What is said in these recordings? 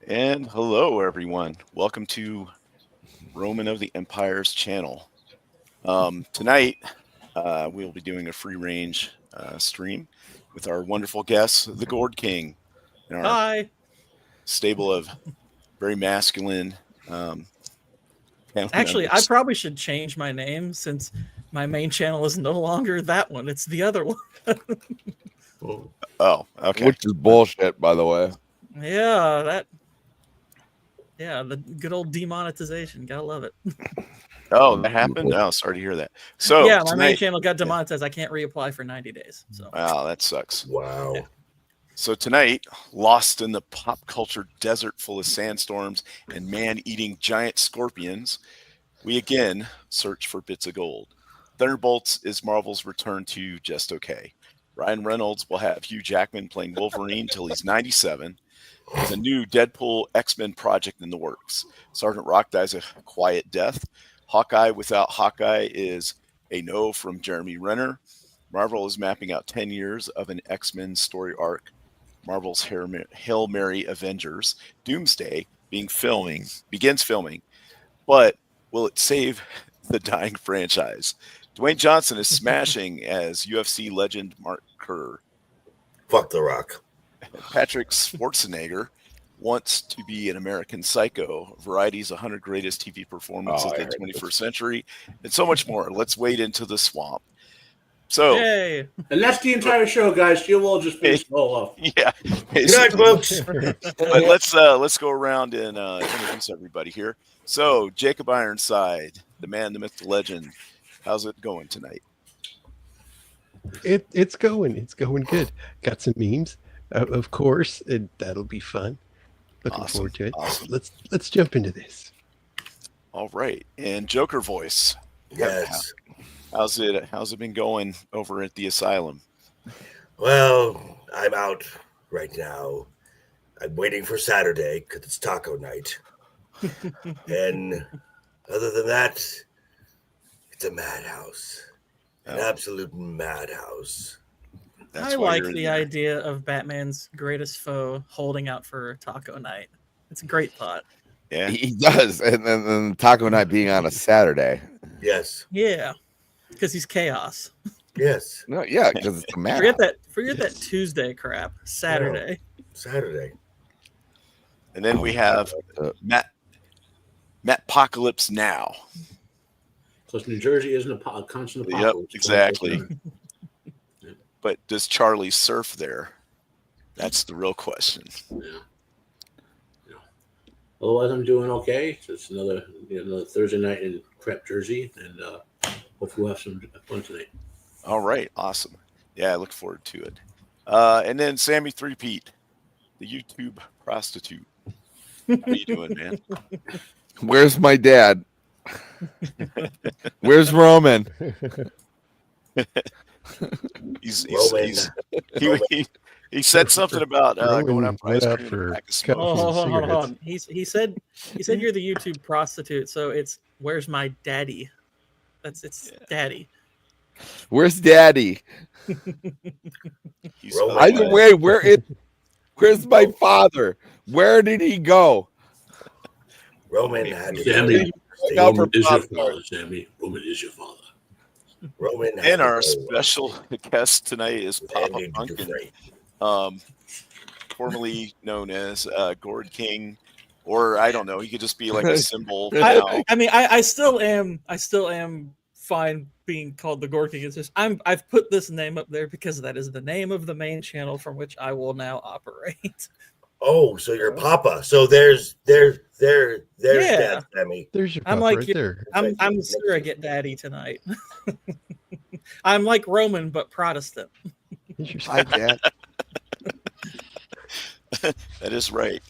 And hello, everyone. Welcome to Roman of the Empire's channel. Tonight, we'll be doing a free range stream with our wonderful guest, the Gourd King, and our Hi. stable of very masculine panel Actually, I members. probably should change my name since my main channel is no longer that one. It's the other one. Oh, okay. Which is bullshit, by the way. Yeah, the good old demonetization. Gotta love it. Oh, that happened? Oh, sorry to hear that. So, yeah, my main tonight, channel got demonetized. I can't reapply for 90 days. So wow, that sucks. Wow. Yeah. So tonight, lost in the pop culture desert full of sandstorms and man-eating giant scorpions, we again search for bits of gold. Thunderbolts is Marvel's return to just okay. Ryan Reynolds will have Hugh Jackman playing Wolverine till he's 97. There's a new Deadpool X-Men project in the works. Sergeant Rock dies a quiet death. Hawkeye without Hawkeye is a no from Jeremy Renner. Marvel is mapping out 10 years of an X-Men story arc. Marvel's Hail Mary Avengers. Doomsday begins filming, but will it save the dying franchise? Dwayne Johnson is smashing as UFC legend Mark Kerr. Fuck The Rock. Patrick Schwarzenegger wants to be an American Psycho. Variety's 100 greatest TV performances of the 21st century, and so much more. Let's wade into the swamp. So, yay. And that's the entire show, guys. You will just be solo. yeah. Good night, folks. But let's go around and introduce everybody here. So, Jacob Ironside, the man, the myth, the legend. How's it going tonight? It's going good. Got some memes, of course, and that'll be fun. Looking Awesome, forward to it. awesome. Let's jump into this. All right, and Joker voice. Yes. How's it been going over at the asylum? Well, I'm out right now. I'm waiting for Saturday because it's taco night. And other than that, it's a madhouse. An absolute madhouse. That's I why like you're in the there. idea of Batman's greatest foe holding out for taco night. It's a great thought. Yeah, He does, and then taco night being on a Saturday. Yes. Yeah. Because he's chaos. Yes. No, yeah, because it's a man. Forget that Tuesday crap. Saturday. Saturday. and then we have Matt Apocalypse Now. Plus, New Jersey isn't a constant Yep, apocalypse. exactly. But does Charlie surf there? That's the real question. Yeah. Otherwise, I'm doing okay. So it's another Thursday night in crap Jersey, and hopefully we'll have some fun tonight. All right, awesome. Yeah, I look forward to it. And then Sammy Threepeat, the YouTube prostitute. How you doing, man? Where's my dad? Where's Roman? He said something about Roman going out for ice went out cream for and a pack of cup- smokes. Hold cigarettes. on. He said you're the YouTube prostitute, so it's where's my daddy? It's daddy. Where's Daddy? He's Roman. Either way, where's my father? Where did he go? Roman had to Sammy, Now Roman for is your popcorn. father, Sammy. Roman is your father. Roman had And to our go special guest tonight is with Papa Andy Pumpkin, Dufresne. formerly known as Gourd King, or I don't know. He could just be like a symbol now. I still am fine being called the Gourd King. It's just I've put this name up there because that is the name of the main channel from which I will now operate. Oh, so you're Papa. So there's Yeah. Dad, Sammy. There's your I'm pop like right you- there. I'm surrogate daddy tonight. I'm like Roman but Protestant. There's your Hi, Dad. That is right.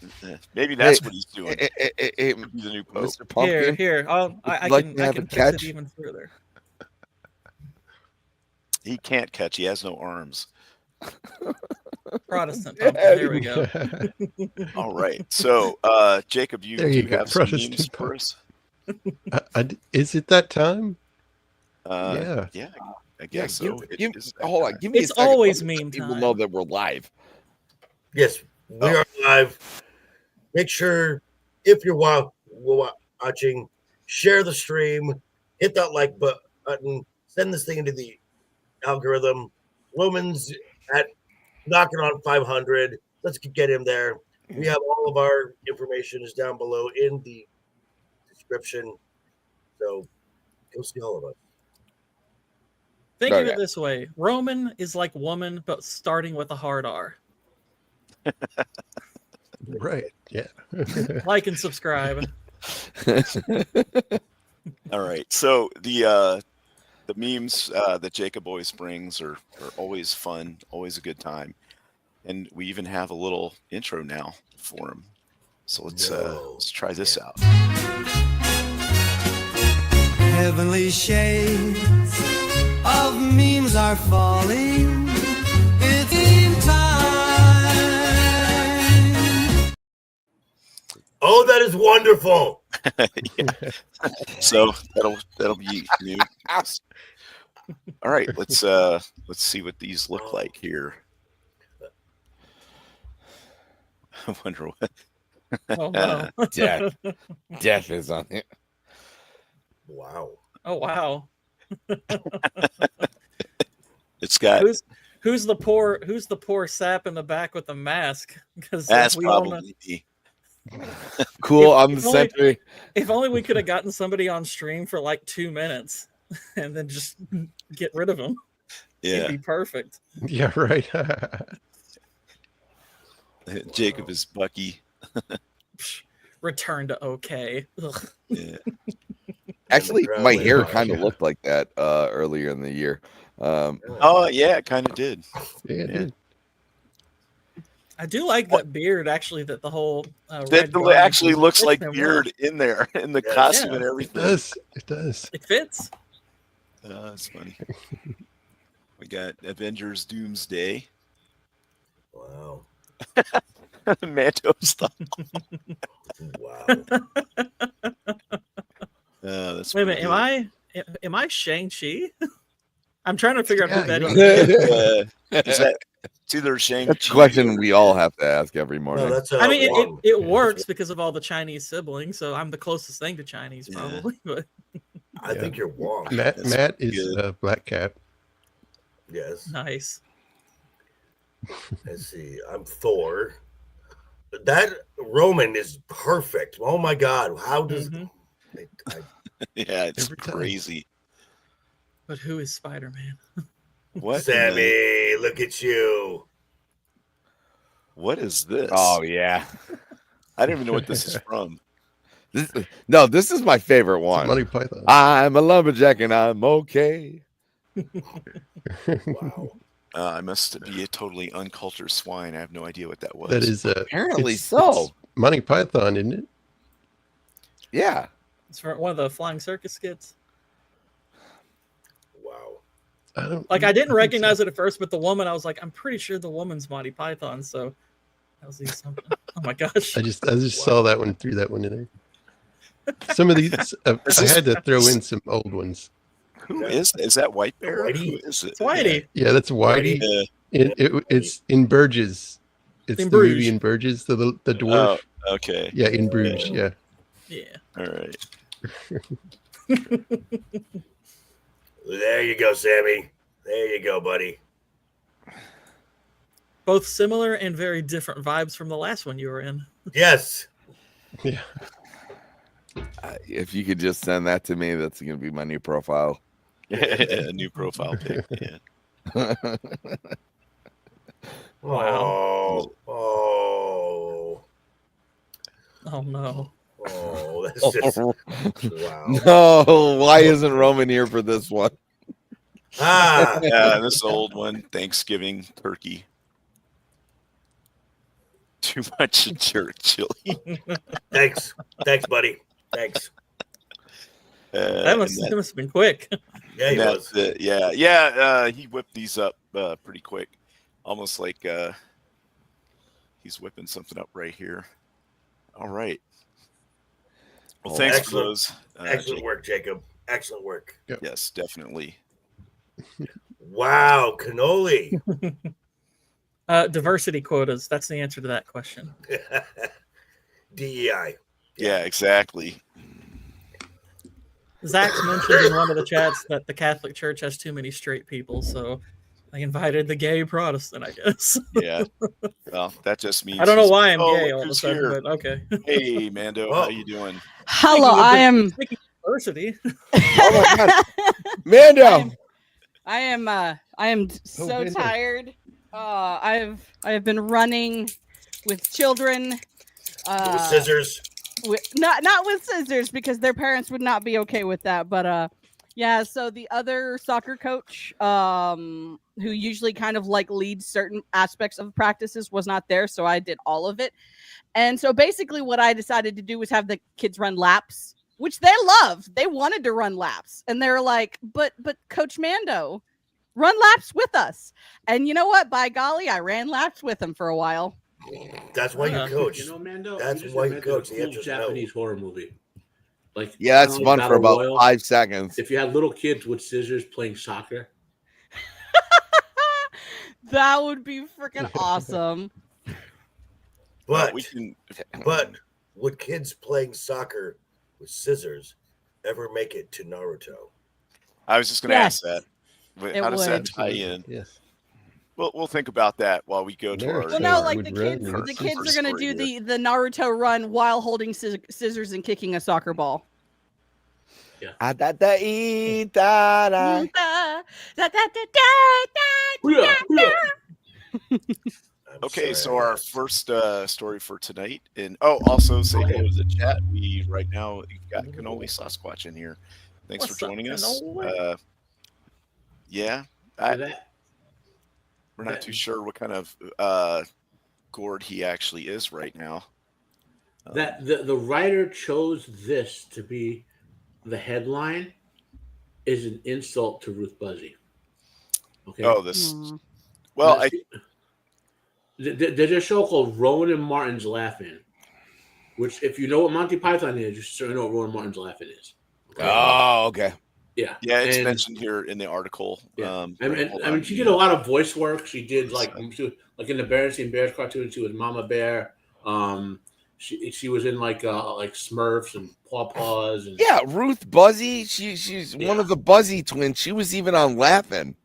Maybe that's Hey, what he's doing. Hey, He's the new pope. Mr. Pumpkin. Here. I like can to I have can a fix catch? it even further. He can't catch. He has no arms. Protestant Yeah, pumpkin. There we go. All right. So, Jacob, you There you do go, have some Protestant memes for us? Is it that time? Yeah, I guess so. Hold on. Give me It's a second. always Let meme people time. know that we're live. Yes, we are live. make sure if you're watching, share the stream, hit that like button, send this thing into the algorithm. Roman's at knocking on 500. Let's get him there. We have all of our information is down below in the description. So go see all of us. Think of it this way: Roman is like woman, but starting with a hard R. Right. Yeah. Like and subscribe. All right. So the memes that Jacob always brings are always fun, always a good time, and we even have a little intro now for him. So let's try this out. Heavenly shades of memes are falling. It's in time. Oh, that is wonderful. Yeah. So that'll be new. All right, let's see what these look like here. I wonder what. Oh no! Death is on it. Wow. Oh wow! It's got. Who's the poor sap in the back with the mask? Because That's probably me. Cool. I'm the if only- center. If only we could have gotten somebody on stream for like 2 minutes and then just get rid of them. It'd Yeah, be perfect. Yeah. Right. Jacob is Bucky. Return to okay. Ugh. Yeah. Actually, Underground my way hair high. kind of looked like that earlier in the year. Oh yeah, it kind of did. Yeah. Dude. I do like that beard actually. That the whole That red garment actually just looks fits like him well. beard in there, in the Yeah. costume Yeah. and It everything. does. It does. It fits. That's funny. We got Avengers Doomsday. Wow. Manto's thumb. Wow. That's Wait a pretty minute. Am I Shang-Chi? I'm trying to figure out who Yeah, that you is. good. Is that it's either Shang-Chi That's a question or- we all have to ask every morning. No, that's I mean, Wong. it works because of all the Chinese siblings, so I'm the closest thing to Chinese Yeah. probably. But I think you're Wong. Matt. That's Matt pretty is good. Black Cat. Yes. nice. Let's see. I'm Thor. That Roman is perfect. Oh my God. How does Mhm. Yeah, it's Every time. crazy. But who is Spider-Man? What? in the- Sammy, look at you. What is this? Oh yeah. I don't even know what this is from. This is my favorite It's one. Monty Python. I'm a lumberjack and I'm okay. Wow. I must be a totally uncultured swine. I have no idea what that was. That is Apparently it's so. Monty Python, isn't it? Yeah. It's from one of the Flying Circus skits. Wow. I don't Like I didn't recognize it at first, but the woman, I was like, I'm pretty sure the woman's Monty Python. So that was something. Oh my gosh! I just saw that one, threw that one in there. Some of these I had to throw in some old ones. Who is that? White Bear? Whitey? Who is it? It's Whitey. Yeah, that's Whitey. Yeah. It's in Burgess. It's In the movie Bruges. in Burgess, the dwarf. Oh, okay. Yeah, in Bruges. Yeah. Yeah. All right. There you go, Sammy. There you go, buddy. Both similar and very different vibes from the last one you were in. Yes. Yeah. If you could just send that to me, that's going to be my new profile. A new profile pic. Yeah. Wow. Oh. Oh no! Oh. That's just wow. No, why isn't Roman here for this one? Ah. Yeah, this old one, Thanksgiving turkey. Too much jerk chili. Thanks, buddy. Thanks. That must have been quick. Yeah, he was. He whipped these up pretty quick, almost like he's whipping something up right here. All right. Well, thanks for Excellent. those. Excellent Jake. work, Jacob. Excellent work. Yes, definitely. Wow, cannoli. Diversity quotas. That's the answer to that question. DEI. Yeah, exactly. Zach's mentioned in one of the chats that the Catholic Church has too many straight people, so they invited the gay Protestant, I guess. Yeah. Well, that just means I don't know he's- why I'm Oh, gay look all of a who's sudden, here. but okay. Hey, Mando, Oh. how you doing? Hello, I am. Speaking of diversity, Oh my God. Mando. I am so Mando. tired. I have been running with children. With scissors. Not with scissors because their parents would not be okay with that. But yeah. So the other soccer coach, who usually kind of like leads certain aspects of practices, was not there, so I did all of it. And so basically, what I decided to do was have the kids run laps, which they loved. They wanted to run laps, and they're like, "But Coach Mando, run laps with us." And you know what? By golly, I ran laps with them for a while. That's why Yeah. you coach. You know, Mando, That's you just why you invented a coach. The cool answer's no. Japanese horror movie. Like Yeah, that's kinda fun like for Battle about Royale. 5 seconds. If you had little kids with scissors playing soccer, That would be freaking awesome. But we can. but would kids playing soccer with scissors ever make it to Naruto? I was just going to Yes. ask that. It How does that would. tie in? Yes. We'll think about that while we go to There our. Well, So no, it like would the run kids. and The see kids first are gonna story do the Naruto run while holding scissors and kicking a soccer ball. Ah, da, da, ee, da, da. Hoo-yah, hoo-yah. I'm Okay, so sorry. our first story for tonight, and also say hello to the chat. We right now you've got Cannoli Sasquatch in here. Thanks What's for up, joining us. Cannoli? Yeah, we're not too sure what kind of gourd he actually is right now. That the writer chose this to be the headline is an insult to Ruth Buzzy. Okay. Oh, this. Aw. Well, There's a show called Rowan and Martin's Laughing, which, if you know what Monty Python is, you certainly know what Rowan and Martin's Laughing is. Okay? Oh, okay. Yeah. yeah, it's And- mentioned here in the article. Yeah. Right, hold I mean, on. she did a lot of voice work. She did like in the Berenstain Bears cartoon. She was Mama Bear. She was in like Smurfs and Paw Paws. And Yeah, Ruth Buzzy. She's one of the Buzzy twins. She was even on Laughing.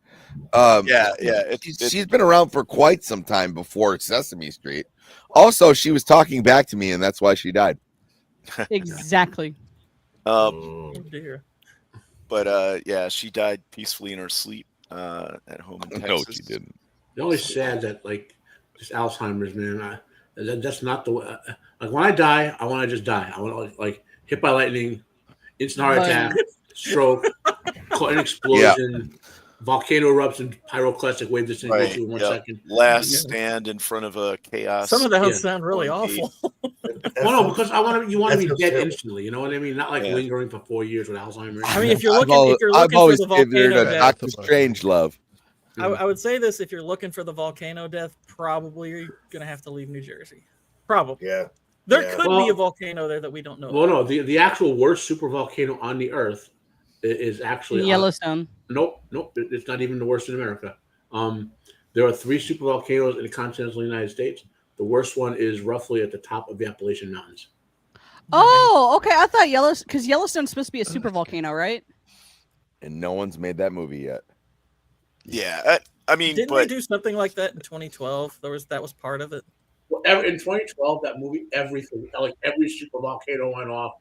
Yeah. She's been around for quite some time before Sesame Street. Also, she was talking back to me, and that's why she died. Exactly. Oh dear. But yeah, she died peacefully in her sleep at home in Texas. No, she didn't. it's always sad that like just Alzheimer's, man. That's not the way. Like when I die, I want to just die. I want to like hit by lightning, instant heart attack, stroke, caught an explosion, volcano erupts, and pyroclastic wave this thing goes Right, through in 1 yep. second. Last Yeah. stand in front of a chaos. Some of those Yeah. sound really One awful. Well, no, because you want to be That's dead terrible. instantly. You know what I mean? Not like Yeah. lingering for 4 years with Alzheimer's. I mean, if you're I've looking I've for always the given her volcano the death, Doctor Strange love. I would say this: if you're looking for the volcano death, probably you're gonna have to leave New Jersey. Probably. Yeah. There Yeah. could be Well- a volcano there that we don't know. Well, about. no, the actual worst super volcano on the earth is actually on- Yellowstone. Nope, it's not even the worst in America. There are 3 super volcanoes in the continental United States. The worst one is roughly at the top of the Appalachian Mountains. Oh, okay. I thought Yellowstone's supposed to be a super volcano, right? And no one's made that movie yet. Yeah, I mean, Didn't but we do something like that in 2012? That was part of it. Well, in 2012, that movie, everything, like every super volcano went off.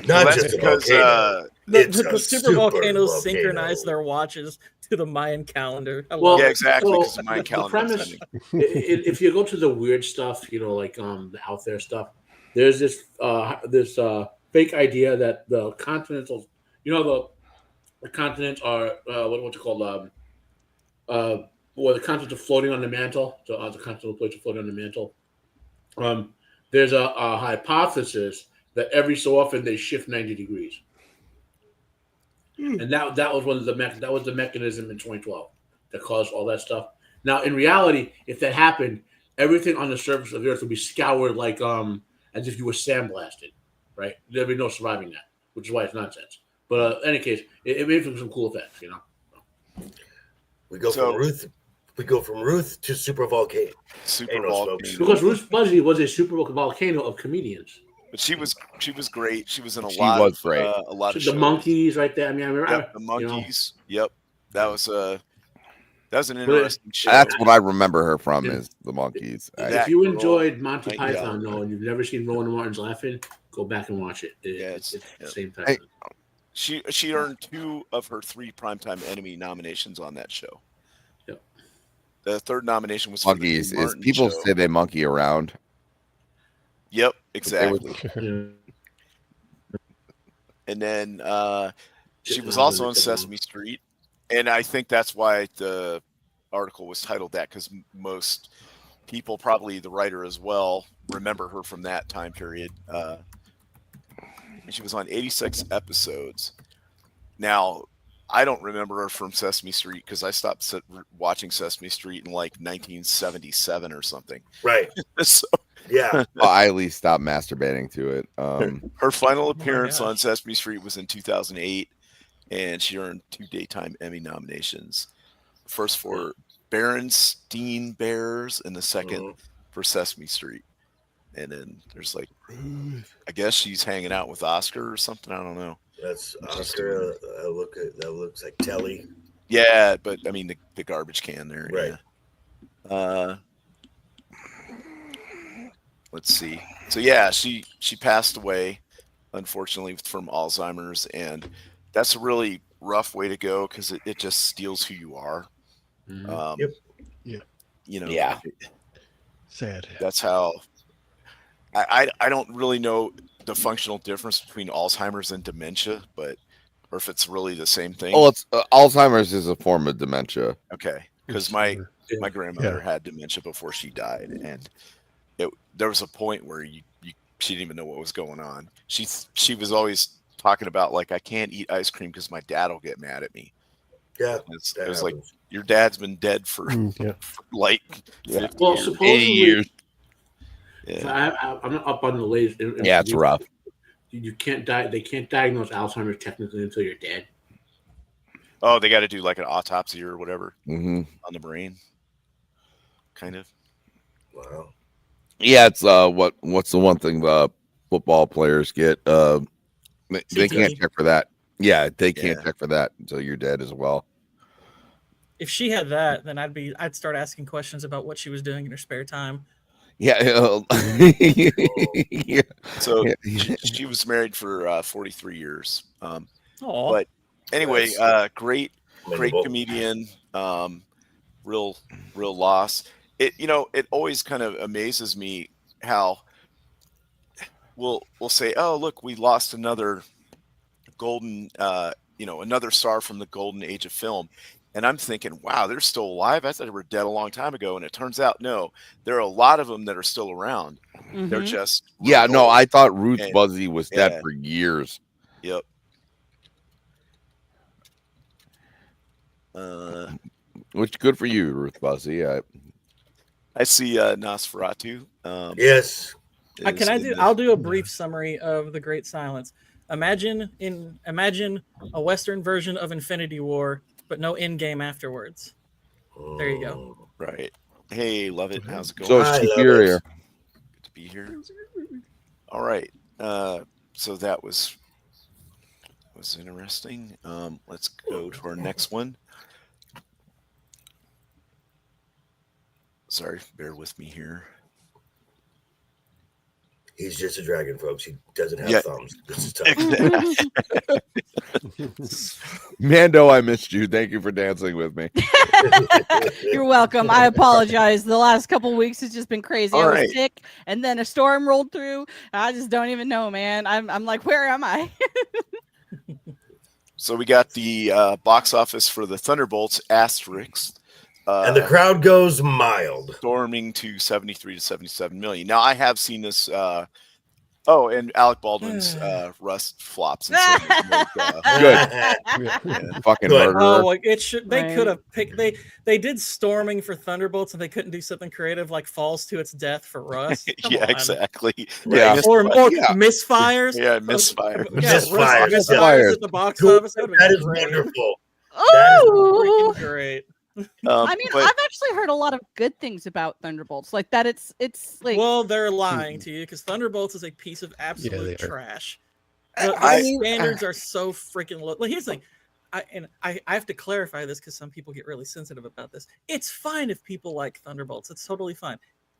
Not that's just a because volcano. The It's a super volcanoes volcano. synchronize their watches to the Mayan calendar. I Well, love yeah, it. exactly. so Because the Mayan the calendar is premise- ending. If you go to the weird stuff, you know, like the out there stuff, there's this fake idea that the continentals, you know, the continents are what's it called? Well, the continents are floating on the mantle. The continental plates are floating on the mantle. There's a hypothesis that every so often they shift 90 degrees, and that was one of the mechanism in 2012 that caused all that stuff. Now, in reality, if that happened, everything on the surface of the Earth would be scoured like as if you were sandblasted, right? There'd be no surviving that, which is why it's nonsense. But in any case, it made for some cool effects, you know. We go So- from Ruth we go from Ruth to Super Volcano. Super Volcano. volcano. Because Ruth Fuzzy was a super volcano of comedians. But she was great. She was in a She lot was of great. a lot of The shows. Monkeys, right there. I mean, I remember. Yep, the Monkeys. Yep, that was an interesting show. That's what I remember her from is the Monkeys. That If you girl, enjoyed Monty yeah. Python, though, and you've never seen Rowan Martin's Laughing, go back and watch it. It's the same time. Hey. She earned 2 of her 3 Primetime Emmy nominations on that show. Yep. The third nomination was for the Monkeys Dean is Martin people show. say they monkey around. Yep, exactly. Yeah. And then she Just was another also on good Sesame Street, and I think that's why the article was titled that, because most people, probably the writer as well, remember her from that time period. And she was on 86 episodes. Now, I don't remember her from Sesame Street because I stopped watching Sesame Street in like 1977 or something. Right. So Yeah. Well, I at least stopped masturbating to it. her final appearance gosh. on Sesame Street was in 2008, and she earned 2 Daytime Emmy nominations. First for Berenstain Bears, and the second for Sesame Street. And then there's like, I guess she's hanging out with Oscar or something. I don't know. That's Oscar. That looks like Telly. Yeah, but I mean the garbage can there. Right. Yeah. Let's see. So yeah, she passed away, unfortunately, from Alzheimer's, and that's a really rough way to go because it just steals who you are. Yep. Yeah. You know. Yeah. Sad. That's how. I don't really know the functional difference between Alzheimer's and dementia, or if it's really the same thing. Oh, it's Alzheimer's is a form of dementia. Okay, because It's my sure. grandmother had dementia before she died, and there was a point where she didn't even know what was going on. She was always talking about, like, I can't eat ice cream because my dad will get mad at me. Yeah. It was like, your dad's been dead for Yeah. like 50 Well, years. supposedly, 80 years. Yeah. I'm not up on the latest. Yeah, it's rough. You can't die. They can't diagnose Alzheimer's technically until you're dead. Oh, they got to do like an autopsy or whatever Hmm. on the brain, kind of. Wow. Yeah, it's what's the one thing the football players get? They can't CTE. check for that. Yeah, they can't Yeah. check for that until you're dead as well. If she had that, then I'd start asking questions about what she was doing in her spare time. Yeah. Yeah. So Yeah. she was married for 43 years. Oh, But anyway, great Memorable. comedian. Real loss. It always kind of amazes me how we'll say, oh, look, we lost another golden, another star from the golden age of film. And I'm thinking, wow, they're still alive. I thought they were dead a long time ago. And it turns out, no, there are a lot of them that are still around. They're Mhm. just Yeah, really no, old. I thought Ruth And- Buzzy was dead yeah. for years. Yep. Which good for you, Ruth Buzzy. Mm-hmm. I see Nosferatu. Yes. I'll do a brief summary of The Great Silence. Imagine a Western version of Infinity War, but no end game afterwards. There you go. Right. Hey, love it. How's it going? So I love superior. it. Good to be here. All right. So that was interesting. Let's go to our next one. Sorry, bear with me here. He's just a dragon, folks. He doesn't have Yeah. thumbs. This is tough. Mando, I missed you. Thank you for dancing with me. You're welcome. I apologize. The last couple weeks has just been crazy. All I was right. sick, and then a storm rolled through. I just don't even know, man. I'm like, where am I? So we got the box office for the Thunderbolts asterisk. And the crowd goes mild. Storming to 73 to 77 million. Now I have seen this. And Alec Baldwin's Rust flops. And so Fucking Good. murderer. Oh, like it should. They Right. could have picked. They did Storming for Thunderbolts, and they couldn't do something creative like Falls to Its Death for Rust. Come yeah, on. exactly. Yeah. Or Yeah. Misfires. Yeah, Misfire. Yeah, Misfires. Misfires at the box office. That is great. wonderful. Oh, Freaking great. I mean, but I've actually heard a lot of good things about Thunderbolts, like that. It's like well, they're lying to you because Thunderbolts is a piece of absolute they are. trash. I The mean, standards are so freaking low. Like, here's the thing. I have to clarify this because some people get really sensitive about this. It's fine if people like Thunderbolts. It's totally fine.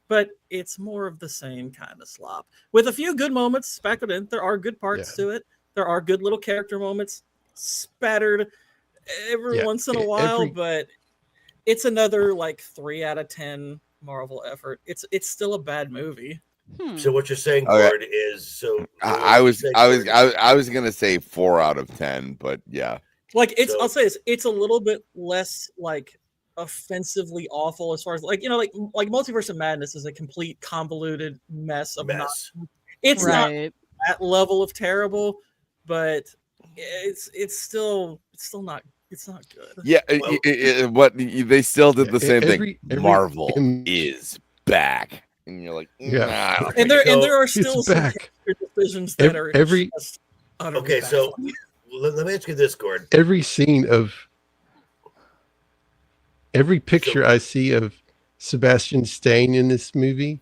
But it's more of the same kind of slop. With a few good moments speckled in. There are good parts to it. There are good little character moments spattered every once in a while, but it's another like 3 out of 10 Marvel effort. It's still a bad movie. So what you're saying, Gourd, is I was gonna say 4 out of 10, but yeah. Like I'll say this, it's a little bit less like offensively awful as far as like Multiverse of Madness is a complete convoluted mess of it's not that level of terrible, but it's still not good. Yeah, but they still did the same thing. Marvel is back, and you're like, nah. And there are still some decisions that are just okay. So let me ask you this, Gordon. Every picture I see of Sebastian Stan in this movie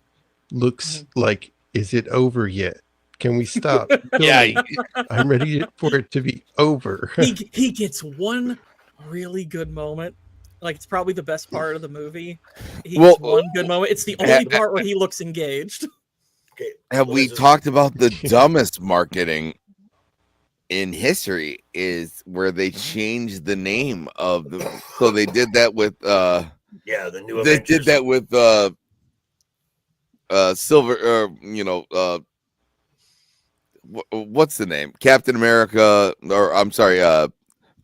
looks like, is it over yet? Can we stop? Yeah, I'm ready for it to be over. He gets one really good moment. Like, it's probably the best part of the movie. He gets one good moment. It's the only part where he looks engaged. Okay. Have we talked about the dumbest marketing in history is where they changed the name of the, so they did that with the new they Avengers. did that with Silver what's the name, Captain America, or I'm sorry,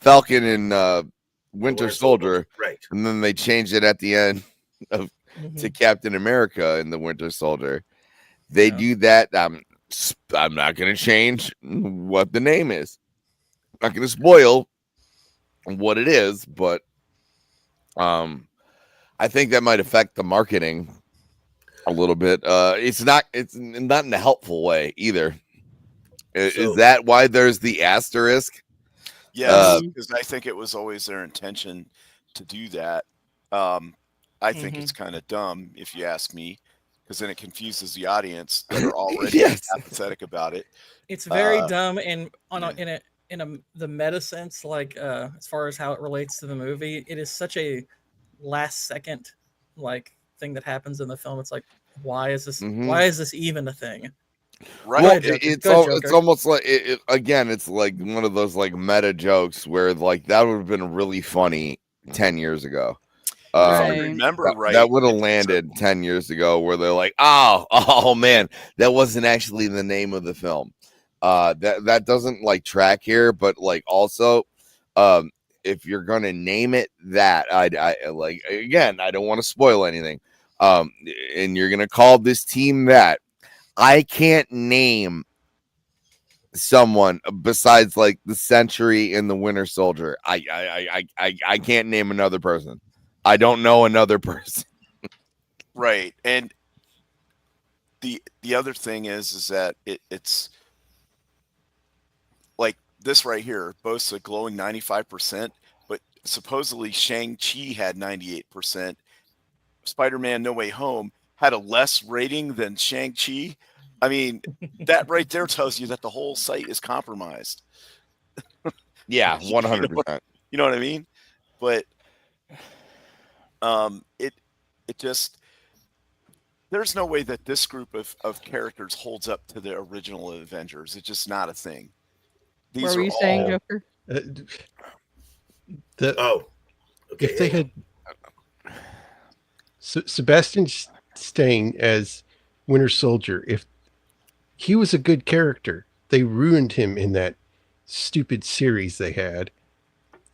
Falcon and Winter Soldier, right? And then they changed it at the end of to Captain America and the Winter Soldier. They do that. I'm not going to change what the name is. I'm not going to spoil what it is, but I think that might affect the marketing a little bit. It's not in a helpful way either. Is that why there's the asterisk? Yes, because I think it was always their intention to do that. I think it's kind of dumb, if you ask me, because then it confuses the audience that are already apathetic about it. It's very dumb, and the meta sense, like as far as how it relates to the movie, it is such a last second like thing that happens in the film. It's like, why is this even a thing? Right. Well, it's almost like again, it's like one of those like meta jokes where like that would have been really funny 10 years ago. If I remember right, that would have landed 10 years ago, where they're like, oh man, that wasn't actually the name of the film. That doesn't like track here, but like also, if you're gonna name it that, I like, again, I don't want to spoil anything. And you're gonna call this team that. I can't name someone besides like the Sentry and the Winter Soldier. I can't name another person. I don't know another person. Right. And the other thing is that it's like this right here boasts a glowing 95%, but supposedly Shang-Chi had 98%. Spider-Man No Way Home had a less rating than Shang-Chi. I mean, that right there tells you that the whole site is compromised. Yeah, 100%. You know what I mean? But it just, there's no way that this group of characters holds up to the original Avengers. It's just not a thing. What were you saying, Joker? If they had Sebastian Stan as Winter Soldier, if he was a good character, they ruined him in that stupid series they had.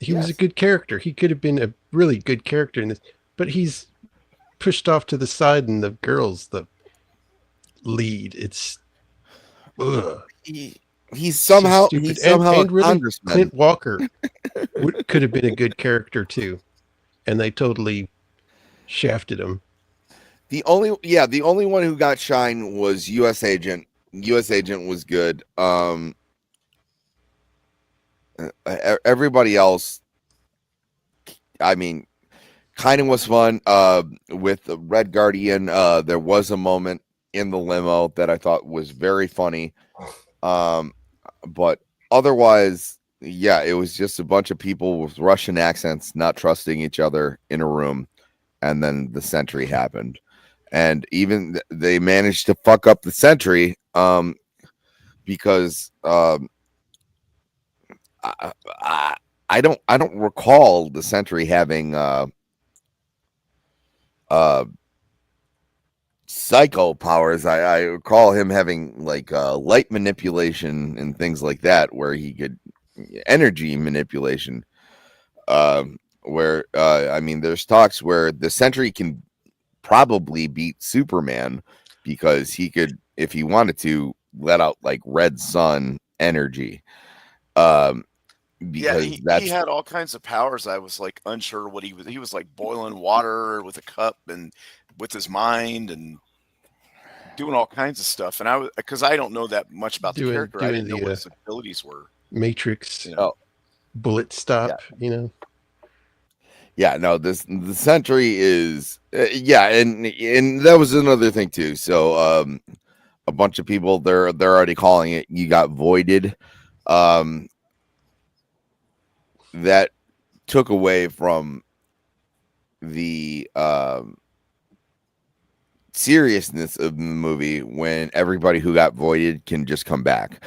He was a good character. He could have been a really good character in this, but he's pushed off to the side, and the girl's the lead. It's he's somehow and really Clint Walker could have been a good character too, and they totally shafted him. The only one who got shine was U.S. Agent. U.S. Agent was good. Everybody else, I mean, kind of was fun. With the Red Guardian, there was a moment in the limo that I thought was very funny. But otherwise, yeah, it was just a bunch of people with Russian accents not trusting each other in a room, and then the sentry happened, and even they managed to fuck up the sentry, because I don't recall the sentry having psycho powers. I recall him having like light manipulation and things like that, where he could energy manipulation. Where I mean, there's talks where the sentry can probably beat Superman because he could, if he wanted to, let out like red sun energy. Because he had all kinds of powers. I was like unsure what he was. He was like boiling water with a cup and with his mind and doing all kinds of stuff. And I was, because I don't know that much about the character. I didn't know what his abilities were. Matrix, Oh, bullet stop. Yeah, no, the sentry is and that was another thing too. So a bunch of people they're already calling it you got voided. That took away from the seriousness of the movie when everybody who got voided can just come back.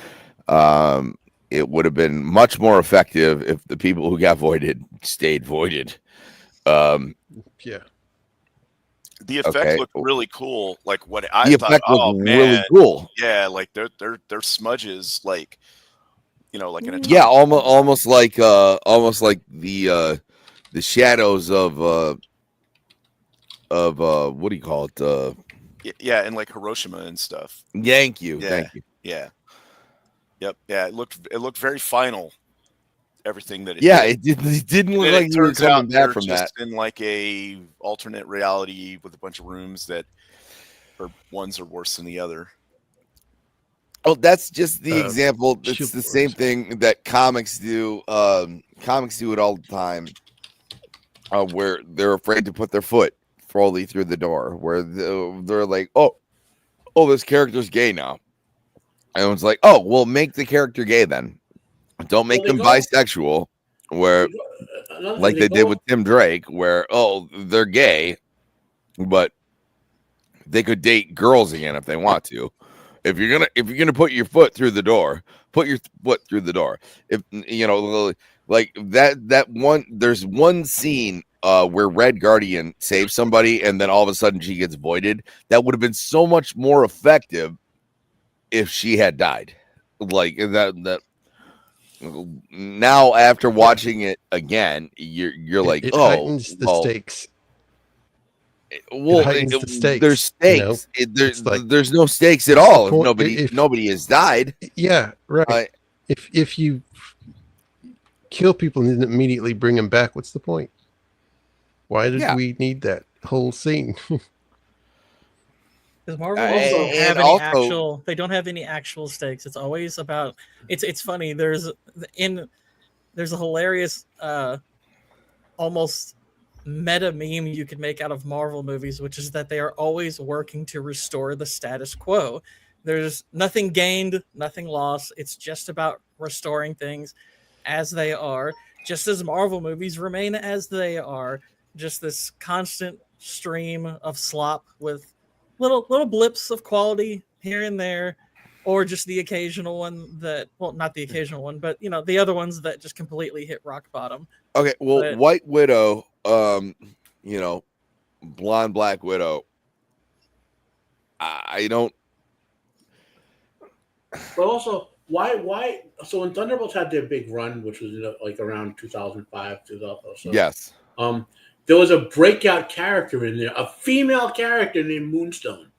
It would have been much more effective if the people who got voided stayed voided. Yeah. The effect looked really cool. Like what I the thought, effect oh looked man, really cool. Yeah, like they're smudges, like like in a almost like the shadows of what do you call it? Yeah, and like Hiroshima and stuff. Thank you. Yeah. Yep. Yeah, it looked very final. Everything that it didn't look like you were coming back from that. In like a alternate reality with a bunch of rooms that ones are worse than the other. Oh, that's just the example. It's the same thing that comics do. Comics do it all the time, where they're afraid to put their foot fully through the door. Where they're like, "Oh, this character's gay now," and it's like, "Oh, well, make the character gay then. Don't make them bisexual." Where, like they did with Tim Drake, where they're gay, but they could date girls again if they want to. If you're gonna put your foot through the door, put your foot through the door. If like that one, there's one scene where Red Guardian saves somebody and then all of a sudden she gets voided. That would have been so much more effective if she had died. Like that. Now after watching it again, you're like, it heightens the stakes. Well, the stakes, there's stakes. There's no stakes at all. Nobody has died. Yeah, right. If you kill people and then immediately bring them back, what's the point? Why did we need that whole scene? Because Marvel they don't have any actual stakes. It's always about it's funny. There's a hilarious almost meta meme you could make out of Marvel movies, which is that they are always working to restore the status quo. There's nothing gained, nothing lost. It's just about restoring things as they are, just as Marvel movies remain as they are. Just this constant stream of slop with little blips of quality here and there, or just the occasional one that, well, not the occasional one, but the other ones that just completely hit rock bottom. Okay, well, White Widow, blonde Black Widow, I don't. But also, why? So when Thunderbolts had their big run, which was like around 2005, 2000. Yes. There was a breakout character in there, a female character named Moonstone,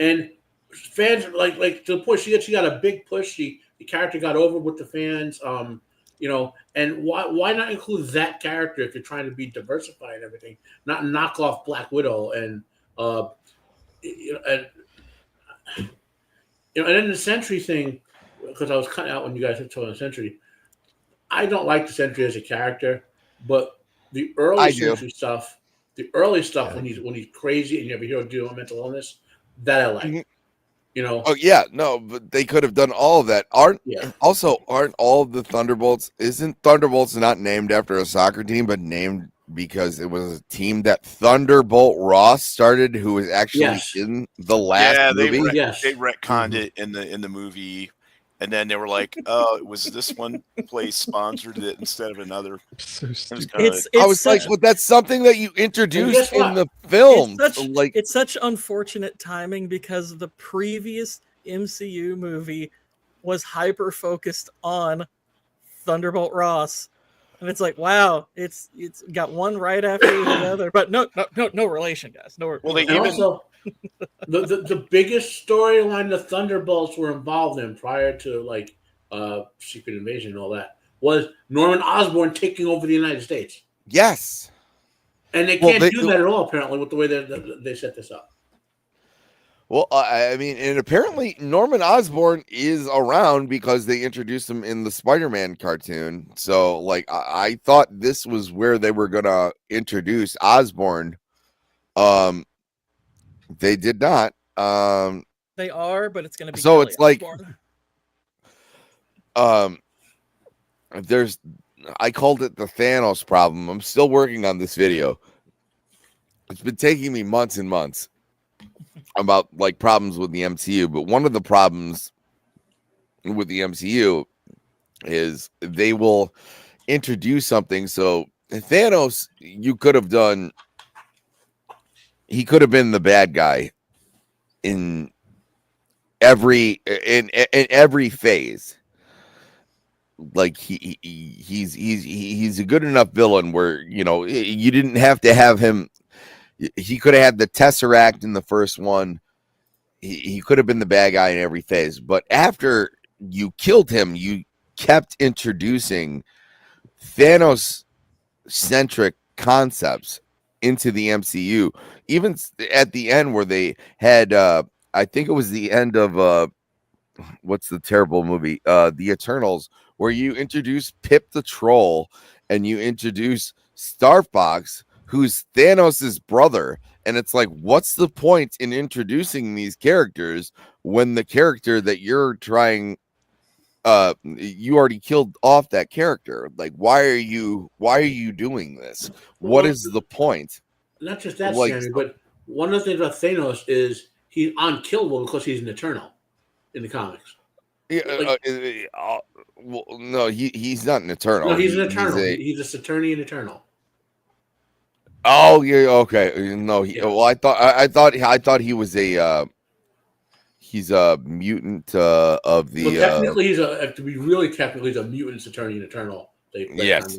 and fans like to the point she got a big push. The character got over with the fans. And why not include that character if you're trying to be diversified and everything, not knock off Black Widow and then the Sentry thing, because I was cut out when you guys were talking the Sentry. I don't like the Sentry as a character, but the early I do. Sentry stuff, the early stuff when he's crazy and you ever hear dealing with mental illness, that I like. Mhm. You know, Oh yeah, no, but they could have done all of that. Aren't Yeah. all of the Thunderbolts? Isn't Thunderbolts not named after a soccer team, but named because it was a team that Thunderbolt Ross started, who was actually Yes. in the last movie? Yes. They retconned it in the movie, and then they were like, "Oh, it was this one place sponsored it instead of another." So It was stupid. kinda It's I was such, like, well, that's something that you introduced guess what? in the film. it's such unfortunate timing because the previous MCU movie was hyper focused on Thunderbolt Ross, and it's like, wow, it's got one right after the other, but no relation, guys. No. Well, they And even also, the biggest storyline the Thunderbolts were involved in prior to like Secret Invasion and all that was Norman Osborn taking over the United States, Yes. and they Well, can't they- do that at all apparently with the way they set this up. Well, I mean, and apparently Norman Osborn is around because they introduced him in the Spider-Man cartoon. So, like, I thought this was where they were gonna introduce Osborn. They did not. They are, but it's going to be So Kelly it's like- Osbourne. I called it the Thanos problem. I'm still working on this video. It's been taking me months and months about like problems with the MCU, but one of the problems with the MCU is they will introduce something. So Thanos, you could have done. He could have been the bad guy in every phase. Like he's a good enough villain where you didn't have to have him. He could have had the Tesseract in the first one. He could have been the bad guy in every phase. But after you killed him, you kept introducing Thanos-centric concepts into the MCU. Even at the end where they had, I think it was the end of, what's the terrible movie? The Eternals, where you introduce Pip the Troll and you introduce Star Fox, who's Thanos' brother. And it's like, what's the point in introducing these characters when the character that you're trying, you already killed off that character? Like, why are you doing this? What is the point? Not just that, Like- Sammy, but one of the things about Thanos is he's unkillable because he's an Eternal in the comics. Yeah, well, no, he's not an Eternal. No, he's an Eternal. a- He's a Saturnian Eternal. Oh yeah, okay. No, Yeah. well, I thought he was a he's a mutant of the Well, technically, to be really technically, he's a mutant Saturnian Eternal. Yes.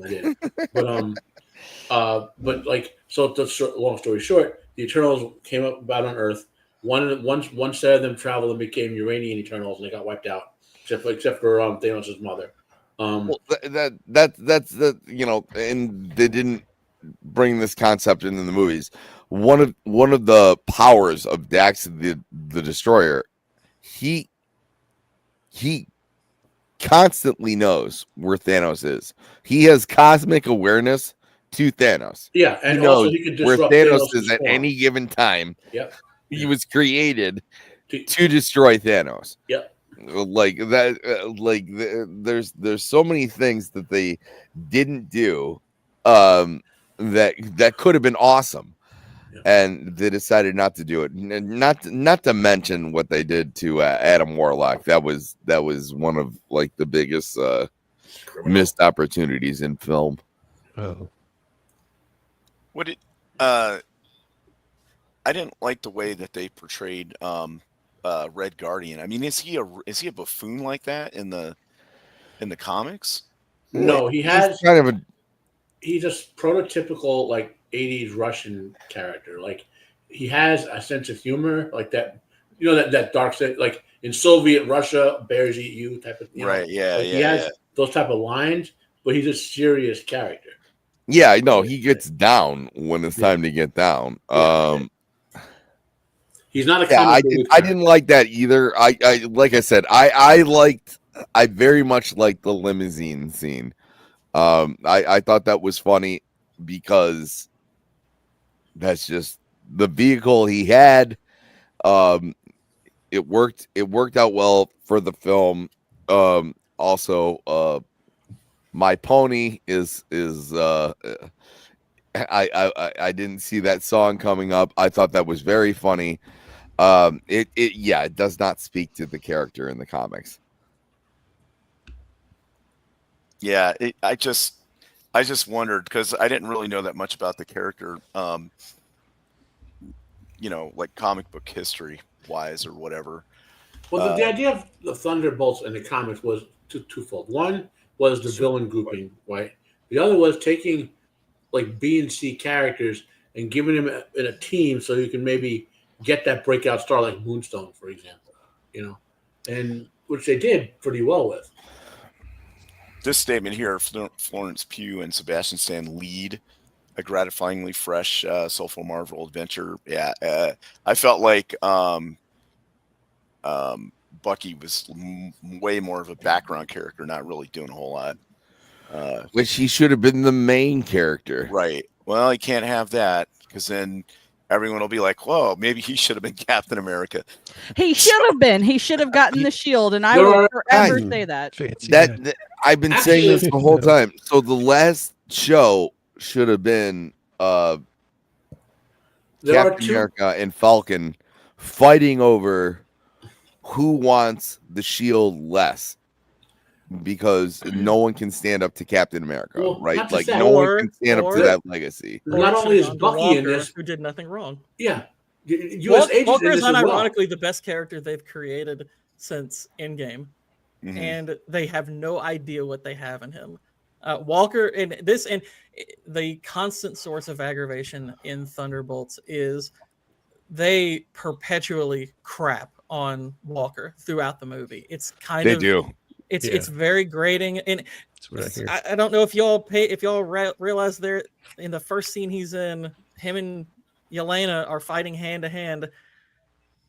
But like, so long story short, the Eternals came up about on Earth. One set of them traveled and became Uranian Eternals, and they got wiped out, except for Thanos' mother. well, that's and they didn't bring this concept into the movies. One of the powers of Dax the Destroyer, he constantly knows where Thanos is. He has cosmic awareness to Thanos. Yeah, and He also knows he could where disrupt Thanos is at form. any given time. Yep. He was created To- to destroy Thanos. Yep. Like that, there's so many things that they didn't do, that could have been awesome, Yeah. and they decided not to do it. Not to mention what they did to Adam Warlock. That was one of like the biggest missed opportunities in film. Oh, What it I didn't like the way that they portrayed Red Guardian. I mean, is he a buffoon like that in the comics? No, he has. He's kind of a He's a prototypical like '80s Russian character. Like he has a sense of humor, like that. You know that dark sense, like in Soviet Russia, bears eat you type of. Right. Yeah. Like, Yeah. he has Yeah. those type of lines, but he's a serious character. yeah. I know he gets down when it's time to get down. Yeah. He's not a Yeah, comic I relief didn't like that either. I like I said, I very much liked the limousine scene. I thought that was funny. because that's just the vehicle he had. It worked out well for the film. Also, My Pony is I didn't see that song coming up. I thought that was very funny. It does not speak to the character in the comics. Yeah, I just wondered, because I didn't really know that much about the character, like comic book history wise or whatever. Well, the idea of the Thunderbolts in the comics was twofold. One was the villain grouping, right? The other was taking like B and C characters and giving them in a team so you can maybe get that breakout star like Moonstone, for example, and which they did pretty well with. This statement here, Florence Pugh and Sebastian Stan lead a gratifyingly fresh, soulful Marvel adventure. Yeah, I felt like Bucky was way more of a background character, not really doing a whole lot. Which he should have been the main character. Right. Well, he can't have that, because then everyone will be like, whoa, maybe he should have been Captain America. He should have been. He should have gotten the shield, and I will forever say that. That I've been saying this the whole time. So the last show should have been Captain America and Falcon fighting over who wants the shield less, because no one can stand up to Captain America, right? Like no one can stand up to that legacy. Not only is Bucky in this, who did nothing wrong. Yeah, U.S. agent Walker is unironically unironically the best character they've created since Endgame, and they have no idea what they have in him. Walker and the constant source of aggravation in Thunderbolts is they perpetually crap on Walker throughout the movie. It's kind of do. It's very grating, and That's what I don't know if y'all realize there in the first scene he's in, him and Yelena are fighting hand to hand,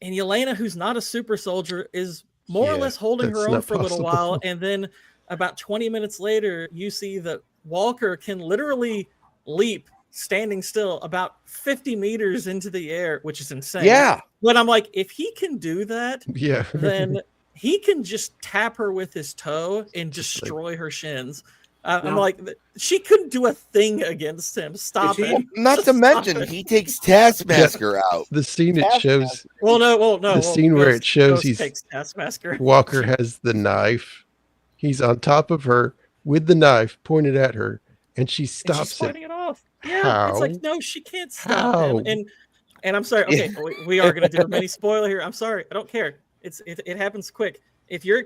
and Yelena, who's not a super soldier, is more or less holding her own for a little while, and then about 20 minutes later, you see that Walker can literally leap standing still about 50 meters into the air, which is insane. Yeah. But I'm like, if he can do that, Yeah. then he can just tap her with his toe and destroy her shins. I'm like, she couldn't do a thing against him. Stop it. Not to mention, he takes Taskmaster out. The scene it shows. No. The scene where it shows Ghost takes Taskmaster. Walker has the knife. He's on top of her with the knife pointed at her, and she stops and she's fighting it off. Yeah, How? it's like, no, she can't stop him. And I'm sorry. Okay, we are going to do a mini spoiler here. I'm sorry. I don't care. It happens quick. If you're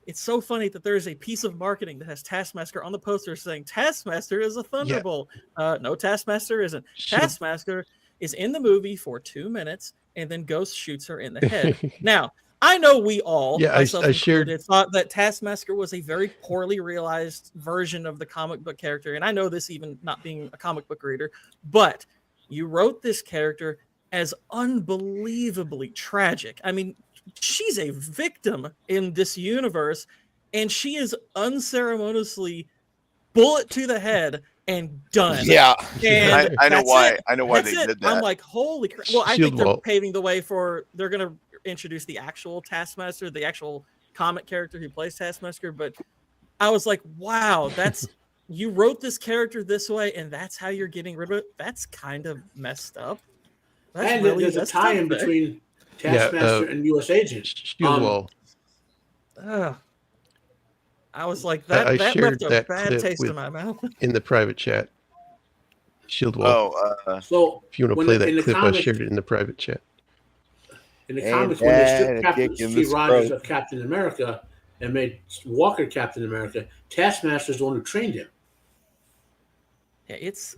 it's so funny that there is a piece of marketing that has Taskmaster on the poster saying Taskmaster is a Thunderbolt. No, Taskmaster isn't. Taskmaster is in the movie for 2 minutes, and then Ghost shoots her in the head. Now, I know we all, I shared, thought that Taskmaster was a very poorly realized version of the comic book character, and I know this even not being a comic book reader, but you wrote this character as unbelievably tragic. I mean, she's a victim in this universe, and she is unceremoniously bullet to the head and done. Yeah, and I know why. I know why they did that. I'm like, holy crap! Well, I think they're paving the way for. They're gonna introduce the actual Taskmaster, the actual comic character who plays Taskmaster. But I was like, wow, that's you wrote this character this way, and that's how you're getting rid of it. That's kind of messed up. That's and really there's a tie-in between Taskmaster and U.S. Agent. I was like, that left a bad taste in my mouth. In the private chat. Shield Wall. So if you want to play that clip, I shared it in the private chat. In the comics, when they stripped Captain Steve Rogers of Captain America and made Walker Captain America, Taskmaster is the one who trained him. Yeah, it's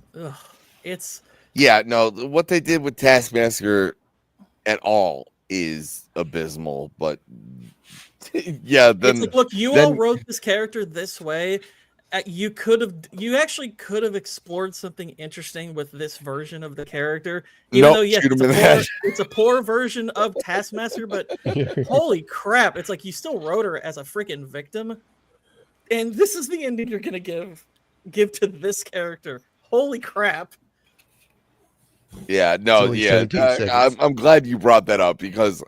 what they did with Taskmaster at all is abysmal, but then it's like, look, all wrote this character this way. You actually could have explored something interesting with this version of the character, even though yes, it's a poor version of Taskmaster, but holy crap, it's like you still wrote her as a freaking victim, and this is the ending you're gonna give to this character. Holy crap! Yeah, no, only yeah. 17 seconds. I'm glad you brought that up because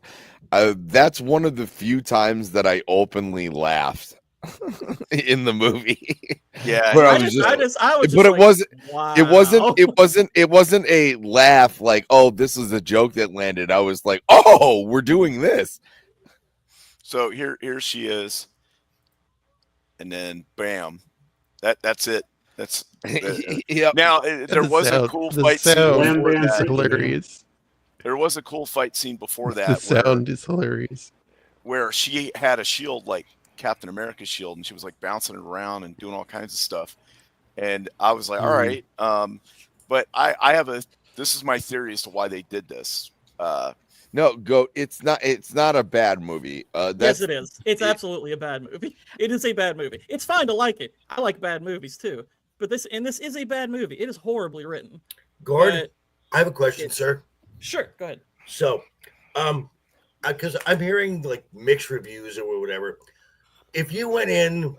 that's one of the few times that I openly laughed in the movie. Yeah, Where I I was was just but it like, wasn't. wow. It wasn't a laugh like, oh, this is a joke that landed. I was like, oh, we're doing this. So here she is, and then bam, that's it. That's Yep. now there was a cool fight scene sound before is that. hilarious. There was a cool fight scene before The that sound is hilarious. where she had a shield like Captain America's shield, and she was like bouncing it around and doing all kinds of stuff. And I was like, all right, but I have this is my theory as to why they did this. No, go. It's not a bad movie. Yes, it is. It's absolutely a bad movie. It is a bad movie. It's fine to like it. I like bad movies too. But this is a bad movie. It is horribly written. Gord, But- I have a question, sir. Sure, go ahead. So, because I'm hearing like mixed reviews or whatever. If you went in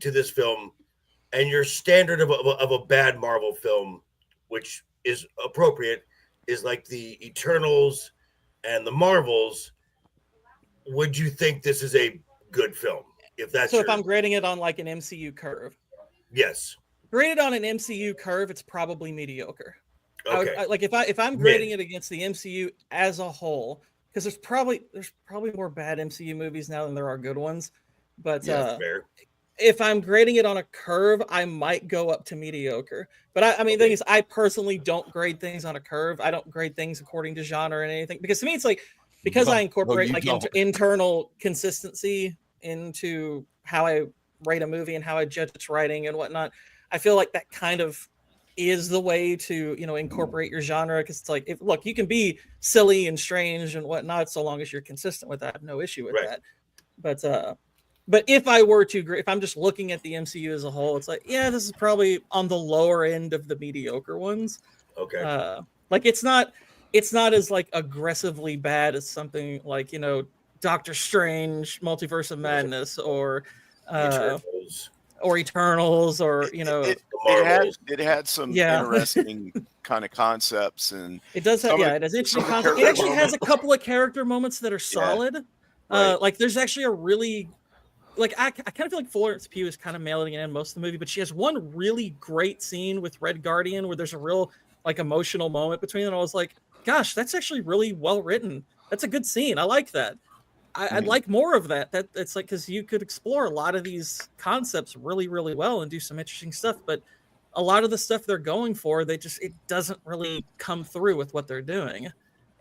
to this film and your standard of a bad Marvel film, which is appropriate, is like the Eternals and the Marvels, would you think this is a good film? If that's So if I'm grading it on like an MCU curve, yes, graded on an MCU curve, it's probably mediocre. okay, Like if I'm grading it against the MCU as a whole, because there's probably more bad MCU movies now than there are good ones. But yeah, fair. if I'm grading it on a curve, I might go up to mediocre. But I mean, the thing is, I personally don't grade things on a curve. I don't grade things according to genre or anything, because to me, it's like, because I incorporate like internal consistency into how I rate a movie and how I judge its writing and whatnot. I feel like that kind of is the way to, incorporate your genre, because it's like, look, you can be silly and strange and whatnot so long as you're consistent with that. I have no issue with that. But if I'm just looking at the MCU as a whole, it's like, yeah, this is probably on the lower end of the mediocre ones. Okay. Like it's not as like aggressively bad as something like, Doctor Strange, Multiverse of Madness, or Eternals, or it had some interesting kind of concepts, and it does have it has interesting concepts. It actually has a couple of character moments that are solid. Like there's actually a really I kind of feel like Florence Pugh is kind of mailing it in most of the movie, but she has one really great scene with Red Guardian where there's a real like emotional moment between them. I was like, gosh, that's actually really well written. That's a good scene. I like that. I'd like more of that. It's like, because you could explore a lot of these concepts really, really well and do some interesting stuff, but a lot of the stuff they're going for, it doesn't really come through with what they're doing.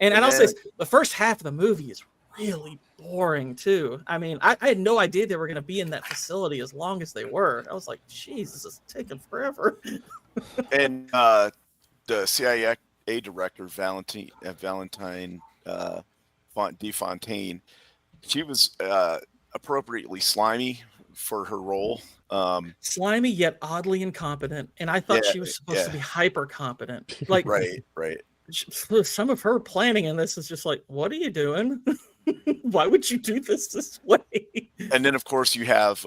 And I'll say the first half of the movie is really boring too. I mean, I had no idea they were going to be in that facility as long as they were. I was like, geez, this is taking forever. And the CIA director, Valentine DeFontaine, she was appropriately slimy for her role. Slimy yet oddly incompetent, and I thought she was supposed to be hyper competent. Like, right. Some of her planning in this is just like, what are you doing? Why would you do this way? And then, of course, you have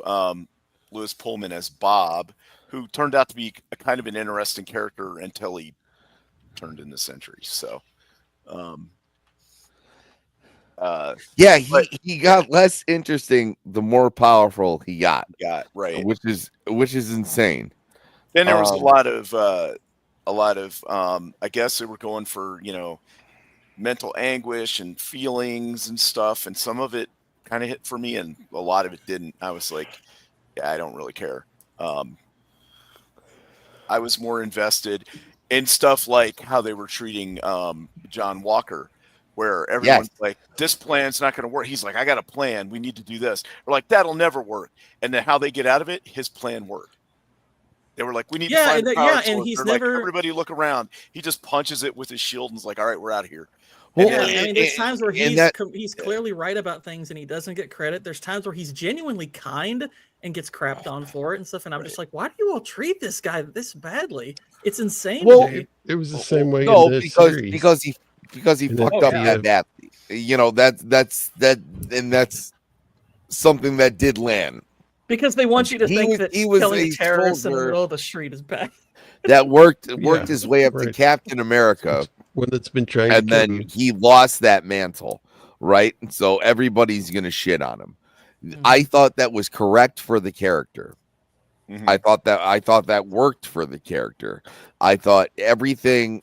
Lewis Pullman as Bob, who turned out to be a kind of an interesting character until he turned in the Century. So, he got less interesting the more powerful he got. Right, which is insane. Then there was a lot of I guess they were going for mental anguish and feelings and stuff, and some of it kind of hit for me and a lot of it didn't. I was like, yeah, I don't really care. I was more invested in stuff like how they were treating John Walker, where everyone's like, this plan's not going to work. He's like, I got a plan. We need to do this. We're like, that'll never work. And then how they get out of it, his plan worked. They were like, we need to find the power source. And he's They're never... like, everybody look around. He just punches it with his shield and is like, all right, we're out of here. Well, there's times where he's clearly right about things and he doesn't get credit. There's times where he's genuinely kind and gets crapped on for it and stuff. And I'm just like, why do you all treat this guy this badly? It's insane. Well, it was the same way. No, in the series. because he fucked up at that. That's something that did land. Because they want you to think that he was killing a terrorists in the soldier. middle of the street is bad. that worked Yeah, his way up to right. Captain America, One that's been trying and to kill then him. he lost that mantle, right? And so everybody's gonna shit on him. I thought that was correct for the character. I thought that worked for the character. I thought everything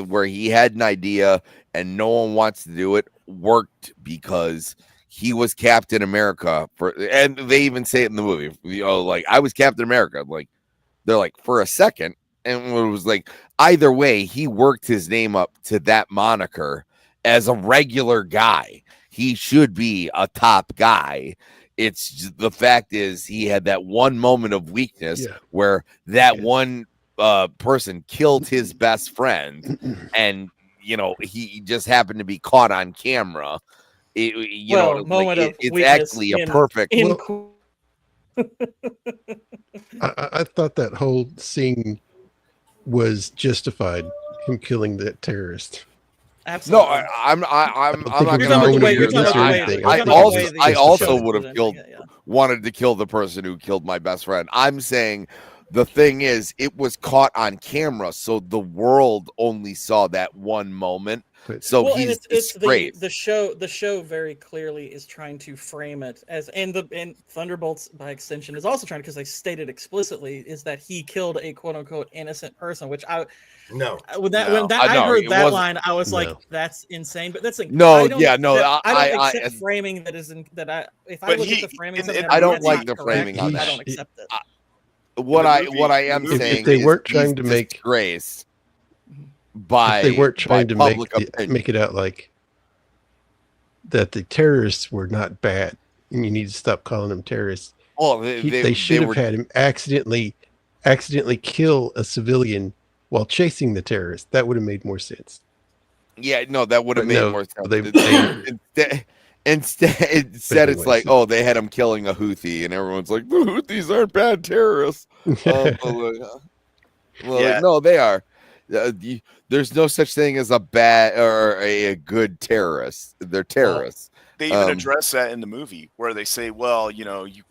where he had an idea and no one wants to do it worked because he was Captain America and they even say it in the movie. Like I was Captain America. Like they're like for a second, and it was like either way, he worked his name up to that moniker as a regular guy. He should be a top guy. It's just, the fact is he had that one moment of weakness where that one person killed his best friend, and he just happened to be caught on camera. It's actually a perfect. I thought that whole scene was justified. Him killing that terrorist. Absolutely. No, I'm not You're going talking about I also would have wanted to kill the person who killed my best friend. I'm saying the thing is, it was caught on camera, so the world only saw that one moment. So he's disgraced. The show very clearly is trying to frame it as, and Thunderbolts by extension is also trying, because they stated explicitly, is that he killed a quote unquote innocent person, which I heard that line, I was like, that's insane. But that's like, I don't accept framing that isn't that I if I look at the framing, I don't like the framing on that. I don't accept it. What I am saying, if they weren't trying to make grace. If they weren't trying to make it out like that the terrorists were not bad and you need to stop calling them terrorists. Well, they should have had him accidentally kill a civilian while chasing the terrorist. That would have made more sense. Yeah, no, that would have made more sense. Instead, it's like, oh, they had him killing a Houthi, and everyone's like, the Houthis aren't bad terrorists. No, they are. There's no such thing as a bad or a good terrorist. They're terrorists. They even address that in the movie where they say, well, you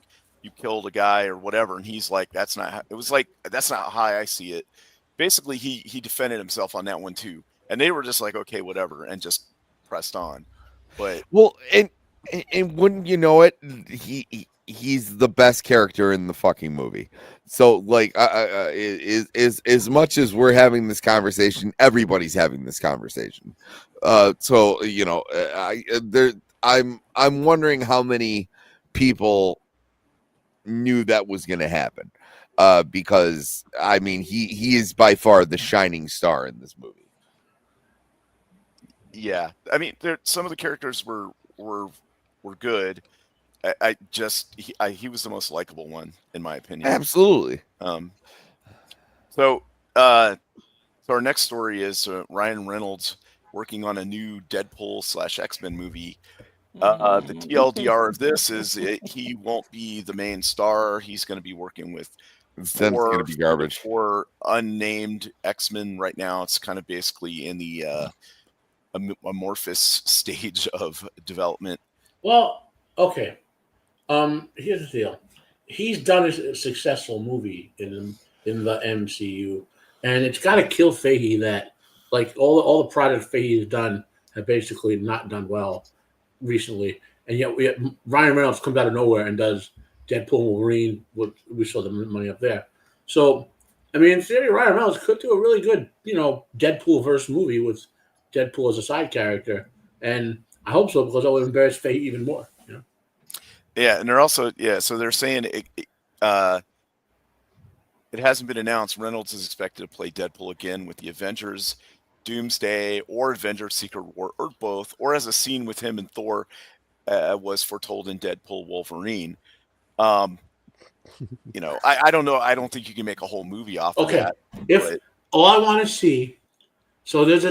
killed a guy or whatever, and he's like, that's not how I see it. Basically, he defended himself on that one too, and they were just like, okay, whatever, and just pressed on. But and wouldn't you know it, he's the best character in the fucking movie. So like, as much as we're having this conversation, everybody's having this conversation. So I'm wondering how many people knew that was going to happen. Because I mean, he is by far the shining star in this movie. Yeah, I mean, some of the characters were good. He was the most likable one in my opinion. Absolutely. So our next story is Ryan Reynolds working on a new Deadpool / X-Men movie. The TLDR of this is he won't be the main star. He's going to be working with four unnamed X-Men right now. It's kind of basically in the amorphous stage of development. Well, okay. Here's the deal. He's done a successful movie in the MCU, and it's got to kill Fahey that like all the projects Fahey has done have basically not done well recently, and yet Ryan Reynolds comes out of nowhere and does Deadpool and Wolverine. We saw the money up there. So, I mean, in theory, Ryan Reynolds could do a really good, Deadpool verse movie with Deadpool as a side character, and I hope so because that would embarrass Fahey even more. Yeah, and they're also so they're saying it hasn't been announced. Reynolds is expected to play Deadpool again with the Avengers, Doomsday, or Avengers Secret War, or both, or as a scene with him and Thor was foretold in Deadpool Wolverine. I don't know. I don't think you can make a whole movie off of that. All I want to see, so there's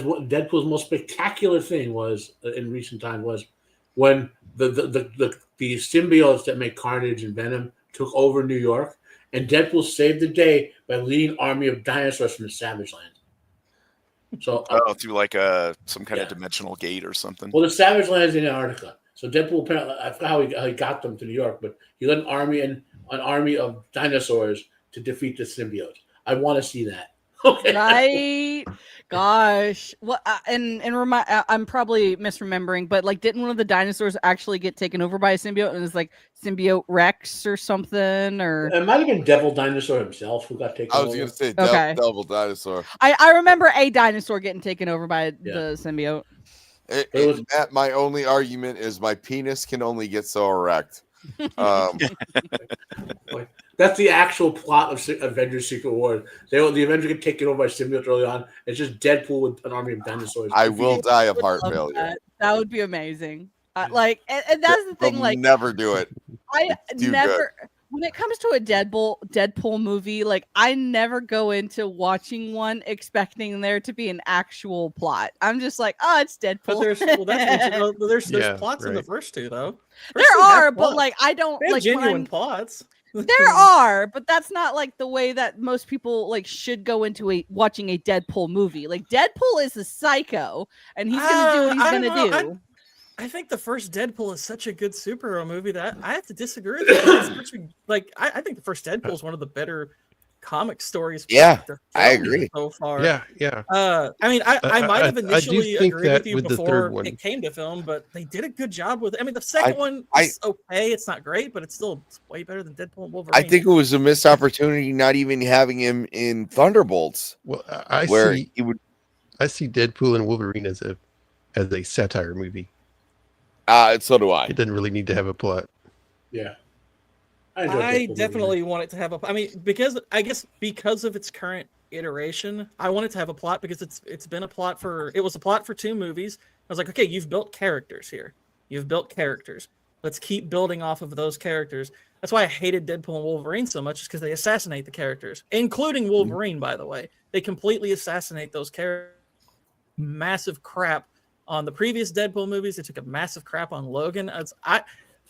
what Deadpool's most spectacular thing was in recent time was when the symbiotes that make Carnage and Venom took over New York, and Deadpool saved the day by leading an army of dinosaurs from the Savage Land. So through like some kind of dimensional gate or something. Well, the Savage Land is in Antarctica, so Deadpool apparently, I forgot how he got them to New York, but he led an army of dinosaurs to defeat the symbiotes. I want to see that. Okay. Right? Gosh. What? I'm probably misremembering, but like, didn't one of the dinosaurs actually get taken over by a symbiote, and it was like symbiote Rex or something? Or It might have been Devil Dinosaur himself who got taken I was over. going to say Okay. Double Dinosaur. I remember a dinosaur getting taken over by the symbiote. Matt, my only argument is my penis can only get so erect. That's the actual plot of Avengers Secret War. The Avengers get taken over by symbiotes early on. It's just Deadpool with an army of dinosaurs. I will die of heart Love failure. that would be amazing. Like, and that's the thing. They'll Like, never do it. I Too never. When it comes to a Deadpool movie, like, I never go into watching one expecting there to be an actual plot. I'm just like, oh, it's Deadpool. But there's Yeah, plots in the right. first two though. There are, but like, I don't They have like genuine plots. There are, but that's not like the way that most people like should go into watching a Deadpool movie. Like, Deadpool is a psycho, and he's gonna do what he's gonna do. I think the first Deadpool is such a good superhero movie that I have to disagree with you. I think the first Deadpool is one of the better comic stories. Yeah, I agree. So far. Yeah. I mean, I might have initially think agreed that with you with the before third one. it came to film, but they did a good job with it. I mean, the second one is okay. It's not great, but it's way better than Deadpool and Wolverine. I think it was a missed opportunity not even having him in Thunderbolts. Well, I see Deadpool and Wolverine as a satire movie. So do I. It doesn't really need to have a plot. Yeah. I definitely want it to have a. I mean, because of its current iteration, I want it to have a plot because it's been a plot for. It was a plot for 2 movies. I was like, okay, you've built characters here. You've built characters. Let's keep building off of those characters. That's why I hated Deadpool and Wolverine so much, is because they assassinate the characters, including Wolverine. By the way, they completely assassinate those characters. Massive crap on the previous Deadpool movies. They took a massive crap on Logan.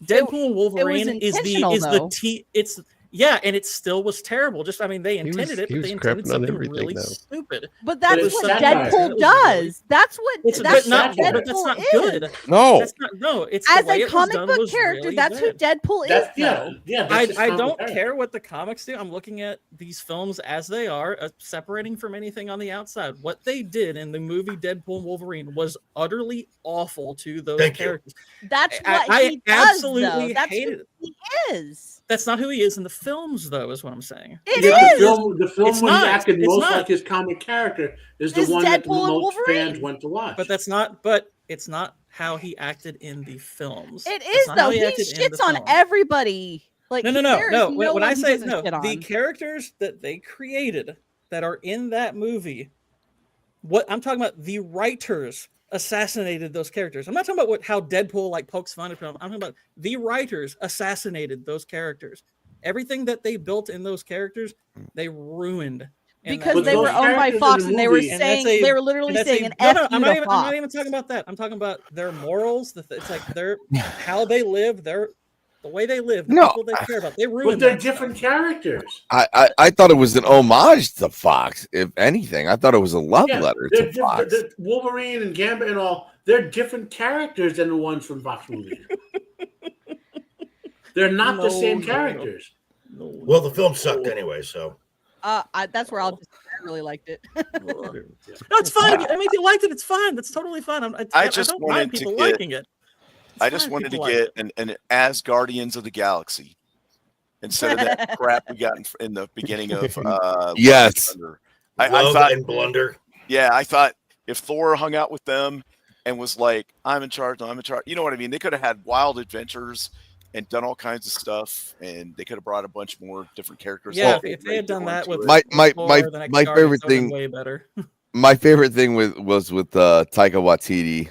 Deadpool and Wolverine is the T. It's and it still was terrible. Just they intended it, but they intended something really stupid. But that's what Deadpool does. That's what that's not good. No, that's not. No, it's as a comic book character. That's who Deadpool is. Yeah. I don't care what the comics do. I'm looking at these films as they are, separating from anything on the outside. What they did in the movie Deadpool and Wolverine was utterly awful to those characters. That's what he does. Absolutely hated it. He is. That's not who he is in the films, though, is what I'm saying. It is. The film when he acted most like his comic character is the one that the most fans went to watch. But that's not. But it's not how he acted in the films. It is though. He shits on everybody. Like no. When I say no, the characters that they created that are in that movie, what I'm talking about, the writers assassinated those characters. I'm not talking about how Deadpool pokes fun at them. I'm talking about the writers assassinated those characters. Everything that they built in those characters, they ruined. Because they were owned by Fox, and they were saying they were literally saying an F I'm not even talking about that. I'm talking about their morals. It's like their how they live, the way they live, the people they care about. They ruined. But they're different characters. I thought it was an homage to Fox. If anything, I thought it was a love letter to Fox. Wolverine and Gambit and all, they're different characters than the ones from Fox movies. They're not the same characters. No. Well, the film sucked anyway, so. That's where I really liked it. No, it's fine. I mean, if you liked it, it's fine. That's totally fine. I don't mind people liking it. I just wanted to get an As Guardians of the Galaxy instead of that crap we got in the beginning of yes. I thought and Blunder. Yeah, I thought if Thor hung out with them and was like, I'm in charge, you know what I mean? They could have had wild adventures and done all kinds of stuff, and they could have brought a bunch more different characters. Yeah, if they had done that with my favorite thing, way better. My favorite thing was with Taika Waititi.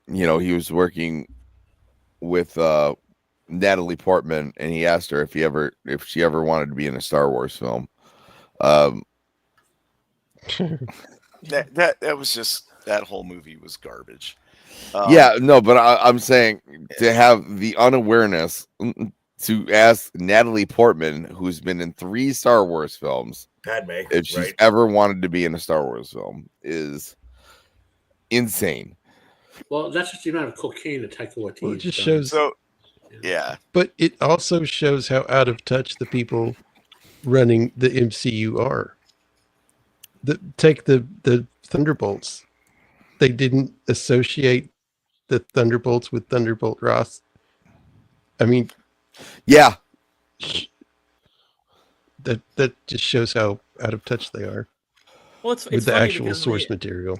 He was working with Natalie Portman, and he asked her if she ever wanted to be in a Star Wars film. That was just, that whole movie was garbage. But I'm saying to have the unawareness to ask Natalie Portman, who's been in 3 Star Wars films, Padme, if she's ever wanted to be in a Star Wars film, is insane. Well, that's just the amount of cocaine that Taika Waititi. Well, it just shows. So, yeah. But it also shows how out of touch the people running the MCU are. Take the Thunderbolts. They didn't associate the Thunderbolts with Thunderbolt Ross. I mean, Yeah. that just shows how out of touch they are Well, it's with the funny actual because source material.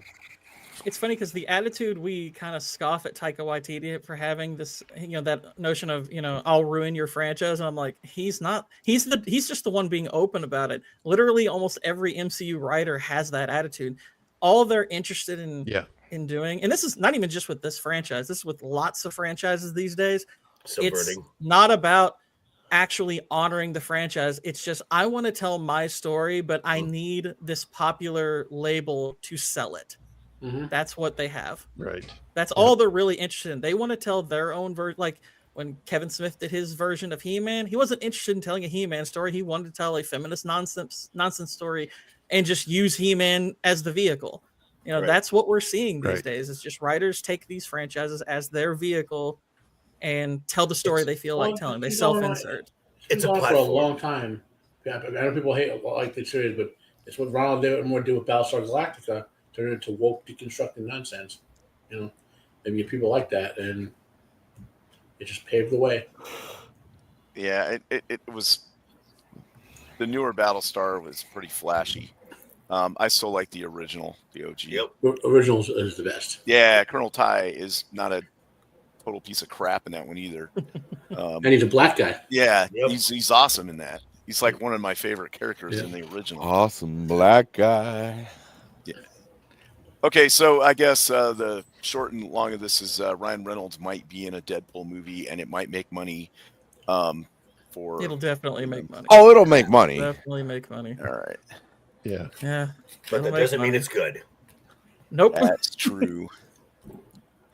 It's funny because the attitude we kind of scoff at Taika Waititi for having this, that notion of, I'll ruin your franchise. And I'm like, he's not. He's just the one being open about it. Literally, almost every MCU writer has that attitude. All they're interested in doing, and this is not even just with this franchise. This is with lots of franchises these days. It's not about actually honoring the franchise. It's just, I want to tell my story, but I need this popular label to sell it. Mm-hmm. That's what they have. Right. That's all they're really interested in. They want to tell their own version. Like when Kevin Smith did his version of He-Man, he wasn't interested in telling a He-Man story. He wanted to tell a feminist nonsense story and just use He-Man as the vehicle. That's what we're seeing these days. It's just writers take these franchises as their vehicle and tell the story they feel like telling. They self-insert. It's a platform for a long time. I know people like the series, but it's what Ronald did more do with Battlestar Galactica. Turn into woke deconstructing nonsense, and people like that, and it just paved the way. Yeah, it was the newer Battlestar was pretty flashy. I still like the original, the OG. Yep, original is the best. Yeah, Colonel Ty is not a total piece of crap in that one either. And he's a black guy. Yeah, he's awesome in that. He's like one of my favorite characters in the original. Awesome black guy. Yeah. Okay, so I guess the short and long of this is Ryan Reynolds might be in a Deadpool movie, and it might make money. It'll definitely make money. Oh, it'll make money. Definitely make money. All right. Yeah. But that doesn't mean it's good. Nope. That's true.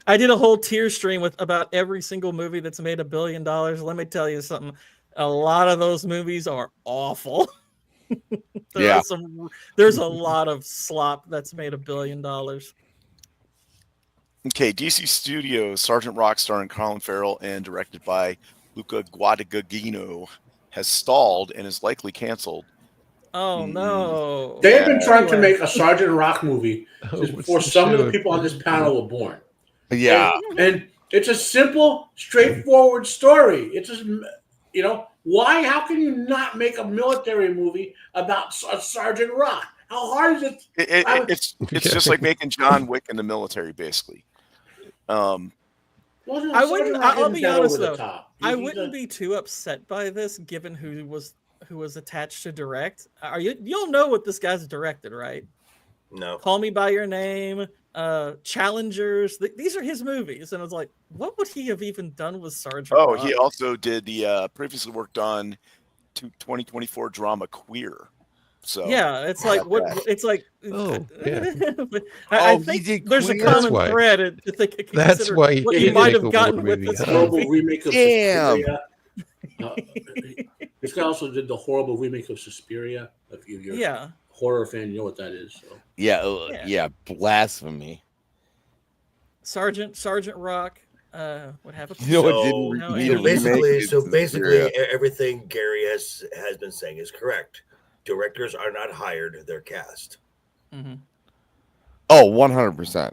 I did a whole tier stream with about every single movie that's made $1 billion. Let me tell you something. A lot of those movies are awful. There's a lot of slop that's made $1 billion. Okay, DC Studios, Sergeant Rockstar and Colin Farrell, and directed by Luca Guadagnino, has stalled and is likely canceled. Oh no! They have been trying to make a Sergeant Rock movie before some of the people on this panel were born. Yeah, and it's a simple, straightforward story. It's just, why? How can you not make a military movie about Sergeant Rock? How hard is it? It's just like making John Wick in the military, basically. I'll be honest though. I wouldn't be too upset by this, given who was attached to direct. You'll know what this guy's directed, right? No. Call Me by Your Name, Challengers. These are his movies, and I was like, what would he have even done with Sergeant Rock? He also did the previously worked on 2024 drama Queer. So yeah, it's like what it's like. Oh, yeah. I think there's a common thread. That's why what you might have gotten with this horrible remake of Suspiria. This guy also did the horrible remake of Suspiria. If you're a horror fan, you know what that is. So. Yeah, blasphemy. Sergeant Rock would have a. Basically, everything Gary has been saying is correct. Directors are not hired; they're cast. Mm-hmm. Oh, 100%.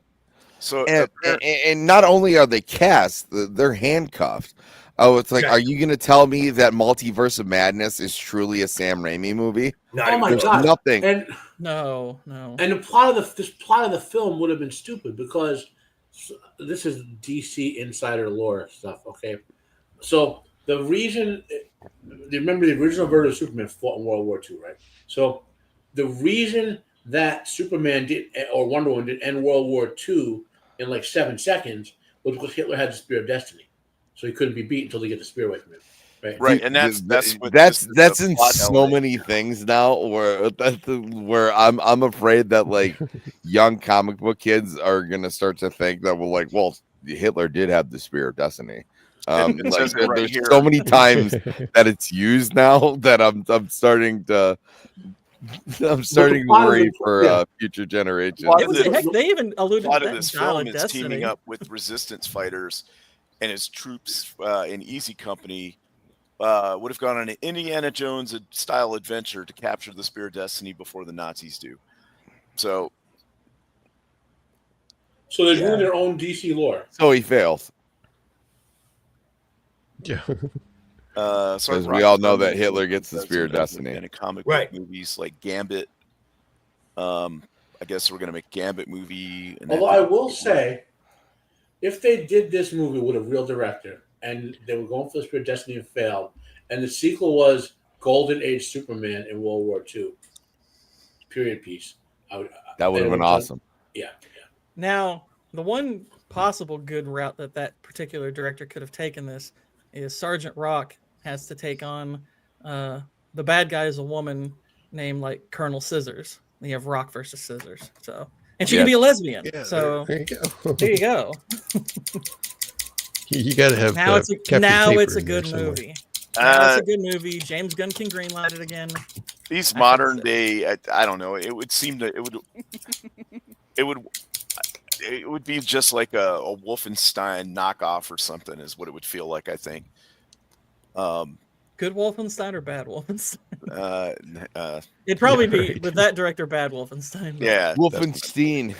So, and not only are they cast, they're handcuffed. Oh, it's like, are you going to tell me that Multiverse of Madness is truly a Sam Raimi movie? Oh my God! Nothing. And no. And the plot of the film would have been stupid because this is DC insider lore stuff. Okay, so the reason. Remember the original version of Superman fought in World War II, right? So the reason that Superman did or Wonder Woman did end World War II in like 7 seconds was because Hitler had the Spear of Destiny, so he couldn't be beat until they get the spear away from him. Right, and that's in so many things now. Where I'm afraid that like young comic book kids are gonna start to think that Hitler did have the Spear of Destiny. There's so many times that it's used now that I'm starting to worry for future generations. They even alluded to that this in Dial film of is Destiny. teaming up with resistance fighters and his troops in Easy Company would have gone on an Indiana Jones style adventure to capture the Spear of Destiny before the Nazis do. So they're doing their own DC lore. So he fails. Yeah. Because we all know that Hitler gets the Spear of Destiny. In comic Right. book movies like Gambit. I guess we're gonna make Gambit movie. Although I will say, if they did this movie with a real director and they were going for the Spear of Destiny and failed, and the sequel was Golden Age Superman in World War II, period piece, That would have been awesome. Yeah. Now, the one possible good route that particular director could have taken this is Sergeant Rock has to take on the bad guy is a woman named like Colonel Scissors. And you have Rock versus Scissors. So, and she can be a lesbian. Yeah, so there you go. there you go. You got to have Now it's Captain it's Paper a in there good somewhere. movie. Now it's a good movie. James Gunn can greenlight it again. These modern day, I don't know. It would seem that it would be just like a Wolfenstein knockoff or something, is what it would feel like. I think. Good Wolfenstein or bad Wolfenstein? It'd Yeah, probably be right. with that director bad Wolfenstein. but- Yeah. Wolfenstein.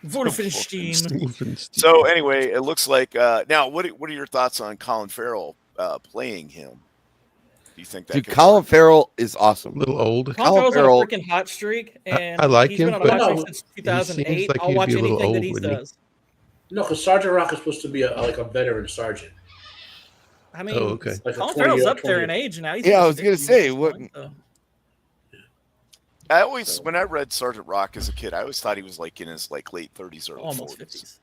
Wolfenstein. So anyway, it looks like now. What are your thoughts on Colin Farrell playing him? Do you think that? Dude, could Colin work? Farrell is A awesome. little old. Colin Farrell's Farrell- on a freaking hot streak, and I like he's him, been on a but hot No, streak since he 2008. seems like I'll he'd watch be a little anything that old, he wouldn't he? does. No, because Sergeant Rock is supposed to be a veteran sergeant. I mean, Oh, okay. Like a Colin 20 Farrell's up there 20 in age now. He's Yeah, I in was his gonna 50s say, at this what- point, so. I always, when I read Sergeant Rock as a kid, I always thought he was like in his like late 30s, early Almost 40s. 50s.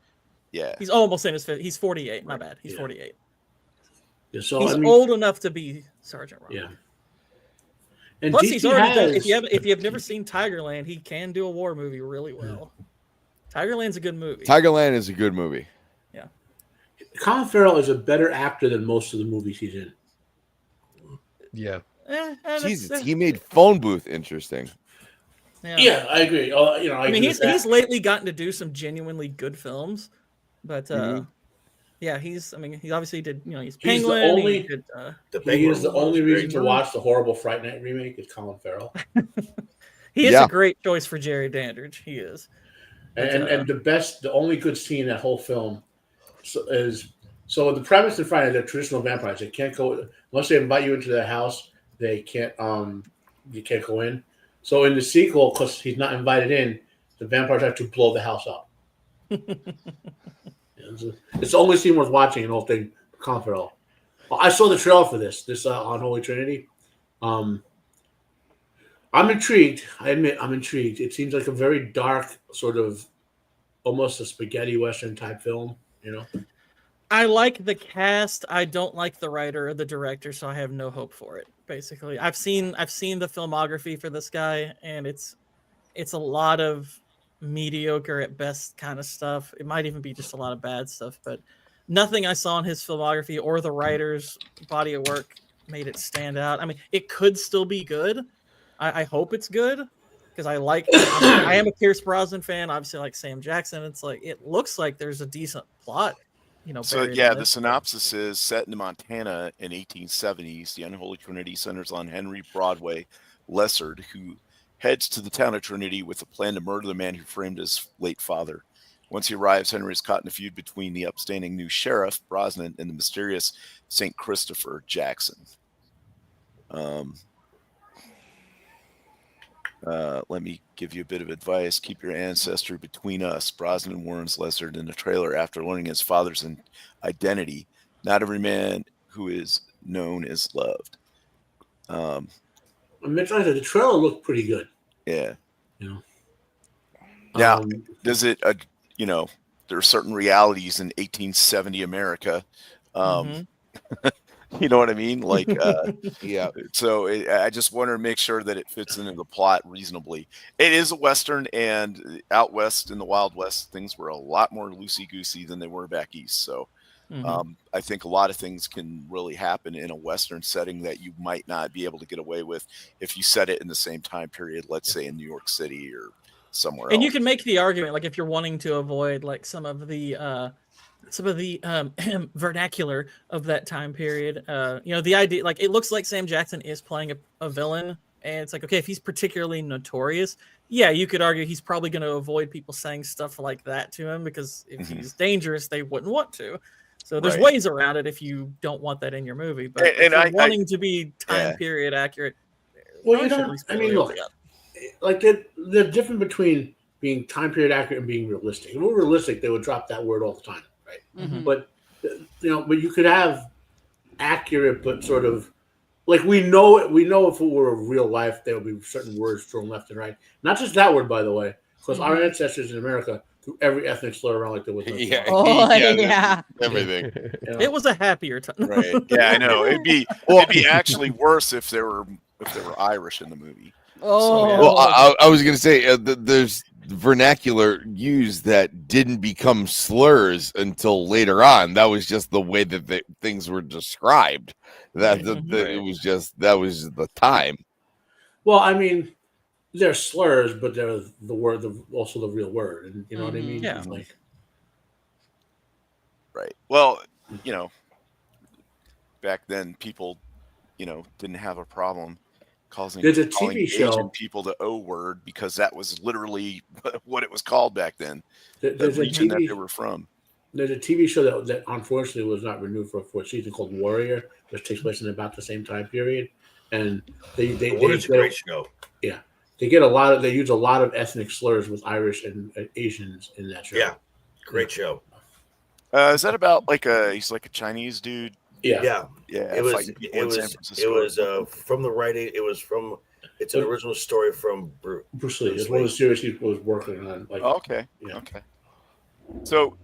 Yeah. He's almost in his 50s. He's 48. My bad. He's Yeah. 48. Yeah, so He's I mean, old enough to be Sergeant Rock. Yeah. And Plus, DC he's already done. has, If you have never seen Tigerland, he can do a war movie really well. Tigerland's a good movie. Tigerland is a good movie. Colin Farrell is a better actor than most of the movies he's in. Yeah. Jesus, he made Phone Booth interesting. Yeah, I agree. I mean, agree with that. he's lately gotten to do some genuinely good films, but Mhm. yeah, he's obviously did he's He's the Penguin. only- he did, The He Penguin is the was only very reason to good. watch the horrible Fright Night remake is Colin Farrell. he is Yeah. a great choice for Jerry Dandridge. He is. And the only good scene in that whole film is the premise in Friday, they're traditional vampires. They can't go unless they invite you into their house. They can't you can't go in. So in the sequel, because he's not invited in, the vampires have to blow the house up. It's the only scene worth watching in the whole thing. Colin Farrell. Well, I saw the trailer for this on Holy Trinity. I'm intrigued. I admit I'm intrigued. It seems like a very dark, sort of almost a spaghetti western type film, I like the cast. I don't like the writer or the director, so I have no hope for it. Basically, I've seen the filmography for this guy, and it's a lot of mediocre at best kind of stuff. It might even be just a lot of bad stuff, but nothing I saw in his filmography or the writer's body of work made it stand out. I mean, it could still be good. I hope it's good because I am a Pierce Brosnan fan. Obviously, like Sam Jackson. It's like it looks like there's a decent plot. So buried yeah, in the this. synopsis is set in Montana in 1870s. The Unholy Trinity centers on Henry Broadway Lessard, who heads to the town of Trinity with a plan to murder the man who framed his late father. Once he arrives, Henry is caught in a feud between the upstanding new sheriff, Brosnan, and the mysterious St. Christopher Jackson. Let me give you a bit of advice. Keep your ancestry between us. Brosnan warns Lessard in the trailer after learning his father's identity. Not every man who is known is loved. I'm trying to say the trailer looked pretty good. Yeah. You know. Now, does it? There are certain realities in 1870 America. You know what I mean? Like, Yeah. so I just want to make sure that it fits into the plot reasonably. It is a Western, and out West in the Wild West, things were a lot more loosey-goosey than they were back East. So I think a lot of things can really happen in a Western setting that you might not be able to get away with if you set it in the same time period, let's say in New York City or somewhere else. And you can make the argument, like if you're wanting to avoid like some of the some of the vernacular of that time period. The idea, like, it looks like Sam Jackson is playing a villain, and it's like, okay, if he's particularly notorious, yeah, you could argue he's probably going to avoid people saying stuff like that to him, because if he's dangerous, they wouldn't want to. So there's ways around it if you don't want that in your movie. But if you're wanting to be time period accurate, well, you don't. I mean, look, like the difference between being time period accurate and being realistic. If it were realistic, they would drop that word all the time, right? Mm-hmm. But but you could have accurate, but sort of like we know if it were real life, there would be certain words thrown left and right. Not just that word, by the way, because our ancestors in America threw every ethnic slur around like there was no everything. It was a happier time, right? Yeah, I know. It'd be actually worse if they were Irish in the movie. Well, I was going to say there's vernacular used that didn't become slurs until later on. That was just the way that things were described. It was just that was the time. Well, I mean, they're slurs, but they're the word, also the real word, and you know what I mean. Yeah. Like, right. Well, back then people, didn't have a problem calling Asian people the O word, because that was literally what it was called back then. The region that they were from. There's a TV show that unfortunately was not renewed for a fourth season called Warrior, which takes place in about the same time period, and it's a great show. Yeah, they use a lot of ethnic slurs with Irish and Asians in that show. Yeah, great show. Is that about he's like a Chinese dude? Yeah. It was from the writing. It's an original story from Bruce Lee. It's one of the series he was working on. Okay. So,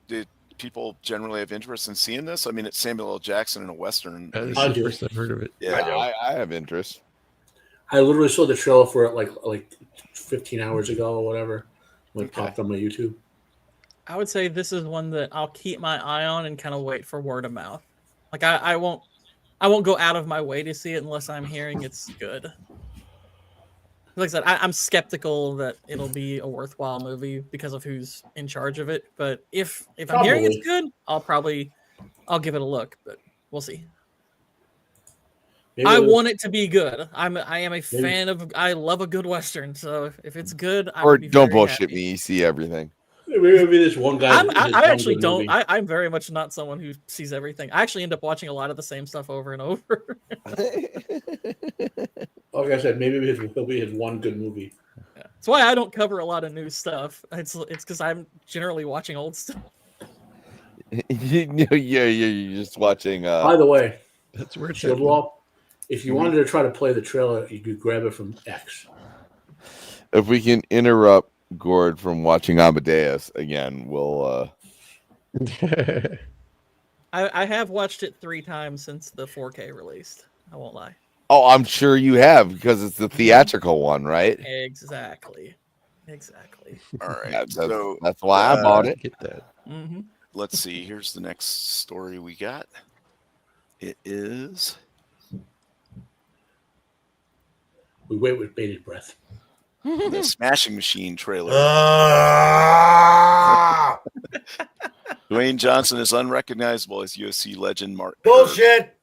did people generally have interest in seeing this? I mean, it's Samuel L. Jackson in a Western. I do. I've heard of it. Yeah, I have interest. I literally saw the trailer for it like 15 hours ago or whatever when it popped on my YouTube. I would say this is one that I'll keep my eye on and kind of wait for word of mouth. Like I won't go out of my way to see it unless I'm hearing it's good. Like I said, I'm skeptical that it'll be a worthwhile movie because of who's in charge of it. But if I'm hearing it's good, I'll give it a look. But we'll see. I want it to be good. I am a fan of. I love a good Western. So if it's good, or don't bullshit me. You see everything. Maybe this one guy. I actually don't. I'm very much not someone who sees everything. I actually end up watching a lot of the same stuff over and over. Like I said, maybe it'll be his one good movie. Yeah. That's why I don't cover a lot of new stuff. It's because I'm generally watching old stuff. You're just watching. By the way, that's where it's Shield Wall. If you wanted to try to play the trailer, you could grab it from X. If we can interrupt Gourd from watching Amadeus again, we'll. I have watched it 3 times since the 4K released. I won't lie. Oh, I'm sure you have, because it's the theatrical one, right? Exactly. All right. So that's why I bought it. Get that. Mm-hmm. Let's see. Here's the next story we got. It is. We wait with bated breath. The Smashing Machine trailer. Dwayne Johnson is unrecognizable as UFC legend Mark Kerr. Bullshit.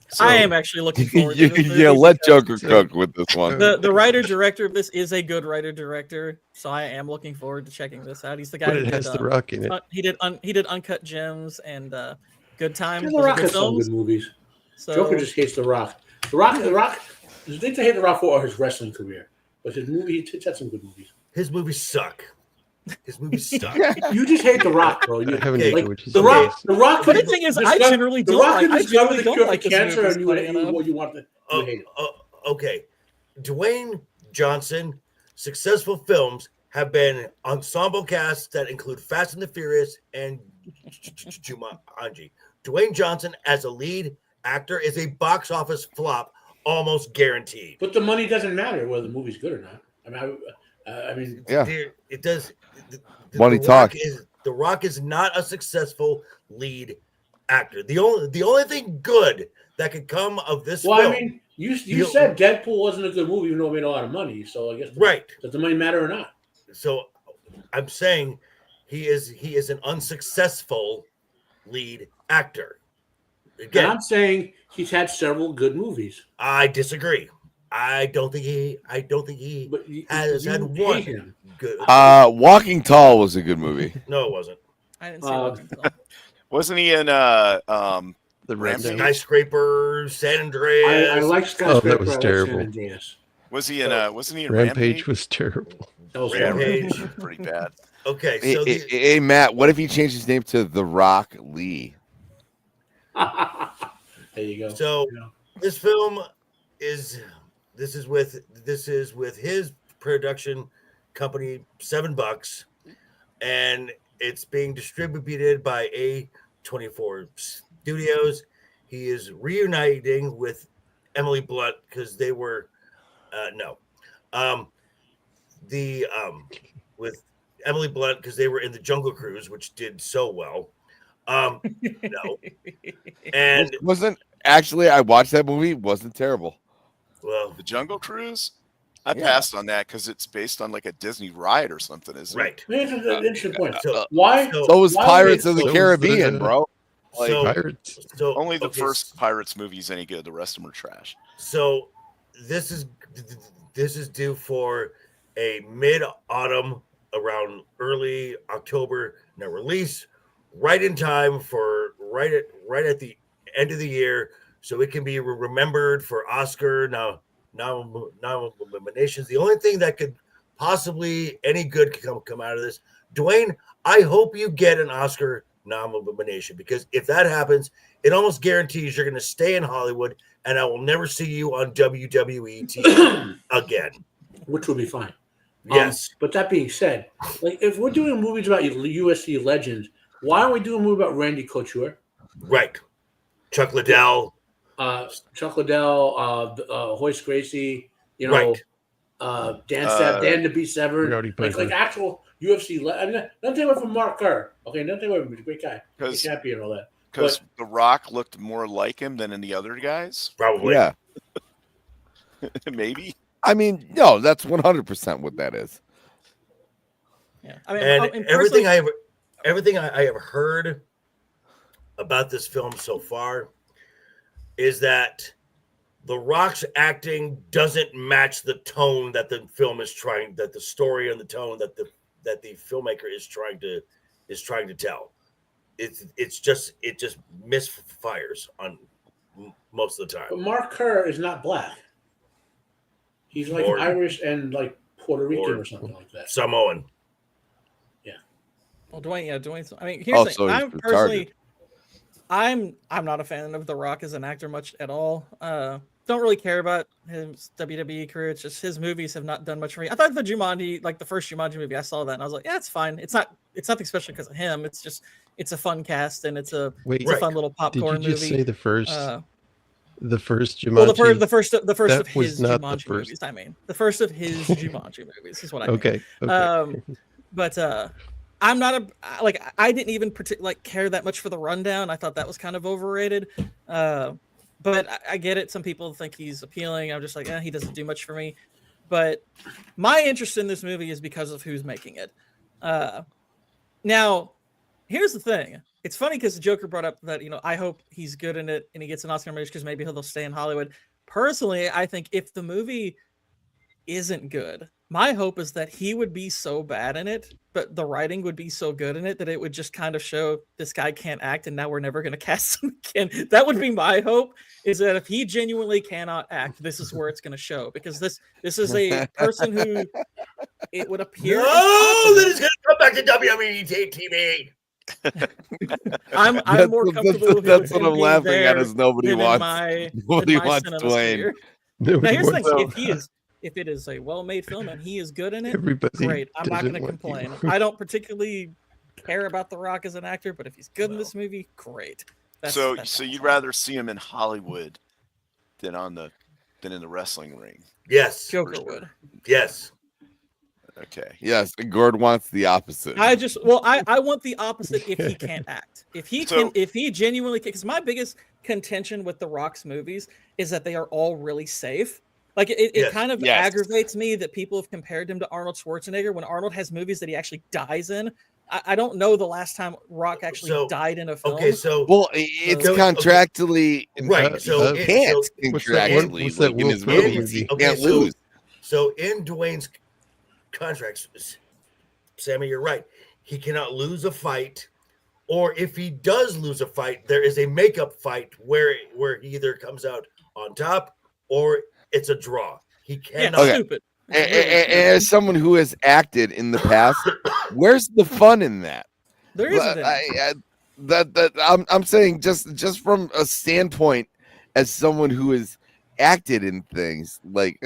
So, I am actually looking forward to this. Yeah, let Joker cook with this one. The writer-director of this is a good writer-director, so I am looking forward to checking this out. He's the guy But who it has The Rock in it. He did Uncut Gems and Good Time. The Rock has some good movies. So, Joker just hates The Rock. The Rock. The things I hate The Rock for are his wrestling career, but his movie, he's had some good movies. His movies suck. You just hate The Rock, bro. I haven't enjoyed his The Rock. But the thing is, I generally don't like this cancer, and you movie. want to hate it. Okay, Dwayne Johnson successful films have been ensemble casts that include Fast and the Furious and Jumanji. Dwayne Johnson as a lead actor is a box office flop, almost guaranteed. But the money doesn't matter whether the movie's good or not. I mean, yeah, it does. Money talk. The Rock is not a successful lead actor. The only thing good that could come of this film. I mean, you said Deadpool wasn't a good movie, even though it made a lot of money. So I guess right. Does the money matter or not? So I'm saying he is an unsuccessful lead actor. And Again, I'm saying he's had several good movies. I disagree. I don't think he But you has had hate one him. good. Walking Tall was a good movie. No, it wasn't. I didn't see Walking Tall. Wasn't he in The Rampage? Rundown. Skyscraper, San Andreas. I like Oh, Skyscraper. that was I like terrible. San Andreas. Was he in wasn't he in Rampage was terrible. That was Rampage. Pretty bad. Okay, Hey, so hey, Matt, what if he changed his name to The Rock Lee? horrible. There you go. So Yeah. this film is with his production company $7, and it's being distributed by A24 Studios. He is reuniting with Emily Blunt because they were with Emily Blunt because they were in the Jungle Cruise, which did so well. No, and Wasn't actually I watched that movie, wasn't terrible. well, The Jungle Cruise? I Yeah. passed on that because it's based on like a Disney ride or something, isn't it? right. Here's an interesting point. So Why? So was Why Pirates of would- the so was Caribbean, the- bro. Like, so Pirates. so Only the okay, first Pirates movie's any good. The rest of them are trash. So this is due for a mid-autumn, around early October, now release, right in time for right at the end of the year, so it can be remembered for Oscar nominations. The only thing that could possibly any good could come out of this, Dwayne, I hope you get an Oscar nomination, because if that happens, it almost guarantees you're going to stay in Hollywood, and I will never see you on WWE TV again. Which would be fine. Yes. But that being said, like if we're doing movies about USC legends, why aren't we doing a movie about Randy Couture, Right. Chuck Liddell. Chuck Liddell, Hoist Gracie, Right. Dan to be severed, Rowdy like Piper. actual UFC. I mean, don't take away from Mark Kerr. Okay, don't take away from him. He's a great guy, great 'Cause- champion, and all that. Because The Rock looked more like him than in the other guys. Probably. yeah. Maybe. I mean, no, that's 100% what that is. Yeah, I mean, And and everything personally- I have heard about this film so far is that The Rock's acting doesn't match the tone that the film is trying, that the story and the tone that the filmmaker is trying to tell. It just misfires on most of the But time. Mark Kerr is not black. He's like Or- Irish and like Puerto Rican or- or something like that. Samoan. Well, Dwayne. I mean, here's the Also, thing. he's I'm personally, retarded. I'm not a fan of The Rock as an actor much at all. Don't really care about his WWE career. It's just his movies have not done much for me. I thought the Jumanji, like the first Jumanji movie, I saw that and I was like, yeah, it's fine. It's nothing special because of him. It's a fun cast and it's a Wait, fun little did popcorn you just movie. say the first Jumanji? Well, the first That of was his not the Jumanji first. movies. I mean, the first of his Jumanji movies is what I mean. Okay. But I'm not I didn't even care that much for The Rundown. I thought that was kind of overrated. But I get it. Some people think he's appealing. I'm just like, he doesn't do much for me. But my interest in this movie is because of who's making it. Now, here's the thing. It's funny because the Joker brought up that, I hope he's good in it and he gets an Oscar nomination because maybe he'll stay in Hollywood. Personally, I think if the movie isn't good, my hope is that he would be so bad in it, but the writing would be so good in it that it would just kind of show this guy can't act and now we're never going to cast him again. That would be my hope, is that if he genuinely cannot act, this is where it's going to show, because this is a person who it would appear. No, that is going to come back to WWE TV. I'm more comfortable with That's him what I'm being laughing there at. Is nobody than in wants nobody wants Dwayne. Now here's the Nobody thing: wants- if it is a well-made film and he is good in it, Everybody great. I'm not going doesn't to want you. complain. I don't particularly care about The Rock as an actor, but if he's good in this movie, great. So that's you'd awesome. rather see him in Hollywood than in the wrestling ring. Yes. Joker would. Yes. Okay. Yes, Gourd wants the opposite. I want the opposite if he can't act. If he genuinely can, because my biggest contention with The Rock's movies is that they are all really safe. Like it Yes. kind of Yes. aggravates me that people have compared him to Arnold Schwarzenegger when Arnold has movies that he actually dies in. I don't know the last time Rock actually died in a film. Okay, so Well, it's So- contractually right. So he it- can't so- contractually. what's that like, in Will his Ferrell movies, movie? he Okay, can't lose. So in Dwayne's contracts, Sammy, you're right. He cannot lose a fight, or if he does lose a fight, there is a makeup fight where he either comes out on top or it's a draw. He yeah, cannot. Okay. stupid. And as someone who has acted in the past, where's the fun in that? There isn't any. I'm saying just from a standpoint as someone who has acted in things, like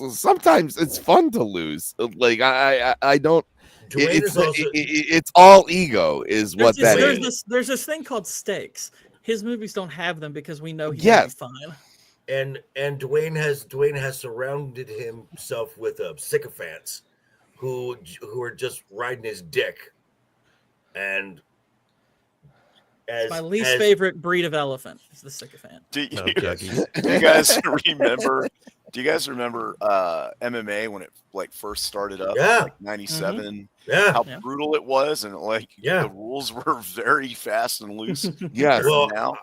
sometimes it's fun to lose. Like I don't. Dwayne is also It's all ego, is what that is. There's this thing called stakes. His movies don't have them because we know he's Yes. gonna be fine. and Dwayne has surrounded himself with sycophants who are just riding his dick. And as My least favorite breed of elephant is the sycophant. Do No, you, juggies. do you guys remember? Do you guys remember MMA when it like first started up? Yeah. Like 97. Yeah. How Yeah. brutal it was, and like Yeah. the rules were very fast and loose. Yes. Well, now.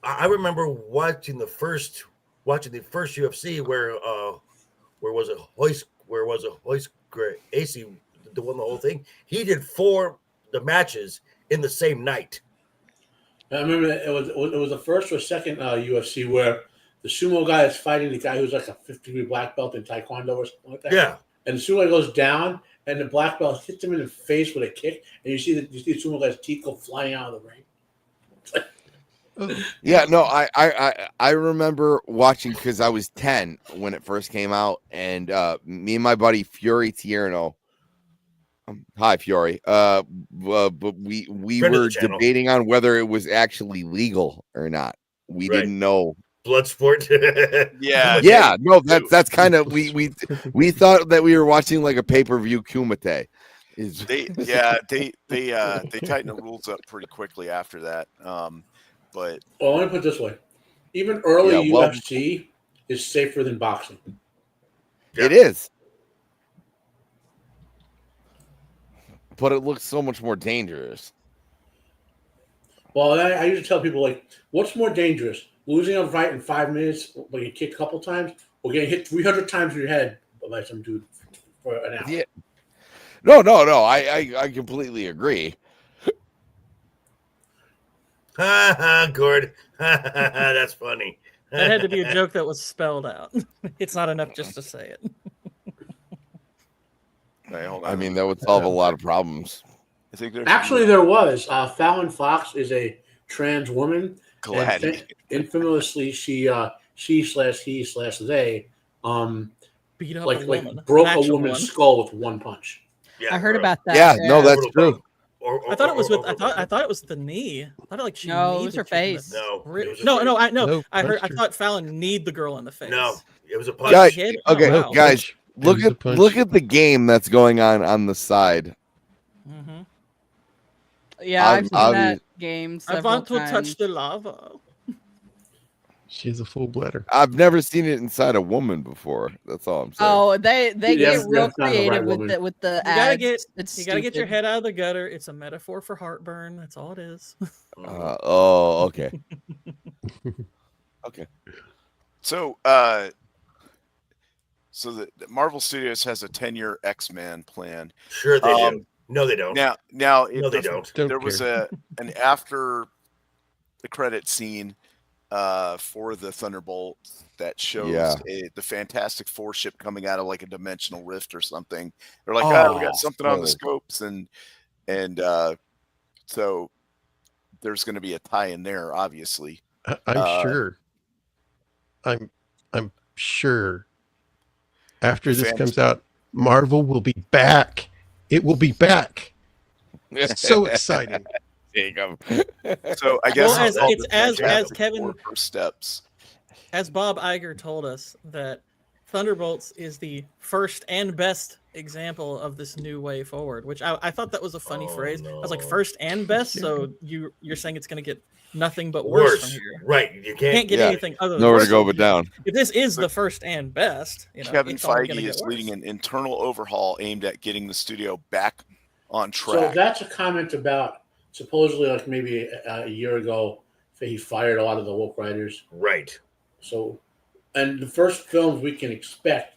I remember watching the first UFC where was it Hoist AC the won the whole thing. He did 4 the matches in the same night. I remember it was the first or second UFC where the sumo guy is fighting the guy who's like a 50-degree black belt in Taekwondo or something like that. Yeah. And the sumo guy goes down, and the black belt hits him in the face with a kick, and you see the sumo guy's teeth go flying out of the ring. Yeah, no, I remember watching because I was 10 when it first came out, and me and my buddy Fury Tierno. Hi, Fury. But we Friend of were the channel. debating on whether it was actually legal or not. We Right. didn't know. Blood sport. Yeah. Yeah, no, that's kind of we thought that we were watching like a pay-per-view Kumite. They tightened the rules up pretty quickly after that. But Well, let me put it this way: even early Yeah, well- UFC is safer than boxing. It is. But it looks so much more dangerous. Well, I usually tell people, like, what's more dangerous, losing a fight in 5 minutes, but you kicked a couple times, or getting hit 300 times in your head by some dude for an hour? Yeah. No. I completely agree. Ha ha, Gourd. That's funny. That had to be a joke that was spelled out. It's not enough just to say it. hey, hold on. I mean, that would solve a lot of problems. I think there's Actually, there was. Fallon Fox is a trans woman. glad. And infamously, she/he/they Beat up like a woman. broke Natural a woman's one. skull with one punch. Yeah, I heard about that. Yeah, no, that's true. I thought it was with. I thought it was the knee. I thought like she. No, it kneed was the her chick in the- face. No, it was her No, face. no, I know. No, I heard. that's I true. thought Fallon kneed the girl in the face. No, it was a punch. Guys, Kid? okay, Oh, wow. guys, It look was a at punch. the game that's going on the side. Mm-hmm. Yeah, I've seen Obvi- that game I several want to times. touch the lava. She's a full bladder. I've never seen it inside a woman before. That's all I'm saying. Oh, they Yes, get real that's not the right creative woman. with the You gotta ads. get. It's You gotta get your stupid. head out of the gutter. It's a metaphor for heartburn. That's all it is. Okay. Okay. So, so the Marvel Studios has a 10-year X-Men plan. Sure they do. No, they don't. Now, no, if they the- don't. Don't there was care. an after the credit scene for the Thunderbolts that shows Yeah. the Fantastic Four ship coming out of like a dimensional rift or something. They're like, oh, we got something on the scopes, and so there's going to be a tie in there, obviously. I'm sure. I'm sure. After this comes out, Marvel will be back. It will be back. So exciting. Jacob. So I guess Well, as Fantastic Kevin- Four first steps. As Bob Iger told us that Thunderbolts is the first and best example of this new way forward, which I thought that was a funny phrase. no. I was like first and best, so you're saying it's going to get nothing but worse from here. Right? You Can't get anything other than Nowhere worse. to go but down. If this is the first and best, Kevin it's only gonna Feige get is worse. leading an internal overhaul aimed at getting the studio back on So track. that's a comment about supposedly like maybe a year ago he fired a lot of the woke writers. Right. So, and the first films we can expect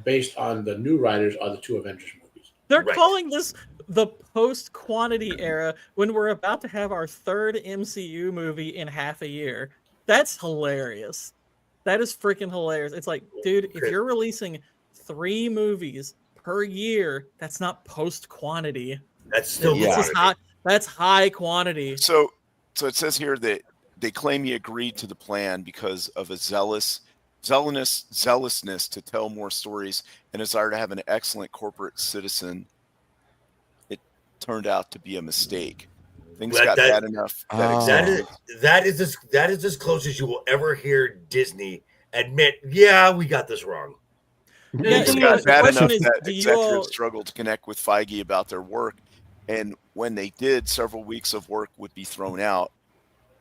based on the new writers are the 2 Avengers movies. They're Right. calling this the post-quantity era when we're about to have our 3rd MCU movie in half a year. That's hilarious. That is freaking hilarious. It's like, dude, if you're releasing 3 movies per year, that's not post-quantity. That's still Yeah. That's high quantity. So it says here that they claim he agreed to the plan because of a zealousness to tell more stories and desire to have an excellent corporate citizen. It turned out to be a mistake. Things got bad enough. That is as close as you will ever hear Disney admit, yeah, we got this wrong. Yeah, Things got bad enough that executives struggled to connect with Feige about their work. And when they did, several weeks of work would be thrown out.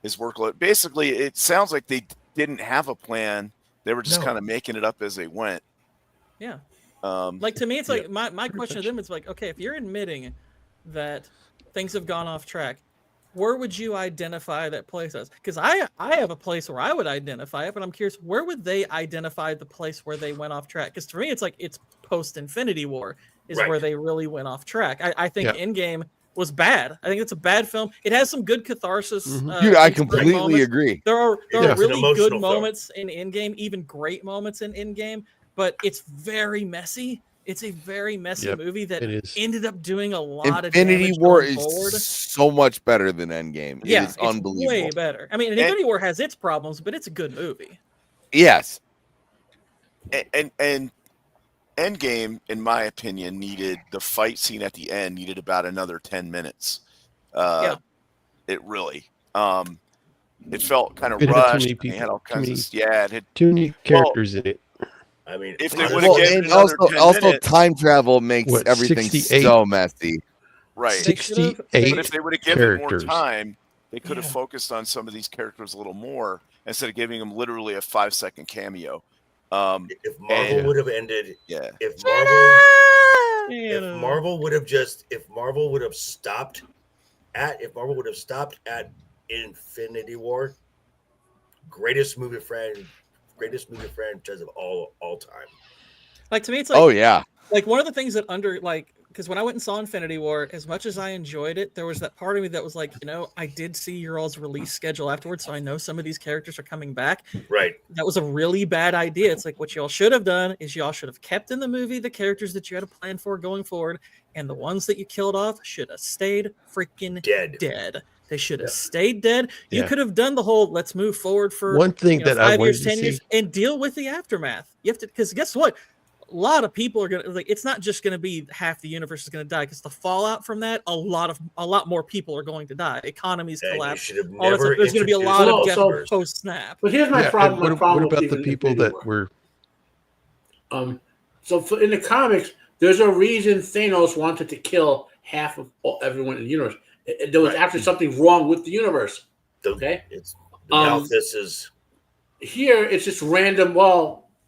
His workload. Basically, it sounds like they didn't have a plan. They were just kind of making it up as they went. Yeah. Like to me, it's like my question to them is like, okay, if you're admitting that things have gone off track, where would you identify that place as? Because I have a place where I would identify it, but I'm curious, where would they identify the place where they went off track? Because for me, it's like it's post Infinity War is where they really went off track. I think Endgame was bad. I think it's a bad film. It has some good catharsis. Dude, I completely agree. There are It's really an good emotional moments in Endgame, even great moments in Endgame, but it's very messy. It's a very messy movie that ended up doing a lot of damage. Infinity War going forward. is so much better than Endgame. Yeah, it's unbelievable. Way better. I mean, Infinity War has its problems, but it's a good movie. Yes. And Endgame, in my opinion, needed the fight scene at the end needed about another 10 minutes. It really. It felt kind of rushed. It had all kinds of it had too many characters in it. I mean, if they would have given it also time travel makes everything 68? so messy. Right. 68 but if they would have given more characters. time, they could have focused on some of these characters a little more instead of giving them literally a 5-second cameo. If Marvel would have ended, if Marvel would have stopped at Infinity War, greatest movie franchise of all time. Like to me, it's like like one of the things that because when I went and saw Infinity War, as much as I enjoyed it, there was that part of me that was like, I did see your all's release schedule afterwards, so I know some of these characters are coming back. Right. That was a really bad idea. It's like what y'all should have done is y'all should have kept in the movie the characters that you had a plan for going forward, and the ones that you killed off should have stayed freaking dead. They should have stayed dead. You could have done the whole let's move forward for one thing that 5 I wanted years, to 10 see. years, and deal with the aftermath. You have to, because guess what? A lot of people are gonna it's not just gonna be half the universe is gonna die, because the fallout from that, a lot more people are going to die. Economies collapse. All that stuff. There's gonna be a lot of death post snap. But here's my problem. What about the people that were? So in the comics, there's a reason Thanos wanted to kill half of everyone in the universe. There was actually something wrong with the universe. Okay, This is here. It's just random.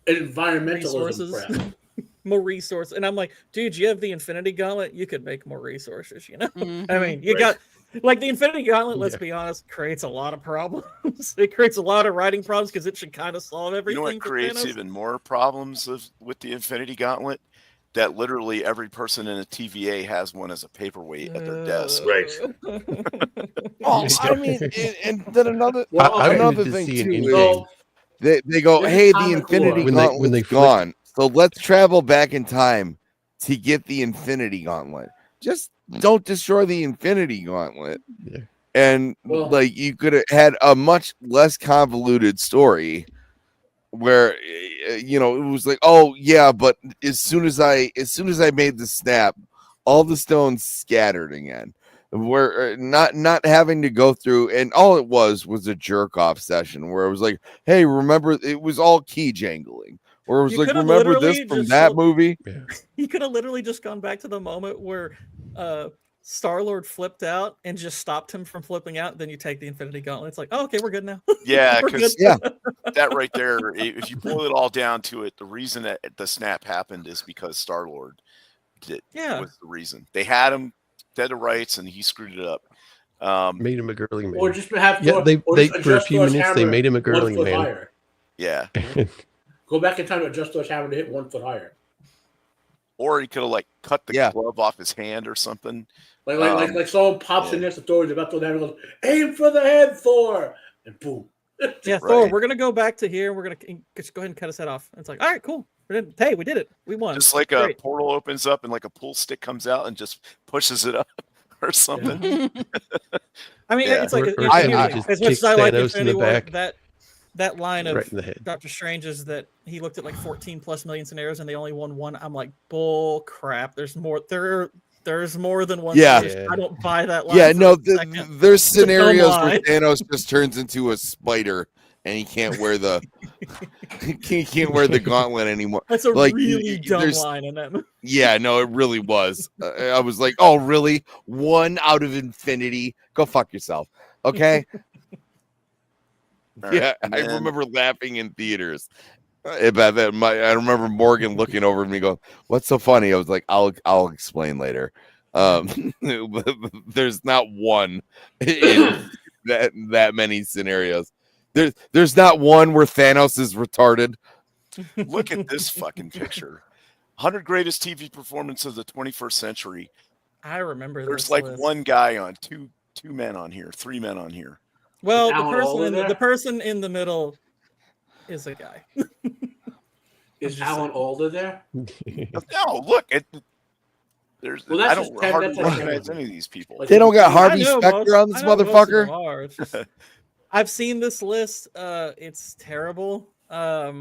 Environmentalism. More resources, and I'm like, dude, you have the Infinity Gauntlet. You could make more resources. Mm-hmm. I mean, you got like the Infinity Gauntlet. Let's be honest, creates a lot of problems. It creates a lot of writing problems because it should kind of solve everything. You know what creates even more problems with the Infinity Gauntlet? That literally every person in a TVA has one as a paperweight at their desk. Right. I mean, and then another thing too. So, They go, hey, the Infinity Gauntlet's gone, so let's travel back in time to get the Infinity Gauntlet. Just don't destroy the Infinity Gauntlet. Yeah. And you could have had a much less convoluted story where it was like, oh yeah, but as soon as I made the snap, all the stones scattered again. We're not having to go through, and all it was a jerk off session where it was like, hey, remember, it was all key jangling. Where it was You like, could've remember this literally from just that showed- movie? Yeah. He could have literally just gone back to the moment where Star-Lord flipped out and just stopped him from flipping out. Then you take the Infinity Gauntlet. It's like, oh, okay, we're good now. Yeah, We're because good. that right there, if you boil it all down to it, the reason that the snap happened is because Star-Lord was the reason. They had him dead to rights, and he screwed it up. Made him a girly man. Or just have Yeah, Thor, they or just for a adjust few Thor's minutes they hammer made him a 1 girly foot man. higher. Yeah. Go back in time to adjust Thor's hammer to hit 1 foot higher. Or he could have like cut the glove off his hand or something. Like someone pops in next to Thor, he's about to hammer, goes, aim for the head, Thor, and boom. Yeah, Thor, we're gonna go back to here. We're gonna just go ahead and cut his head off. And it's like, all right, cool. Hey, we did it. We won. Just like Great. a portal opens up and like a pool stick comes out and just pushes it up or something. I mean, it's like Or as somebody just much as kicks I like Thanos in Infinity the War, back. that line of Right in the head. Doctor Strange is that he looked at like 14 plus million scenarios and they only won one. I'm like, bull crap. There's more. There's more than one. Yeah. scenario. I don't buy that line. Yeah, for no, a second. there's It's a dumb scenarios where line. Thanos just turns into a spider and he can't wear the he can't wear the gauntlet anymore. That's a Like, really dumb there's- line in that movie. Yeah, no, it really was. I was like, oh, really? 1 out of infinity? Go fuck yourself. Okay. Yeah, I remember laughing in theaters. About that, I remember Morgan looking over at me going, "What's so funny?" I was like, "I'll explain later." There's not one in that many scenarios. There's not one where Thanos is retarded. Look at this fucking picture. 100 greatest TV performance of the 21st century. I remember. There's this like list. one guy on two men on here, 3 men on here. Well, Is Alan Alda there? the person in the middle is a guy. Is Alan Alda there? No, look, there's. Well, that's I don't just 10, hardly that's like recognize 10. any of these people. They don't got Harvey I know Specter on this I know most of motherfucker. them are. It's just- I've seen this list. It's terrible. I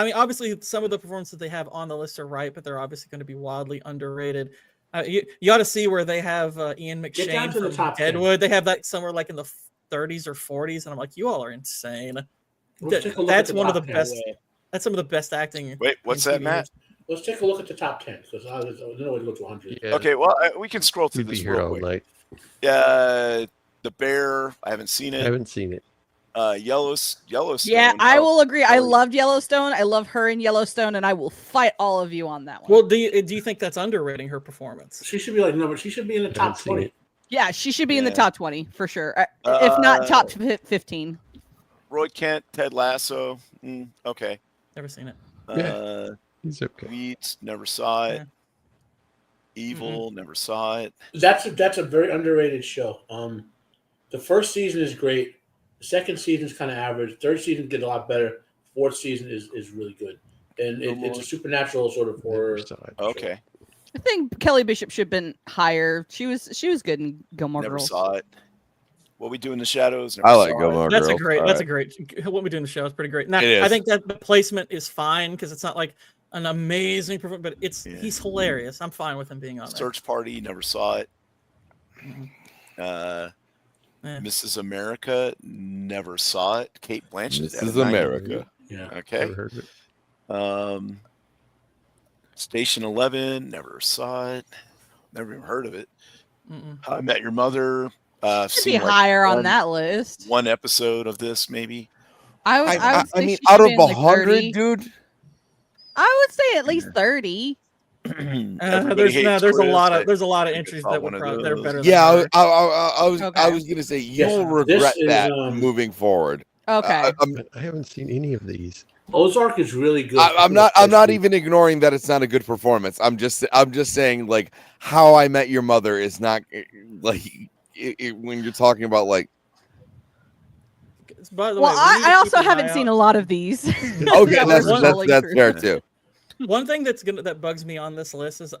mean, obviously, some of the performances they have on the list are right, but they're obviously going to be wildly underrated. You ought to see where they have Ian Get down McShane to the from top 10. Deadwood. They have that somewhere like in the 30s or 40s, and I'm like, you all are insane. Let's take a look That's at the one of the top 10. best. That's some of the best acting. Wait, what's in that, TV Matt? Let's take a look at the top 10 because I don't know where to go to 100. Yeah, Okay, well, we can scroll through we'd be this here real all quick. night. The Bear, I haven't seen I it. haven't seen it. Yellowstone. Yeah, I will agree. I Oh, loved Yellowstone. I love her in Yellowstone, and I will fight all of you on that one. Well, do you think that's underrating her performance? She should be like number. She should be in the I top haven't seen 20. it. Yeah, she should be in the Yeah. top 20 for sure. If not top 15. Roy Kent, Ted Lasso. Okay. Never seen it. He's okay. Weeds, never saw it. Yeah. Evil, never saw it. That's a very underrated show. The first season is great. The second season is kind of average. Third season did a lot better. Fourth season is really good, and it's a supernatural sort of horror. Never saw it. Okay. I think Kelly Bishop should have been higher. She was good in Gilmore Never Girls. saw it. What We Do in the Shadows. Never I like saw it. Gilmore That's a Girls. great. All That's right. a great. What we do in the show is pretty great. Now, It is. I think that the placement is fine because it's not like an amazing performance, but Yeah. he's hilarious. I'm fine with him being on there. Search Party. Never saw it. Eh. Mrs. America. Never saw it. Kate Blanchett. This at is 90. America. Yeah. Okay. Never heard of it. Station 11. Never saw it. Never even heard of it. Mm-mm. How I Met Your Mother. Should be seen, like, higher on one- that list. One episode of this, maybe. I would I say mean, she should out of be in, like, 100, 30. dude. I would say at least 30. Everybody Hates there's a Chris. lot I of think entries I that saw would one of probably they're those. better. Yeah, than her. I was Okay. gonna say Yes, you'll this regret is, that moving forward. Okay. I haven't seen any of these. Ozark is really good. I'm not even ignoring that it's not a good performance. I'm just saying, like, How I Met Your Mother is not like when you're talking about like. By the Well, way, we need to I keep also an eye haven't out. seen a lot of these. Okay, Yeah, that's we're that's, scrolling that's through. fair too. One thing that bugs me on this list is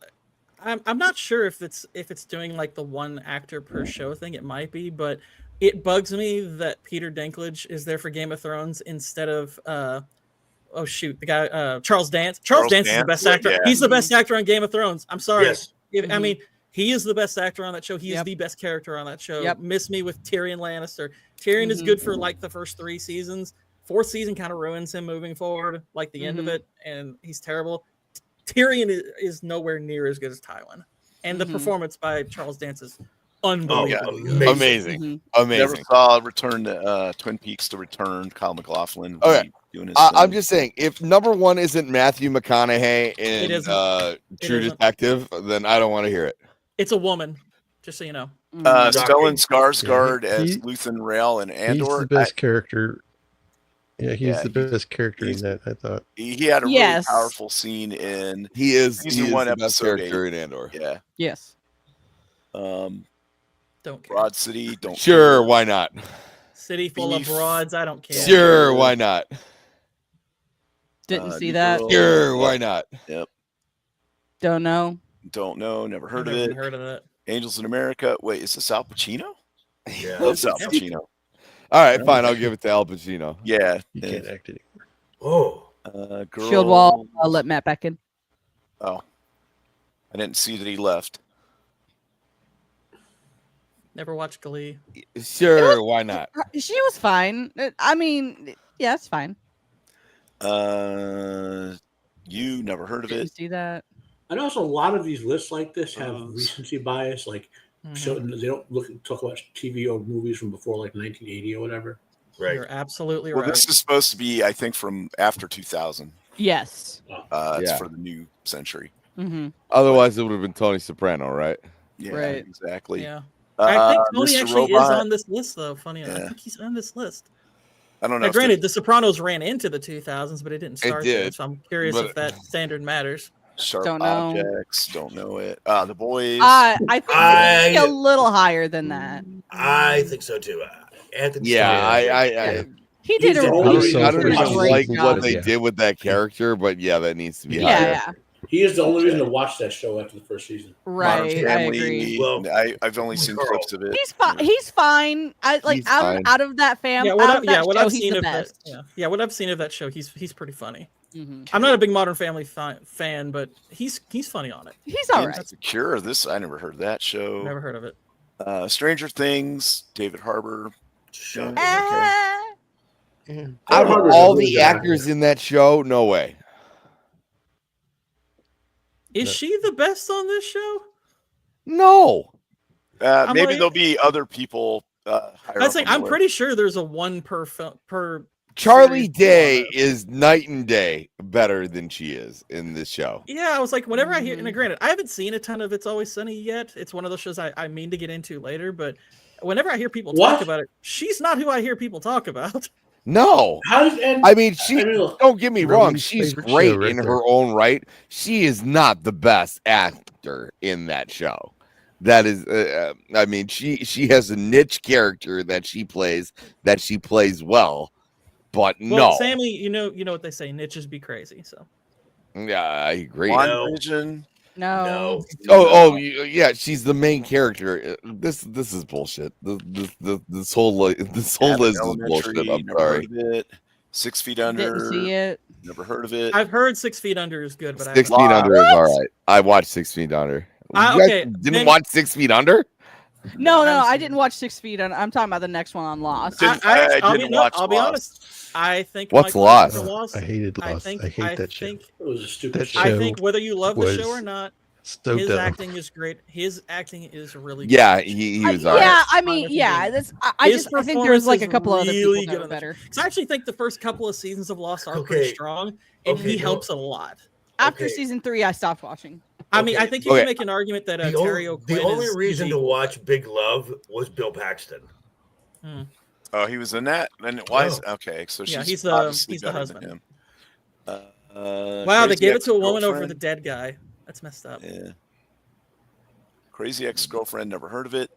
I'm not sure if it's doing like the one actor per show thing. It might be, but it bugs me that Peter Dinklage is there for Game of Thrones instead of oh shoot, the guy Charles Dance. Charles Dance is the best actor. Yeah. He's the best actor on Game of Thrones. I'm sorry. Yes. I mean, he is the best actor on that show. He is Yep. the best character on that show. Yep. Miss me with Tyrion Lannister. Tyrion is good for like the first 3 seasons. Fourth season kind of ruins him moving forward, like the end of Mhm. it, and he's terrible. Tyrion is nowhere near as good as Tywin, and the Mhm. performance by Charles Dance is Oh, unbelievable. amazing. Mhm. Never Amazing. saw Return to Twin Peaks to Return. Kyle MacLachlan. Okay. Doing his I'm thing. just saying, if number one isn't Matthew McConaughey in isn't. True isn't. Detective, then I don't want to hear it. It's a woman, just so you know. Mhm. Stellan Shocking. Skarsgård Yeah, as he- Luthen Rael and He's Andor. the best character. Yeah, he's Yeah, the best character in he's- that, I thought. He had a Yes. really powerful scene in He is Season he is one, the best episode character in Andor. yeah. Yes. Don't care. Broad City. Don't Sure, care. why not? City full of Beef. broads. I don't care. Sure, why not? Didn't see New that. Girl, Sure, why not? Don't know. Don't know. Never heard I've of never it. heard of it. Angels in America. Wait, is this Al Pacino? Yeah. It's Al Yeah. Pacino. All right, fine. I'll give it to Al Pacino. Yeah. You can't act anymore. Oh, Girl. Shield wall. I'll let Matt back in. Oh, I didn't see that he left. Never watched Glee. Sure, why not? She was fine. I mean, yeah, it's fine. You never heard of Didn't it? see that. I know a lot of these lists like this have Uh, recency bias. Like, Mhm. so they don't talk about TV or movies from before like 1980 or whatever. right. You're absolutely Well, right. this is supposed to be, I think, from after 2000. Yes. It's Yeah. for the new century. Mm-hmm. Otherwise, it would have been Tony Soprano, right? Yeah, Right. exactly. Yeah. I think Tony Mr. actually is Robot. on this list, though. Funny enough, I Yeah. think he's on this list. I don't know. Now, if granted, The Sopranos ran into the 2000s, but it didn't start there, did, so I'm curious but- if that standard matters. Sharp Don't know. Objects. Don't know it. The Boys. I think maybe I- a little higher than that. I think so too. Anthony. Yeah, Starr. He did He's a the I only don't, reason I don't for even his like great what job. they Yeah. did with that character, but yeah, that needs to be Yeah, higher. yeah, He is the only reason to watch that show after the first season. Modern right. I Family. agree. Well, I've only seen Carl. clips of it. He's fine. He's fine. He's fine. Out of that family. Yeah, what, out I, of that yeah, what show, I've he's seen the of that. best. Yeah, what I've seen of that show, he's pretty funny. Mhm. I'm not a big Modern Family fan, but he's funny on it. He's all right. Insecure. This I never heard of that show. Never heard of it. Stranger Things. David Harbour. Sure. Yeah. Out of Harbour's all a really the good actors in that show, no way. Is No. she the best on this show? No. I'm Maybe like- there'll be other people. Higher I up think on the I'm list. pretty sure there's a one per. Charlie series Day on it. is night and day better than she is in this show. Yeah, I was like, whenever I hear, Mhm. and granted, I haven't seen a ton of It's Always Sunny yet. It's one of those shows I mean to get into later, but whenever I hear people talk What? about it, she's not who I hear people talk about. No. How does and I mean, she. I mean, look, Don't get me wrong. Roman's She's favorite great show right in there. her own right. She is not the best actor in that show. That is, I mean, she has a niche character that she plays well, but Well, no. Sammy, you know what they say, niches be crazy. So Yeah, I agree. WandaVision. No. Yeah, she's the main character. This is bullshit. This whole list is bullshit. Elementary, I'm never sorry. heard of it. 6 Feet Under. Didn't see it. Never heard of it. I've heard 6 Feet Under is good, but 6 I Feet haven't- Under is all right. I watched 6 Feet Under. You guys okay, didn't then- watch 6 Feet Under? No, haven't I seen didn't watch 6 Feet. I'm talking about the next one on Lost. Didn't- I'll didn't be, watch I'll be Lost. honest. I think What's Michael Lost? Jackson Lost. I hated Lost. I hate that show. think, it was a stupid That show. I show think whether you love the show was or not, So his dumb. acting is great. His acting is really good. Yeah, he was all yeah, right. I mean, yeah. That's. I His think there was like a performance is couple other really people that good were on the better. So I actually think the first couple of seasons of Lost are Okay. pretty strong, and Okay, he no. helps a lot. After Okay. season 3, I stopped watching. I mean, I Okay. think you Okay. can make an argument that The, Terry only, O'Quinn the only is reason to equal. watch Big Love was Bill Paxton. Oh, he was in that. And why is Oh. okay? So Yeah, she's he's the- obviously he's the better husband. than him. Wow, they Crazy gave it to a woman over Ex-Girlfriend. the dead guy. That's messed up. Yeah. Crazy Ex-Girlfriend. Never heard of it.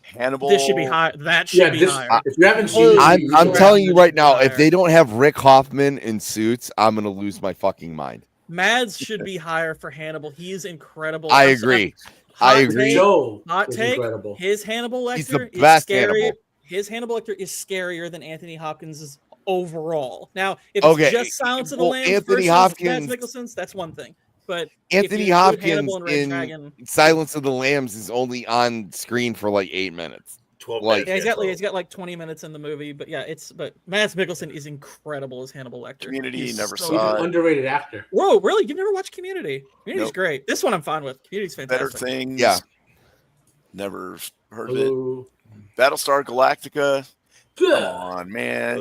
Hannibal. This should be high. That should Yeah, be this, higher. if you haven't seen it, I'm you I'm should. telling you right now, Higher. if they don't have Rick Hoffman in Suits, I'm gonna lose my fucking mind. Mads should be higher for Hannibal. He is incredible. I I'm- agree. hot I The agree. take- show Hot was take. incredible. His Hannibal He's the Lecter is best scarier. Hannibal. His Hannibal Lecter is scarier than Anthony Hopkins' overall. Now, if Okay, it's just Silence of the well, Lambs Anthony versus Hopkins- Mads Mikkelsen's, that's one thing. But if Anthony you include Hopkins Hannibal and Red in Dragon, Silence of the Lambs is only on screen for like 8 minutes. 12 Like- minutes. Yeah, he's got like 20 minutes in the movie, but Mads Mikkelsen is incredible as Hannibal Lecter. Community, He's never He's saw an it. underrated actor. Whoa, really? You've never watched Community? Community's Nope. great. This one I'm fine with. Community's Better fantastic. Things. Yeah. Never heard of it. Ooh. Battlestar Galactica. Come Good. on, man.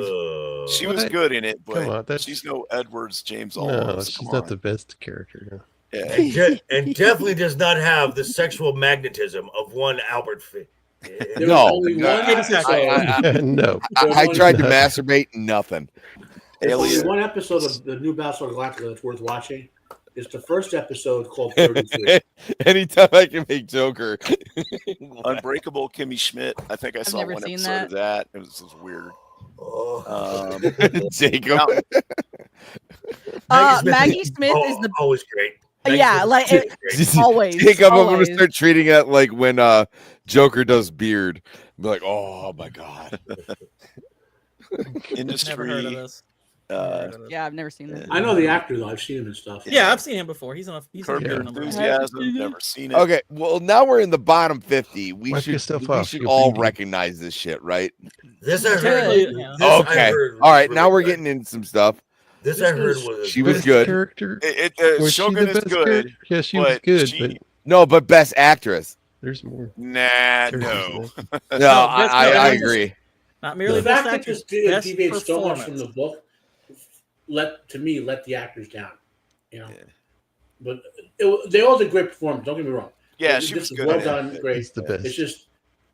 She was What? good in it, Come on, but that's- she's no Edwards James No, Olmos. she's Come not on. the best character. Yeah. And definitely does not have the sexual magnetism of one Albert Fish. There was No, only no, one episode. No. I tried to masturbate, nothing. There's only Alien. one episode of the new Battlestar Galactica that's worth watching. It's the first episode called 33. Anytime I can make Joker. Unbreakable Kimmy Schmidt. I think I saw never one seen episode of that. It was weird. Oh. Jacob. Maggie Smith is the always great. yeah, like it, Just- always. Jacob, I'm always. gonna start treating it like when Joker does beard. Be like, oh my god. Never heard of Industry. this. Yeah, I've never seen that. I know the actor though. I've seen him and stuff. Yeah, I've seen him before. He's in Curb a Your number. Enthusiasm. Never seen it. Okay, well now we're in the bottom 50. We Wipe your should stuff we off, should you're all bleeding. recognize this shit, right? This I heard. Technically, yeah. This I Okay. heard All right, was now we're really getting into some stuff. good. This I heard was She was Best good. Character. Was Was she Shogun the is best good. character? Yeah, she was but good, she- but No, but best actress. there's more. Nah, There's no. more. No, best I actress. agree. Not merely The best fact that actress, this best deviates so much from performance. the book let the actors down. You know, Yeah. but they all did great performance. Don't get me wrong. Yeah, This she is was good. Well in it. done, great. It's the best. It's just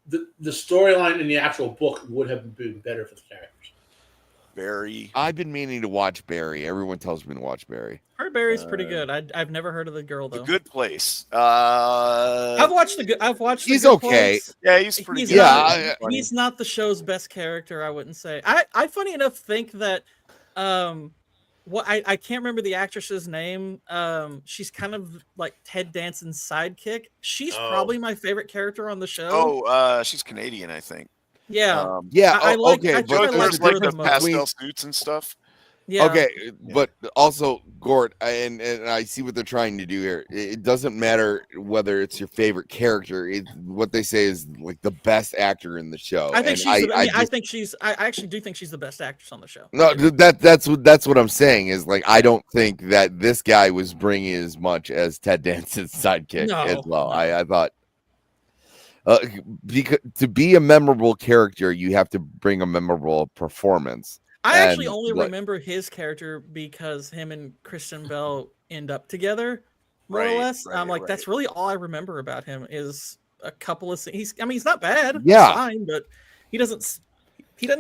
the storyline in the actual book would have been better for the characters. Very. I've been meaning to watch Barry. Everyone tells me to watch Barry. Heard Barry's pretty good. I've never heard of the girl The though. Good Place. I've watched the good. I've watched. He's the Good okay. Place. Yeah, he's pretty He's good. not- Yeah, Funny. He's not the show's best character, I wouldn't say. I funny enough think that what I can't remember the actress's name. She's kind of like Ted Danson's sidekick. She's Oh. probably my favorite character on the show. Oh, she's Canadian, I think. Yeah. Yeah, I like- okay, I but try to there's like a There's like difference the the pastel between suits and stuff. Yeah. Okay, but also Gourd, and I see what they're trying to do here. It doesn't matter whether it's your favorite character. What they say is like the best actor in the show. I think And she's. I just- think she's. I actually do think she's the best actress on the show. no. That's what I'm saying is like I don't think that this guy was bringing as much as Ted Danson's sidekick No, as well. no. I thought. Because to be a memorable character, you have to bring a memorable performance. I actually And, only like- remember his character because him and Kristen Bell end up together, more Right, or less. right, I'm like, right. that's really all I remember about him is a couple of scenes. He's not bad. He's Yeah. fine, but he doesn't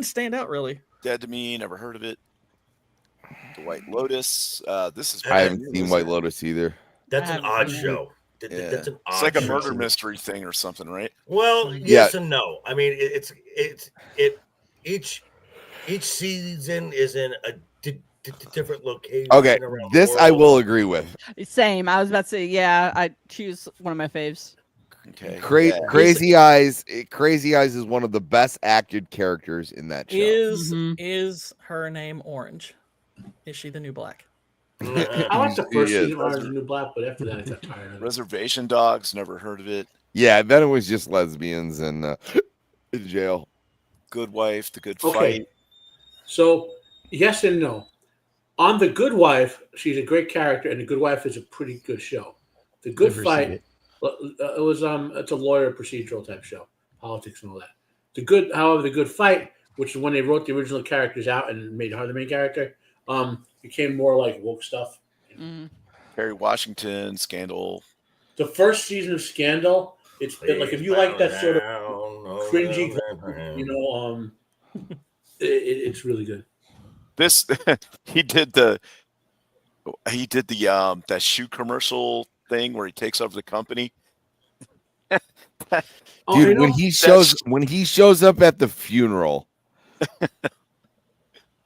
stand out really. Dead to Me, never heard of it. The White Lotus. This is. I haven't brand new, seen isn't White it? Lotus either. That's I an haven't odd seen it. show. Yeah. That's an odd It's like a show. murder mystery thing or something, right? Well, yes and no. I mean, each season is in a different location. Okay, around the this I world. will agree with. Same. I was about to say, yeah, I choose one of my faves. Okay. Crazy yeah. Crazy Eyes. Crazy Eyes is one of the best acted characters in that show. Is her name Orange? Is she the new Black? I like the He first is. season of Orange is the New Black, but after that, I got tired of it. Reservation Dogs, never heard of it. Yeah, then it was just lesbians and in jail. Good Wife, The Good Okay, Fight. so yes and no. On The Good Wife, she's a great character, and The Good Wife is a pretty good show. The Good Never seen Fight, it. it was it's a lawyer procedural type show, politics and all that. However, The Good Fight, which is when they wrote the original characters out and made her the main character, became more like woke stuff. Mm. Harry Washington, Scandal. The first season of Scandal, it's like if you like that sort of cringy, you know, it's really good. This he did the that shoe commercial thing where he takes over the company. Oh, Dude, you know, when he shows up at the funeral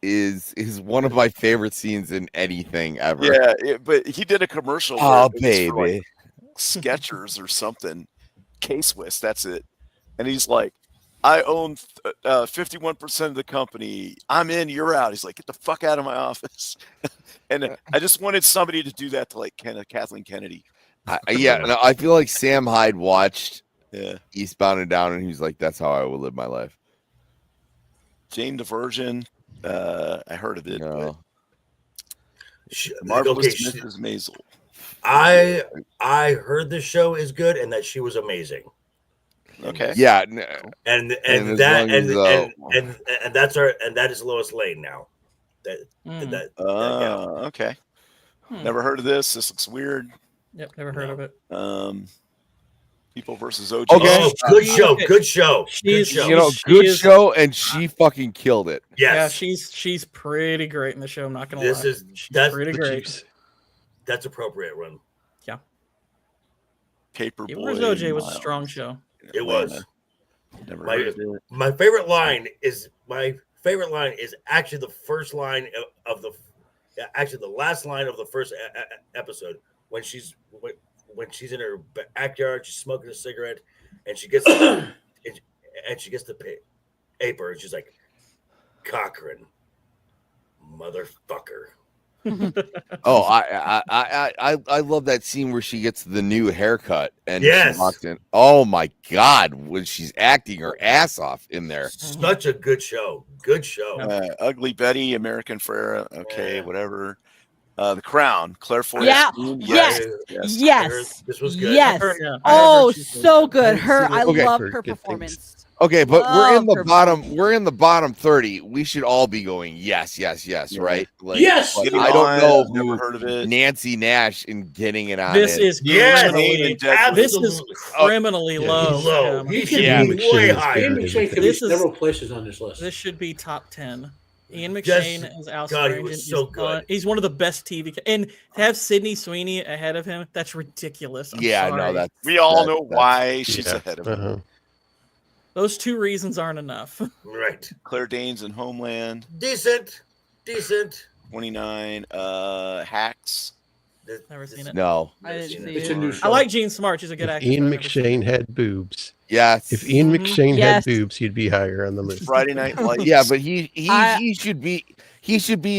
is one of my favorite scenes in anything ever. Yeah, but he did a commercial. where Oh, it was for, baby. like, Skechers or something. K-Swiss, that's it. And he's like, I own 51% of the company. I'm in, you're out. He's like, get the fuck out of my office. And I just wanted somebody to do that to like Kathleen Kennedy. Yeah, no, I feel like Sam Hyde watched Yeah. Eastbound and Down, and he's like, "That's how I will live my life." Jane the Virgin. I heard of it. No. But Marvelous Mrs. Maisel. I heard the show is good and that she was amazing. Okay. Yeah. And as that long as, and that is Lois Lane now. That Okay. Never heard of this. This looks weird. Yep, never heard of it. People versus OG. Okay. Oh, good show. Good show. She's- Good show. You know, She good is- show, and she fucking killed it. Yes. Yeah, she's pretty great in the show. I'm not gonna This lie. is- She's that's pretty the great. Jeeps. That's appropriate, Run. Paperboy. Where's OJ was a Miles. strong show. It was. Never My- heard of it. My favorite line is actually the first line of the actually the last line of the first episode when she's in her backyard, she's smoking a cigarette, and she gets the paper, and she's like, "Cochran, motherfucker." Oh, I love that scene where she gets the new haircut and Yes. she walks in. Oh my god, when she's acting her ass off in there. Such a good show. Good show. Ugly Betty, American Ferrera. Okay, Yeah. whatever. The Crown, Claire Foy. Yeah. Yes. Yes. This was good. Yes. Yeah, I Oh, heard she's good. so good. haven't Her, seen it. I Okay. love Heard her good things. performance. Okay, but Love her we're in the bottom 30. We should all be going yes, right? Like, Yes! but Getting I don't on know it, never who heard of it. Nancy Nash in getting it on. This it. is Yes. criminally, Deadpool. this is Absolutely. criminally Yeah, low. Low. Um, He Ian should Yeah. be McShane way is higher. Ian good. McShane could be This is- several places on this list. This should be top 10. Ian Just- McShane is Al God, he Sargent. was so good. He's one of the best TV. And to have Sydney Sweeney ahead of him, that's ridiculous. I'm Yeah, sorry. no, that's We all that- know that's- why she's Yeah. ahead of him. Those two reasons aren't enough. Right. Claire Danes in Homeland, Decent. 29. Hacks. Never seen it. No. I didn't see It's it. a new I show. like Jean Smart. She's a good If actress. Ian I've never seen McShane had boobs. Yes. If Ian Mhm. McShane Yes. had boobs, he'd be higher on the list. Friday Night Lights. Yeah, but he I- should be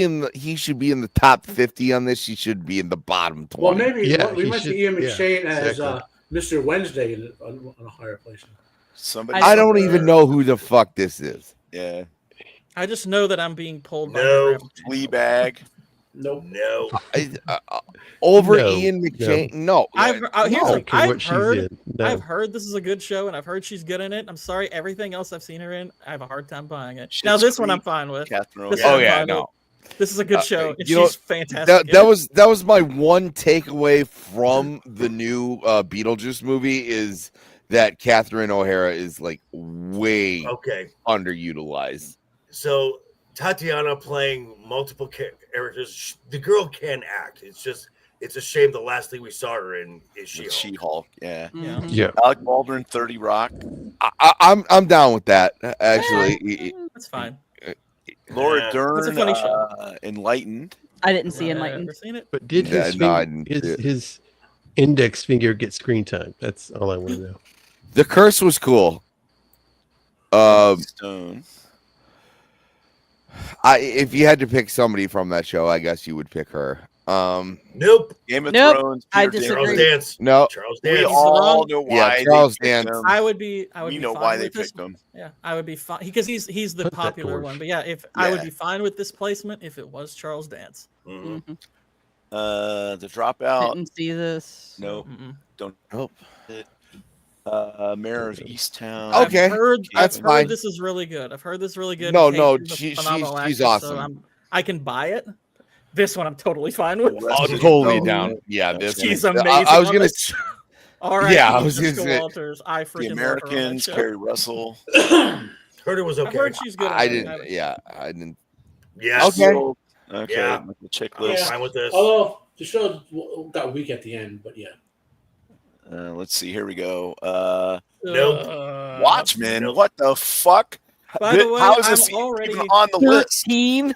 in the top 50 on this. He should be in the bottom 20. Well, maybe Yeah, we he might should- see Ian yeah, McShane as exactly. Mr. Wednesday on a higher place. Somebody. I don't even know who the fuck this is. Yeah. I just know that I'm being pulled by No. the gravity. Fleabag. Nope. No. Over No, Ian McShane? No. Here's No, like, okay, what she's heard, in. No. I've heard this is a good show, and I've heard she's good in it. I'm sorry, everything else I've seen her in, I have a hard time buying it. Now Schitt's this one I'm Creek, fine with. Catherine This O'Hara. Oh I'm yeah, fine no. with. This is a good show, and you know, she's fantastic. That was my one takeaway from the new Beetlejuice movie is that Catherine O'Hara is like way Okay. underutilized. So Tatiana playing multiple characters. The girl can act. It's a shame the last thing we saw her in is She-Hulk. She-Hulk. Yeah. Yeah. Yeah. Alec Baldwin, 30 Rock. I'm down with that actually. That's fine. Laura Yeah. Dern. It's a funny show. Enlightened. I didn't see Ever Enlightened. seen it? But did Yeah, his, no, I finger, didn't see it. his index finger get screen time? That's all I want to know. The Curse was cool. Stone. If you had to pick somebody from that show, I guess you would pick her. Nope. Game of Nope. Thrones. I Peter disagree. Charles Dance. Dance. No, Charles We Dance. all know Yeah, why. Charles they picked Dance. him. I would be We know fine why they with this. picked him. Yeah, I would be fine because he's the Put that popular dwarf. one. But yeah, if I would Yeah. be fine with this placement if it was Charles Dance. Mhm. Mhm. The Dropout. Didn't see this. No, Mm-mm. don't. Nope. Mayor of Easttown. Okay. I've heard that's fine. this is really good. I've heard this really good. No, and no, Kate is a she's phenomenal actress, awesome. I can buy it. This one I'm totally fine with. Well, Oh, That's totally no. down. Yeah, this She's I amazing. was on gonna. this. All right, Yeah, I was Jessica gonna say- Walters. I The freaking love her on that Americans. show. Carrie Russell. Heard it was I've okay. heard she's good. I on it. didn't. Yeah, I didn't. Yes. Okay. Okay. Yeah. The chick I'm list. fine with this. Although the show got weak at the end, but yeah. Let's see. Here we go. Nope. Watchmen. Nope. What the fuck? By the way, How is this I'm already. even on the list? 13?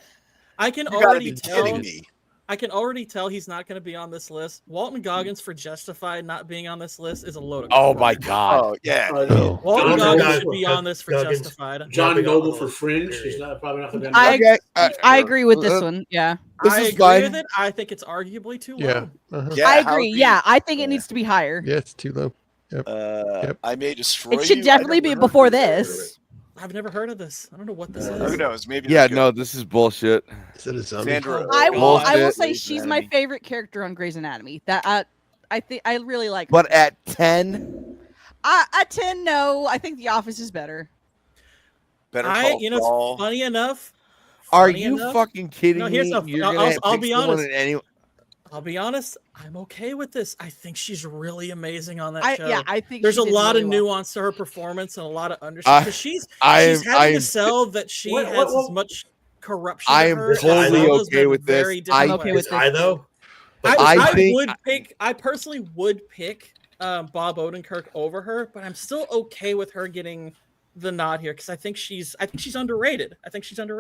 I can You gotta already be tell. kidding me. I can already tell he's not going to be on this list. Walton Goggins for Justified not being on this list is a load of. Oh crap. my god. Oh yeah. No. Walton John Goggins Goggins- should be on this for Goggins- Justified. John Jumping Noble off for the Fringe. period. He's not probably not going to be. I- Okay. I agree with this uh, one. Yeah. This I is agree fine. with it. I think it's arguably too low. Yeah. Uh-huh. Yeah, I how agree. do you- Yeah. I think it needs to be higher. Yeah, it's too low. Yep. I may destroy It should you. I definitely never be heard before of it. this. I've never heard of this. I don't know what this Who is. knows? Maybe. Yeah, they're no, good. this is bullshit. Is it a zombie? Sandra. I will- I will Bullshit. say Grey's she's my Anatomy. favorite character on Grey's Anatomy. That I think I really like her. But at 10, At 10, no. I think The Office is better. Better Call Saul. funny enough. are funny you enough- fucking kidding No, me? here's the- You're I'll- gonna I'll pick be someone honest. in any- I'll be honest. I'm okay with this. I think she's really amazing on that show. I think There's she a did lot really of well. nuance to her performance and a lot of understanding. Because she's I'm having to sell that she What- has what- as much corruption. I in am her as totally well as okay in with this. very different I- I'm okay ways. with I though. I personally would pick Bob Odenkirk over her, but I'm still okay with her getting the nod here because I think she's underrated.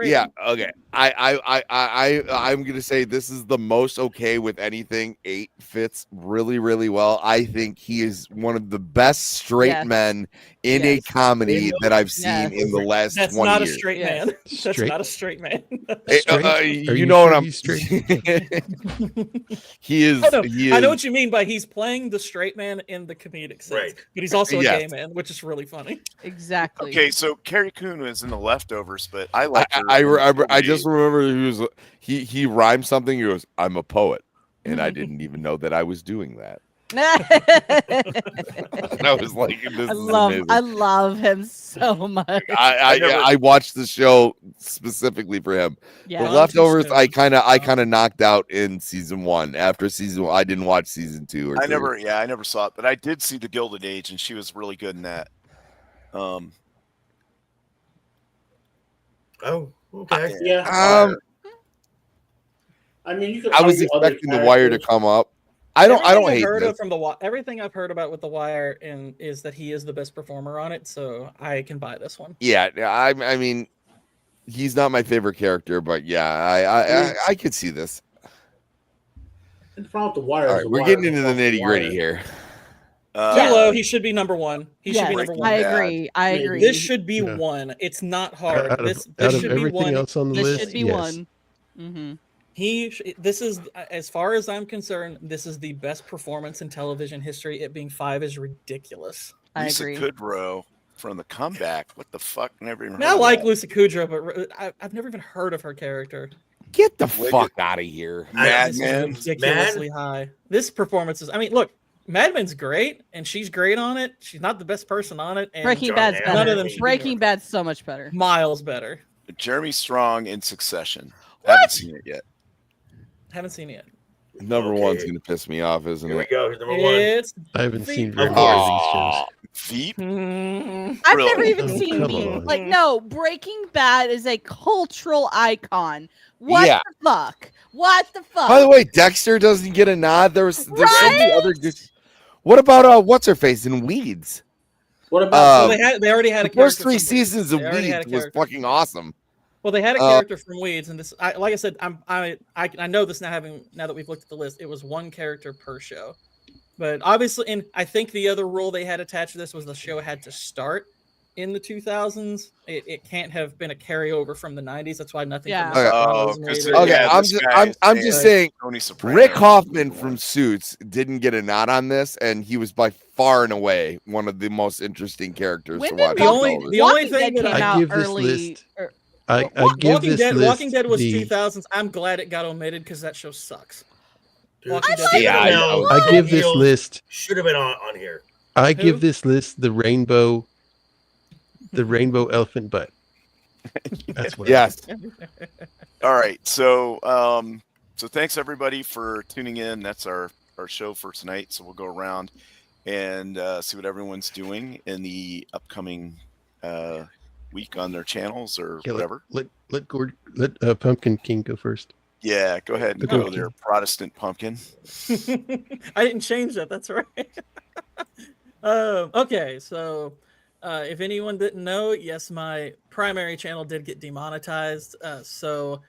Yeah, okay. I'm gonna say this is the most okay with anything. 8 fits really, really well. I think he is one of the best straight Yes. men in a Yes. comedy that I've seen Yes. in the last That's 20 not a years. straight Yes. man. That's Straight? not a straight man. Straight? Are you you know what sure I'm he's straight? He is. Oh, no, He is. I know what you mean by he's playing the straight man in the comedic sense, Right. but he's also a Yes. gay man, which is really funny. Exactly. Okay, so Carrie Coon was in The Leftovers, but I like her. I just remember he rhymed something. He goes, "I'm a poet," and I didn't even know that I was doing that. I was like, "This is amazing." I love him so much. I watched the show specifically for him. Yeah. The Leftovers, soon. I kind of knocked out in season 1. After season 1, I didn't watch season 2 or 3. I never saw it, but I did see The Gilded Age, and she was really good in that. Oh, okay. Yeah. I mean, you could. I was argue other expecting The Wire to characters. come up. I don't hate this. Everything I've heard about with The Wire is that he is the best performer on it, so I can buy this one. Yeah, I mean, he's not my favorite character, but yeah, I could see this. And the problem with The Wire. All is right, The we're Wire getting is into the fucking nitty gritty Wire. here. Hello, he should be number one. He should be Yes, number one. I agree. I agree. This should be Yeah. one. It's not hard. Out of, This out of should be everything one. else on the This list, should be yes. one. Mm-hmm. This is, as far as I'm concerned, this is the best performance in television history. It being 5 is ridiculous. I Lisa agree. Kudrow from The Comeback. What the fuck? Never even. I mean, I heard of like that. Lucy Kudrow, but I've never even heard of her character. Get the Wicked. fuck out of here. Mad This is Men. ridiculously high. This performance is. I mean, look, Mad Men's great, and she's great on it. She's not the best person on it, and Breaking John Bad's Hamm. better. None of them should be Breaking Bad's so much better. miles better. Jeremy Strong in Succession. Haven't seen it yet. Haven't seen it yet. Number Okay. one's gonna piss me off, isn't Here we it? go. Here's number 1. It's I haven't seen Veep. very Of many of course. these shows. Veep. I've Really? never even Oh, seen come Veep. on. Like, no, Breaking Bad is a cultural icon. What Yeah. the fuck? What the fuck? By the way, Dexter doesn't get a nod. There's so many Right? other good. What about what's her face in Weeds? What Uh, about? They already had a The first character 3 from Weeds. seasons of They already had a Weeds was character. fucking awesome. Well, they had a character from Weeds, and this, like I said, I know this now that we've looked at the list. It was one character per show, but obviously, and I think the other rule they had attached to this was the show had to start in the 2000s. It can't have been a carryover from the 90s. That's why nothing. Yeah. From the Okay. Oh, was made. because Okay, yeah, I'm this just guy is I'm just saying Tony Soprano. Rick Hoffman from Suits didn't get a nod on this, and he was by far and away one of the most interesting characters When to did watch. The on only- television. the only Walking thing Dead that came I out give this early. list- or- I give Walking this Dead. list Walking Dead was the, 2000s. I'm glad it got omitted because that show sucks. Dude, Walking Dead. like Yeah, I know. I give this Heels list. should have been on here. I Who? give this list the rainbow elephant butt. That's what. Yes. All right, so so thanks everybody for tuning in. That's our show for tonight. So we'll go around and see what everyone's doing in the upcoming week on their channels or Yeah, whatever. let Gourd, let Pumpkin King go first. Yeah, go ahead and Okay. go there, Protestant pumpkin. I didn't change that. That's right. Okay, so if anyone didn't know, yes, my primary channel did get demonetized. So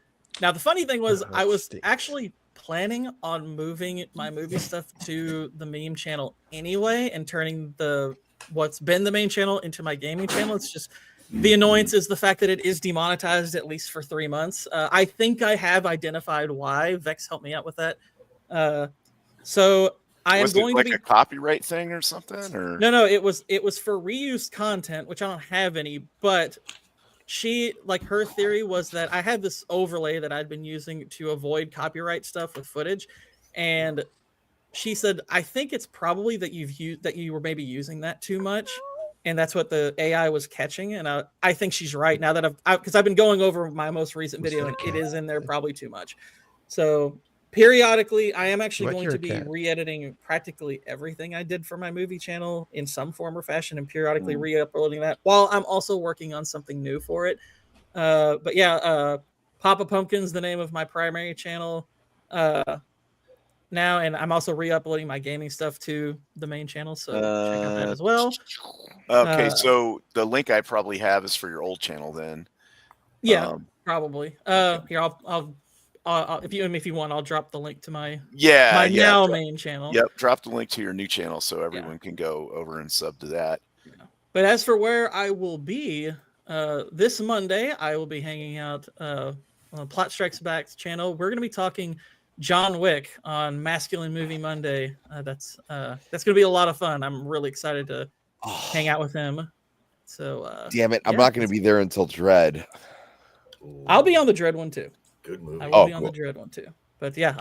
now the funny thing was, Oh, I was stinks. actually planning on moving my movie stuff to the meme channel anyway, and turning what's been the main channel into my gaming channel. It's just the annoyance is the fact that it is demonetized at least for 3 months. I think I have identified why. Vex helped me out with that. So I am Was going it like to be a copyright thing or something? Or no, it was for reused content, which I don't have any, but she like her theory was that I had this overlay that I'd been using to avoid copyright stuff with footage, and she said I think it's probably that you were maybe using that too much, and that's what the AI was catching. And I think she's right now that because I've been going over my most recent video and it is in there probably too much. So periodically, I am actually Like going your to be cat. re-editing practically everything I did for my movie channel in some form or fashion, and periodically re-uploading that while I'm also working on something new for it. But yeah, Papa Pumpkin's the name of my primary channel now, and I'm also re-uploading my gaming stuff to the main channel, so check out that as well. Okay, so the link I probably have is for your old channel then. Yeah, probably. Here, I'll if you want, I'll drop the link to my main channel. Yep, drop the link to your new channel so everyone can go over and sub to that. Yeah. But as for where I will be, this Monday I will be hanging out on Plot Strikes Back's channel. We're going to be talking John Wick on Masculine Movie Monday. That's going to be a lot of fun. I'm really excited to hang out with him. So damn it, I'm not going to be there until Dread. I'll be on the Dread one too. Good movie. I will be on the Dread one too. But yeah,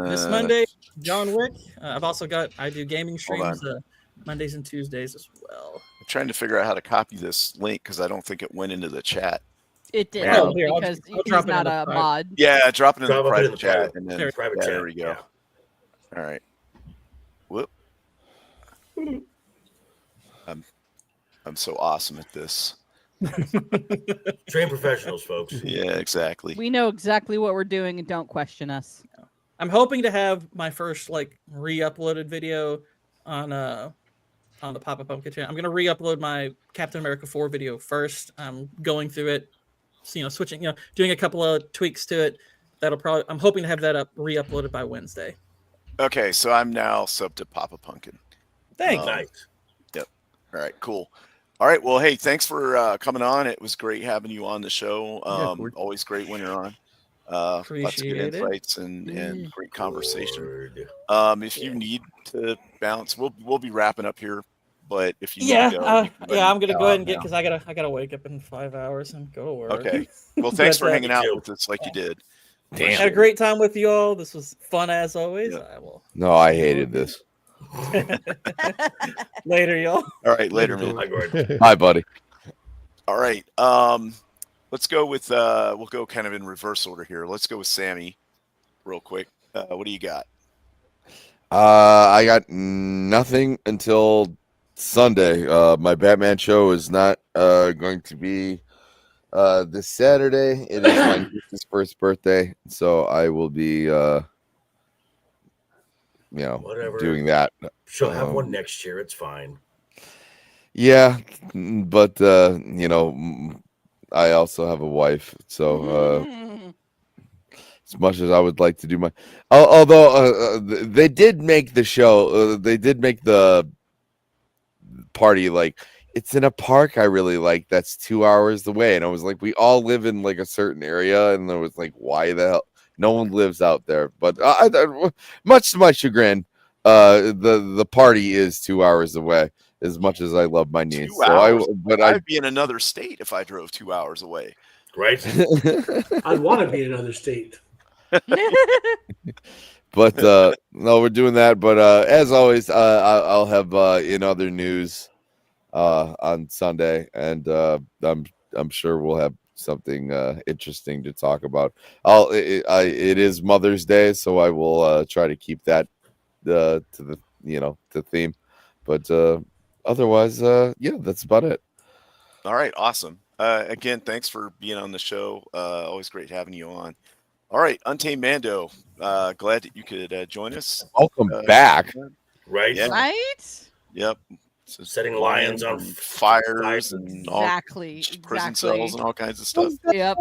this Monday, John Wick. I've also I do gaming streams Mondays and Tuesdays as well. I'm trying to figure out how to copy this link because I don't think it went into the chat. It did because I'll he's not a mod. Yeah, drop it in the private chat. And then private chat. There we go. Yeah. All right. Whoop. I'm so awesome at this. Train professionals, folks. Yeah, exactly. We know exactly what we're doing and don't question us. I'm hoping to have my first re-uploaded video on the Papa Pumpkin channel. I'm gonna re-upload my Captain America 4 video first. I'm going through it, switching, doing a couple of tweaks to it. I'm hoping to have that re-uploaded by Wednesday. Okay, so I'm now sub to Papa Pumpkin. Thanks. Nice. Yep. All right, cool. All right, well, hey, thanks for coming on. It was great having you on the show. Always great when you're on. Lots of good insights and great conversation. If you need to bounce, we'll be wrapping up here. But if you need to go, I'm gonna go ahead and because I gotta wake up in 5 hours and go to work. Okay. Well, thanks for hanging out with us like you did. Damn. Had a great time with you all. This was fun as always. Yeah. No, I hated this. Later, y'all. All right, later, man. Bye, buddy. All right. Let's go with we'll go kind of in reverse order here. Let's go with Sammy real quick. What do you got? I got nothing until Sunday. My Batman show is not going to be this Saturday. It is my niece's first birthday, so I will be doing that. She'll have one next year. It's fine. Yeah, but I also have a wife, so as much as I would like to do my, although they did make the show, they did make the party it's in a park I really like that's 2 hours away, and I was like, we all live in a certain area, and I was like, why the hell no one lives out there? But much to my chagrin, the party is 2 hours away. As much as I love my niece, I'd be in another state if I drove 2 hours away. Right? I'd want to be in another state. But no, we're doing that. But as always, I'll have in other news on Sunday, and I'm sure we'll have something interesting to talk about. It is Mother's Day, so I will try to keep that to the theme. But otherwise, that's about it. All right, awesome. Again, thanks for being on the show. Always great having you on. All right, Untamed Mando. Glad that you could join us. Welcome back. Right? Yeah. Right? Yep. So setting lions on fires and exactly. prison cells and all kinds of stuff. Yep.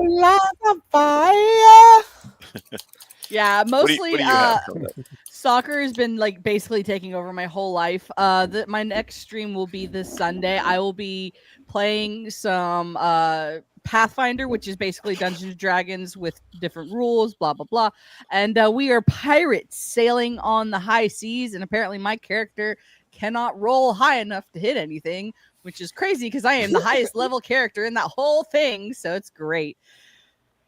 Yeah, mostly what do you have coming up? soccer has been basically taking over my whole life. My next stream will be this Sunday. I will be playing some Pathfinder, which is basically Dungeons and Dragons with different rules, blah blah blah. And we are pirates sailing on the high seas, and apparently my character cannot roll high enough to hit anything, which is crazy because I am the highest level character in that whole thing, so it's great.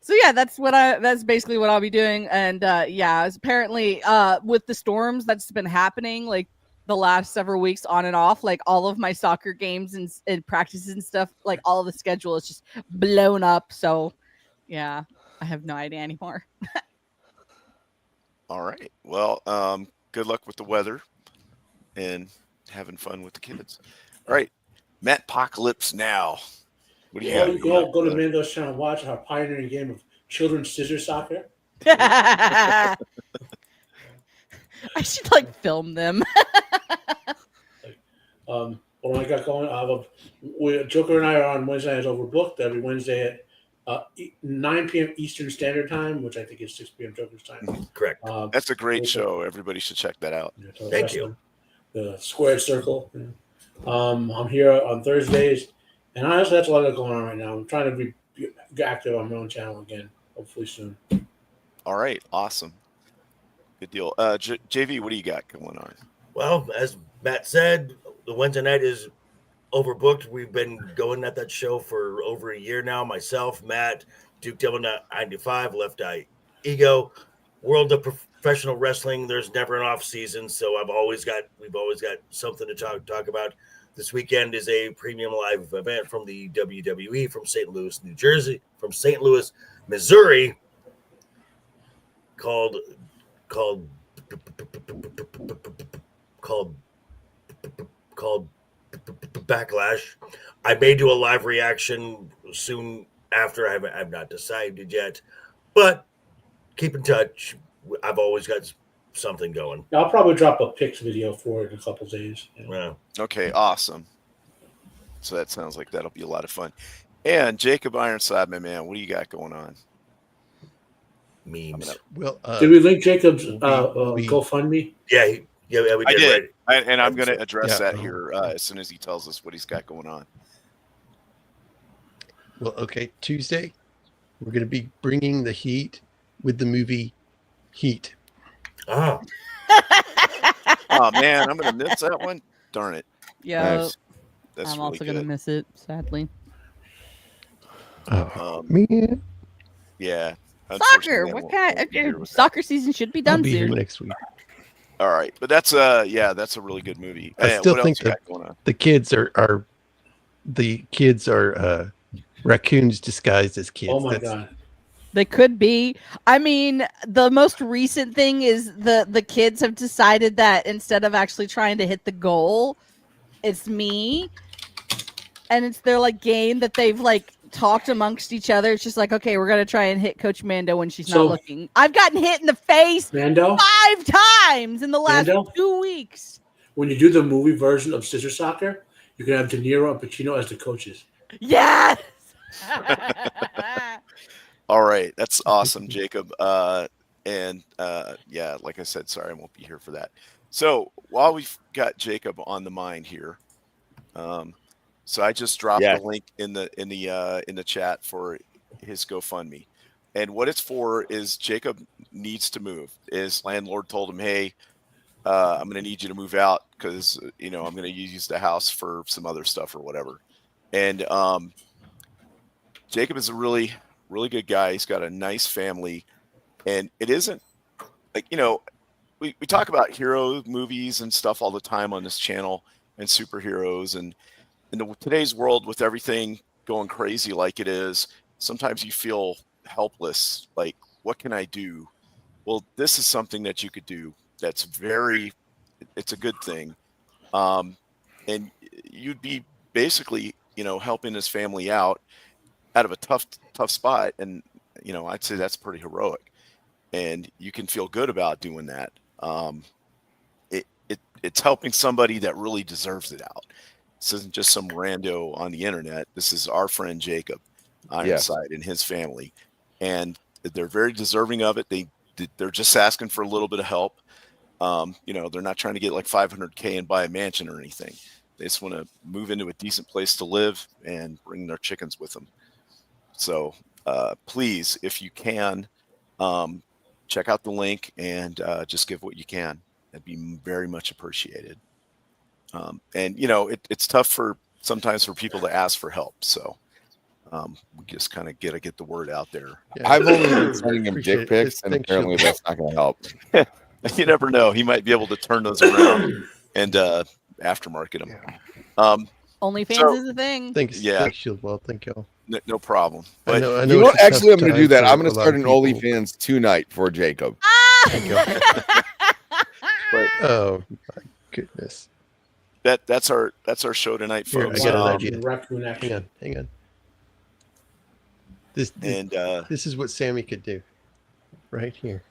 So yeah, that's basically what I'll be doing. And yeah, apparently with the storms that's been happening like the last several weeks on and off, like all of my soccer games and practices and stuff, like all of the schedule is just blown up. So yeah, I have no idea anymore. All right. Well, good luck with the weather and having fun with the kids. All right. Matt Apocalypse now. What do you got? Go to Mando's channel and watch our pioneering game of children's scissor soccer. I should like film them. What I got going, Joker and I are on Wednesday nights overbooked every Wednesday at 9 p.m. Eastern Standard Time, which I think is 6 p.m. Joker's time. Correct. That's a great show. Everybody should check that out. Thank you. The Squared Circle. I'm here on Thursdays, and honestly, that's a lot going on right now. I'm trying to be active on my own channel again, hopefully soon. All right. Awesome. Good deal. JV, what do you got going on? Well, as Matt said, the Wednesday night is overbooked. We've been going at that show for over a year now. Myself, Matt, Duke Devil 95, Left Eye Ego, World of Professional Wrestling. There's never an off season, so we've always got something to talk about. This weekend is a premium live event from the WWE from St. Louis, Missouri, called Backlash. I may do a live reaction soon after. I've not decided yet, but keep in touch. I've always got something going. I'll probably drop a pics video for it in a couple days. Yeah. Okay, awesome. So that sounds like that'll be a lot of fun. And Jacob Ironside, my man, what do you got going on? Memes. Well, did we link Jacob's GoFundMe? Yeah, we did. I did. Right. And I'm going to address Yeah. that here as soon as he tells us what he's got going on. well, okay. Tuesday, we're going to be bringing the heat with the movie Heat. Oh, Oh, man, I'm going to miss that one. Darn it. Yeah, Nice. That's I'm really also gonna good. miss it, sadly. Oh, man. Yeah. Soccer. Unfortunately, I What won't kind? be here with that. Soccer season should be I'll done be here soon. next week. All right. But that's a really good movie. I still what think else you got going on? The kids are raccoons disguised as kids. Oh my god! They could be. I mean, the most recent thing is the kids have decided that instead of actually trying to hit the goal, it's me, and it's their like game that they've like talked amongst each other. It's just like, okay, we're gonna try and hit Coach Mando when she's not looking. I've gotten hit in the face Mando, 5 times in the last Mando? 2 weeks. when you do the movie version of Scissor Soccer, you can have De Niro and Pacino as the coaches. Yes. All right. That's awesome, Jacob. And yeah, like I said, sorry, I won't be here for that. So while we've got Jacob on the mind here, so I just dropped the link in the chat for his GoFundMe. And what it's for is Jacob needs to move. His landlord told him, hey, I'm going to need you to move out because, I'm going to use the house for some other stuff or whatever. And Jacob is a really, really good guy. He's got a nice family. And it isn't like, we talk about hero movies and stuff all the time on this channel and superheroes. And in today's world with everything going crazy like it is, sometimes you feel helpless. Like, what can I do? Well, this is something that you could do. That's it's a good thing. And you'd be basically, helping his family out of a tough spot. And, I'd say that's pretty heroic. And you can feel good about doing that. It's helping somebody that really deserves it out. This isn't just some rando on the internet. This is our friend Jacob Ironside and his family. And they're very deserving of it. They're just asking for a little bit of help. They're not trying to get like $500K and buy a mansion or anything. They just want to move into a decent place to live and bring their chickens with them. So please, if you can, check out the link and just give what you can. That'd be very much appreciated. And it's tough sometimes for people to ask for help. So we just kind of get the word out there. Yeah, I've only been sending him appreciate dick it. pics, and Thanks, apparently Hugh. that's not going to help. You never know. He might be able to turn those around and aftermarket them. OnlyFans So- is a thing. Thanks, Yeah. thanks, Shieldwell. Thank y'all. No problem. I But know, I You know know it's what? a tough Actually, I'm going to do time that. for I'm going a to lot start of an people. OnlyFans tonight for Jacob. Thank you. Oh my goodness! that's our show tonight, Here, folks. I got an Wow. idea. Raccoon action. Hang on. This this is what Sammy could do, right here.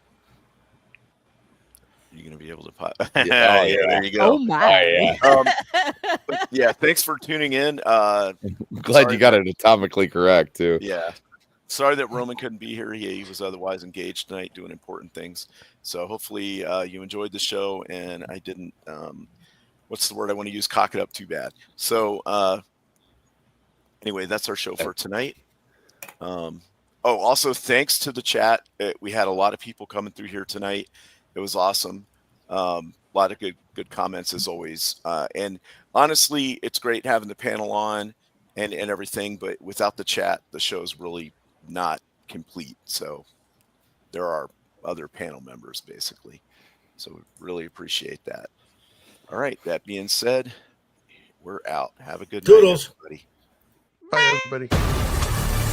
You're gonna be able to pop. Yeah, Yeah, oh, yeah. there you go. Oh my. But yeah, thanks for tuning in. Glad Sorry you got that- it atomically correct too. Yeah. Sorry that Roman couldn't be here. He was otherwise engaged tonight doing important things. So hopefully you enjoyed the show and I didn't what's the word I want to use? Cock it up too bad. So anyway, that's our show for tonight. Also thanks to the chat. We had a lot of people coming through here tonight. It was awesome. A lot of good comments as always. And honestly, it's great having the panel on and everything, but without the chat, the show's really not complete. So there are other panel members basically. So we really appreciate that. All right. That being said, we're out. Have a good Toodles. night, everybody. Bye, everybody.